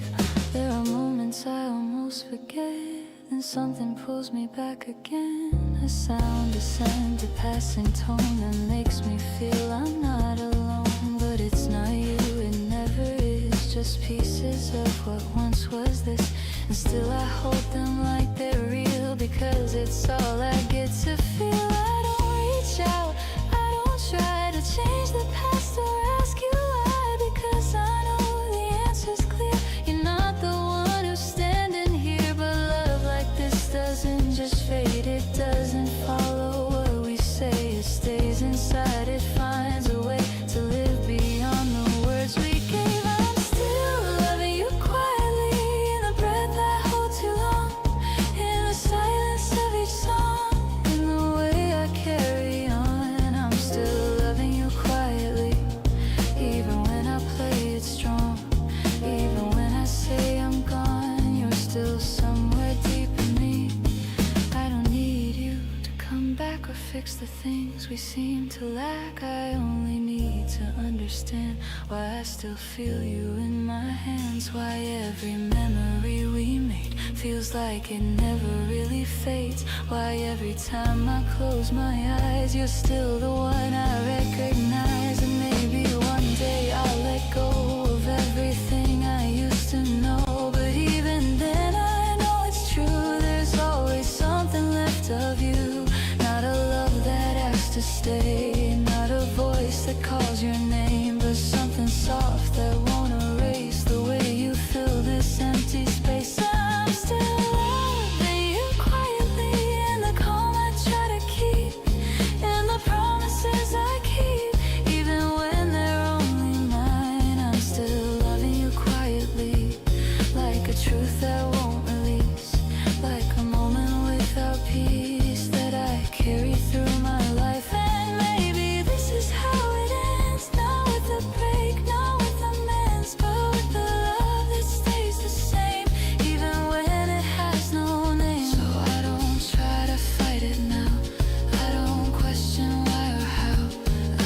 there are moments I almost forget, then something pulls me back again. A sound, a scent, a passing tone that makes me feel I'm not alone. But it's not you, it never is, just pieces of what once was this. And still I hold them like they're real, because it's all I get to feel. I don't reach out, I don't try to change the past or ask you why, because I know the answer's clear. You're not the one who's standing here, but love like this doesn't just fade, it doesn't follow what we say, it stays inside, it finds a way to live beyond the words we gave. I'm still loving you quietly in the breath I hold too long, in the silence of each song, in the way I carry on. I'm still loving you quietly, even when I play it strong, even when I say I'm gone, you're still somewhere deep in me. I don't need you to come back or fix the things we seem to lack. I only need to understand why I still feel you in my hands, why every memory we made feels like it never really fades, why every time I close my eyes you're still the one I recognize. And maybe one day I'll let go of everything I used to know, but even then I know it's true, there's always something left of you. Not a love that asks to stay, not a voice that calls your name, but something soft that won't erase the way you fill this empty space. I'm still loving you quietly in the calm I try to keep, in the promises I keep, even when they're only mine. I'm still loving you quietly, like a truth that won't release, like a moment without peace that I carry through my life. And maybe this is how it ends, not with a break, not with amends, but with the love that stays the same, even when it has no name. So I don't try to fight it now, I don't question why or how,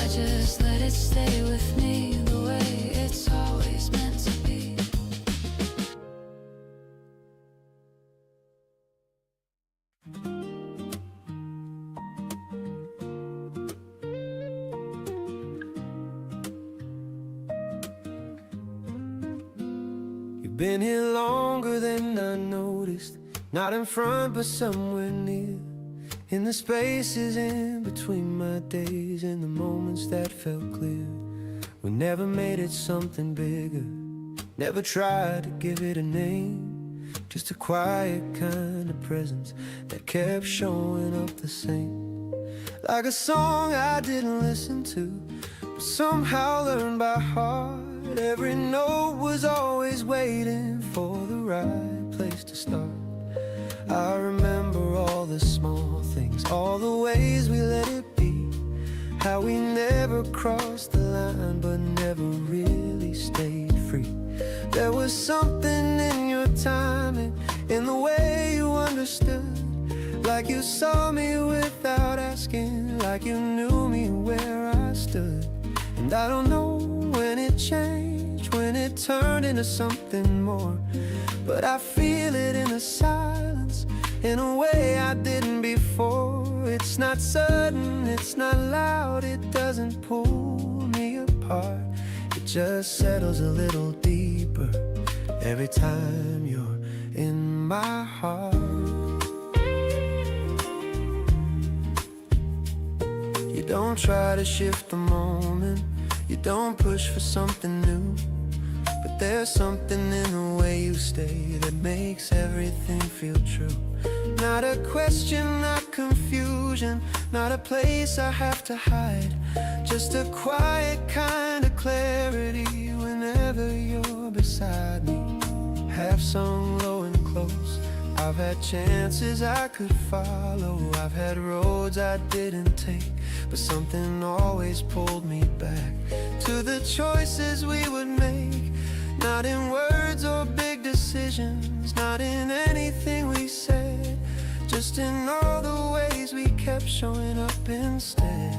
I just let it stay with me the way it's always meant to be. You've been here longer than I noticed, not in front but somewhere near, in the spaces in between my days and the moments that felt clear. We never made it something bigger, never tried to give it a name, just a quiet kind of presence that kept showing up the same. Like a song I didn't listen to, but somehow learned by heart. Every note was always waiting for the right place to start. I remember all the small things, all the ways we let it be, how we never crossed the line but never really stayed free. There was something in your timing, in the way you understood, like you saw me without asking, like you knew me where I stood. And I don't know when it changed, when it turned into something more, but I feel it in the silence, in a way I didn't before. It's not sudden, it's not loud, it doesn't pull me apart. just settles a little deeper every time you're in my heart. You don't try to shift the moment, you don't push for something new, but there's something in the way you stay that makes everything feel true. Not a question, not confusion, not a place I have to hide, just a quiet kind of clarity whenever you're beside me. Half sung low and close, I've had chances I could follow, I've had roads I didn't take, but something always pulled me back to the choices we would make. Not in words or big decisions, not in anything we said, just in all the ways we kept showing up instead.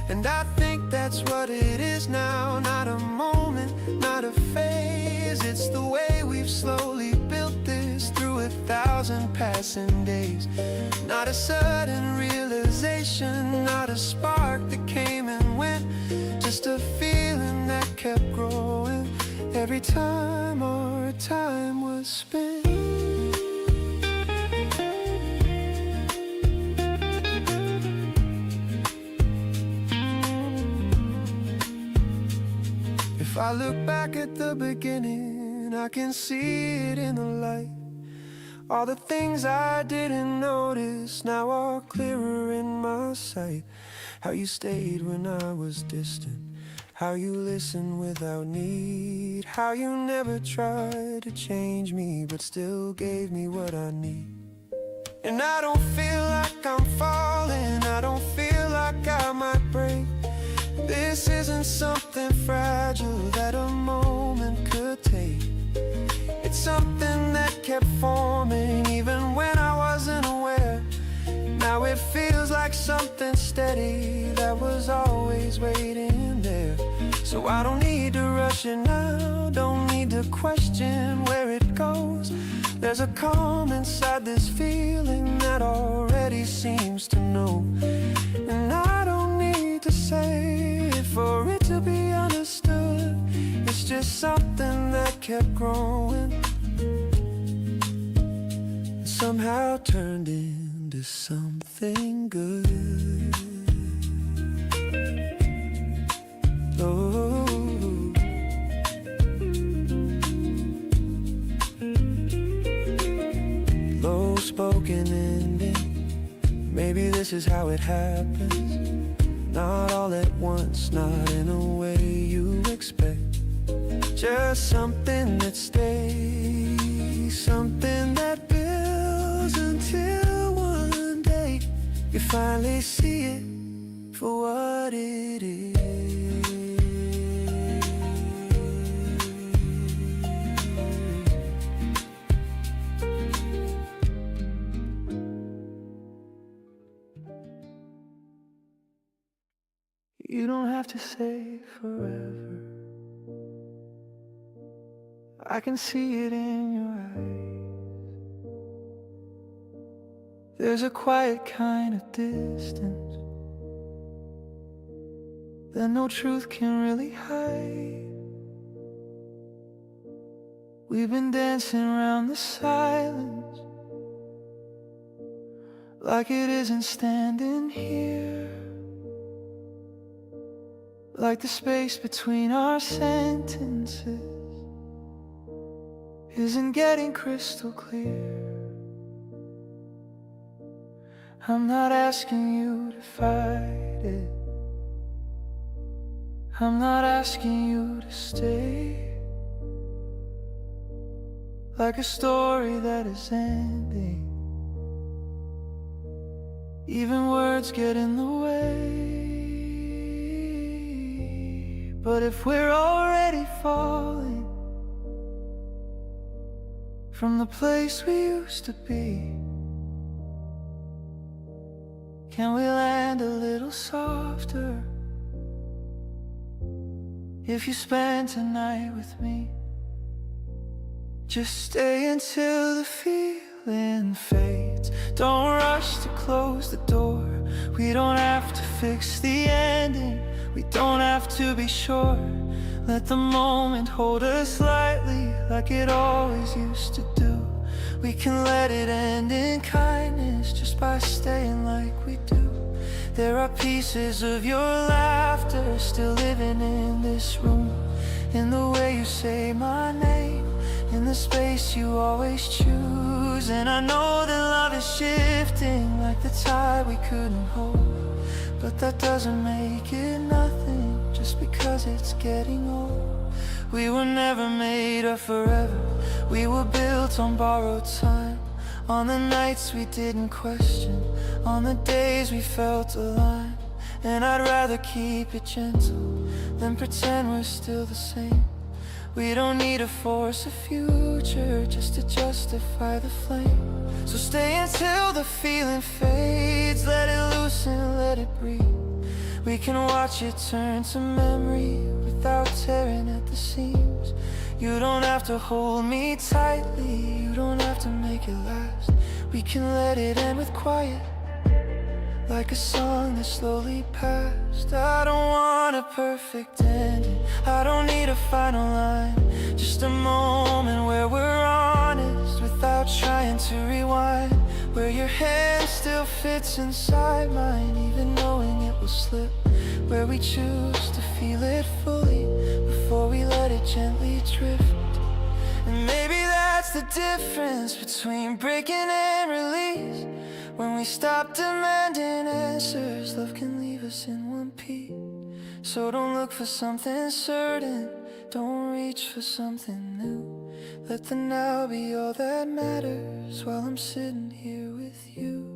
And I think that's what it is now, not a moment, not a phase. It's the way we've slowly built this through 1,000 passing days. Not a sudden realization, not a spark that came and went, just a feeling that kept growing every time our time was spent. If I look back at the beginning, I can see it in the light. All the things I didn't notice now are clearer in my sight. How you stayed when I was distant, how you listened without need, how you never tried to change me but still gave me what I need. And I don't feel like I'm falling, I don't feel like I might break. This isn't something fragile that a moment could take. It's something that kept forming even when I wasn't aware. Now it feels like something steady that was always waiting there. So I don't need to rush it now, don't need to question where it goes. There's a calm inside this feeling that already seems to know. And I don't need to say it for it to be understood. It's just something that kept growing, somehow turned into something good. Oh, low spoken ending, maybe this is how it happens. Not all at once, not in a way you expect. Just something that stays, something that builds until one day you finally see it for what it is. You don't have to say forever, I can see it in your eyes. There's a quiet kind of distance that no truth can really hide. We've been dancing around the silence like it isn't standing here, like the space between our sentences isn't getting crystal clear. I'm not asking you to fight it, I'm not asking you to stay, like a story that is ending. Even words get in the way. But if we're already falling from the place we used to be, can we land a little softer if you spend tonight with me? Just stay until the feeling fades. Don't rush to close the door, we don't have to fix the ending. We don't have to be sure. Let the moment hold us lightly, like it always used to do. We can let it end in kindness just by staying like we do. There are pieces of your laughter still living in this room, in the way you say my name, in the space you always choose. And I know that love is shifting like the tide we couldn't hold, but that doesn't make it nothing just because it's getting old. We were never made of forever. We were built on borrowed time, on the nights we didn't question, on the days we felt alive. And I'd rather keep it gentle than pretend we're still the same. We don't need to force a future just to justify the flame. So stay until the feeling fades. Let it loosen, let it breathe. We can watch it turn to memory without tearing at the seams. You don't have to hold me tightly, you don't have to make it last. We can let it end with quiet, like a song that slowly passed. I don't want a perfect ending, I don't need a final line. Just a moment where we're honest without trying to rewind, where your hand still fits inside mine, even knowing it will slip, where we choose to feel it fully before we let it gently drift. And maybe that's the difference between breaking and release. When we stop demanding answers, love can leave us in one piece. So don't look for something certain, don't reach for something new. Let the now be all that matters while I'm sitting here with you.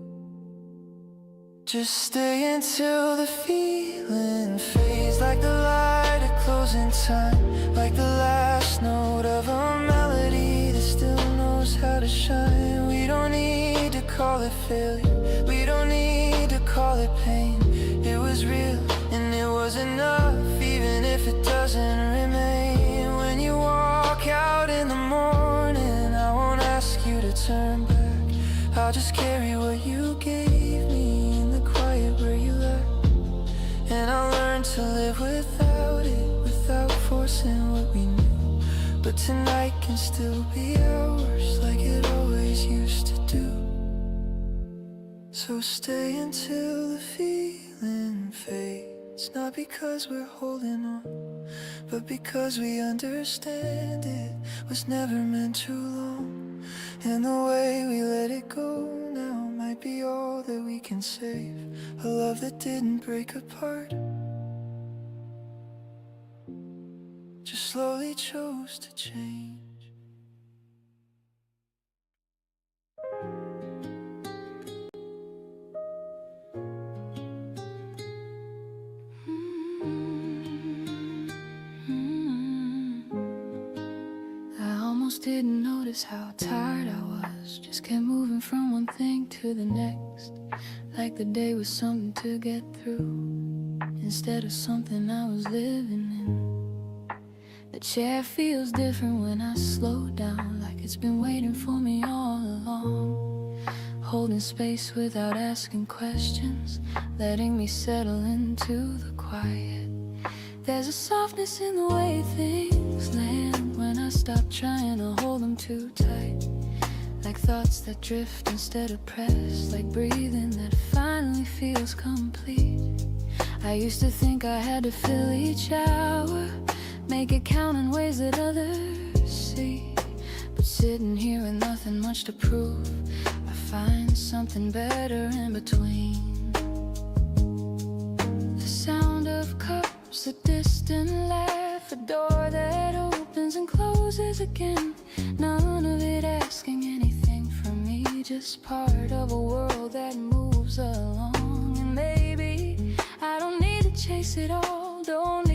Just stay until the feeling fades, like the light at closing time, like the last note of a melody that still knows how to shine. We don't need to call it failure, we don't need to call it pain. It was real and it was enough, even if it doesn't remain. When you walk out in the morning, I won't ask you to turn back, I'll just carry what you gave me in the quiet where you left. And I learned to live without it, without forcing what we knew. But tonight can still be ours, like it always used to do. So stay until the feeling fades, not because we're holding on, but because we understand it was never meant too long. And the way we let it go now might be all that we can save, a love that didn't break apart, just slowly chose to change. Didn't notice how tired I was, just kept moving from one thing to the next, like the day was something to get through instead of something I was living in. The chair feels different when I slow down, like it's been waiting for me all along, holding space without asking questions, letting me settle into the quiet. There's a softness in the way things land when I stop trying to hold them too tight, like thoughts that drift instead of press, like breathing that finally feels complete. I used to think I had to fill each hour, make it count in ways that others see, but sitting here with nothing much to prove, I find something better in between. The sound of cups, a distant laugh, a door that opens and closes again, none of it asking anything from me, just part of a world that moves along. And maybe I don't need to chase it all, don't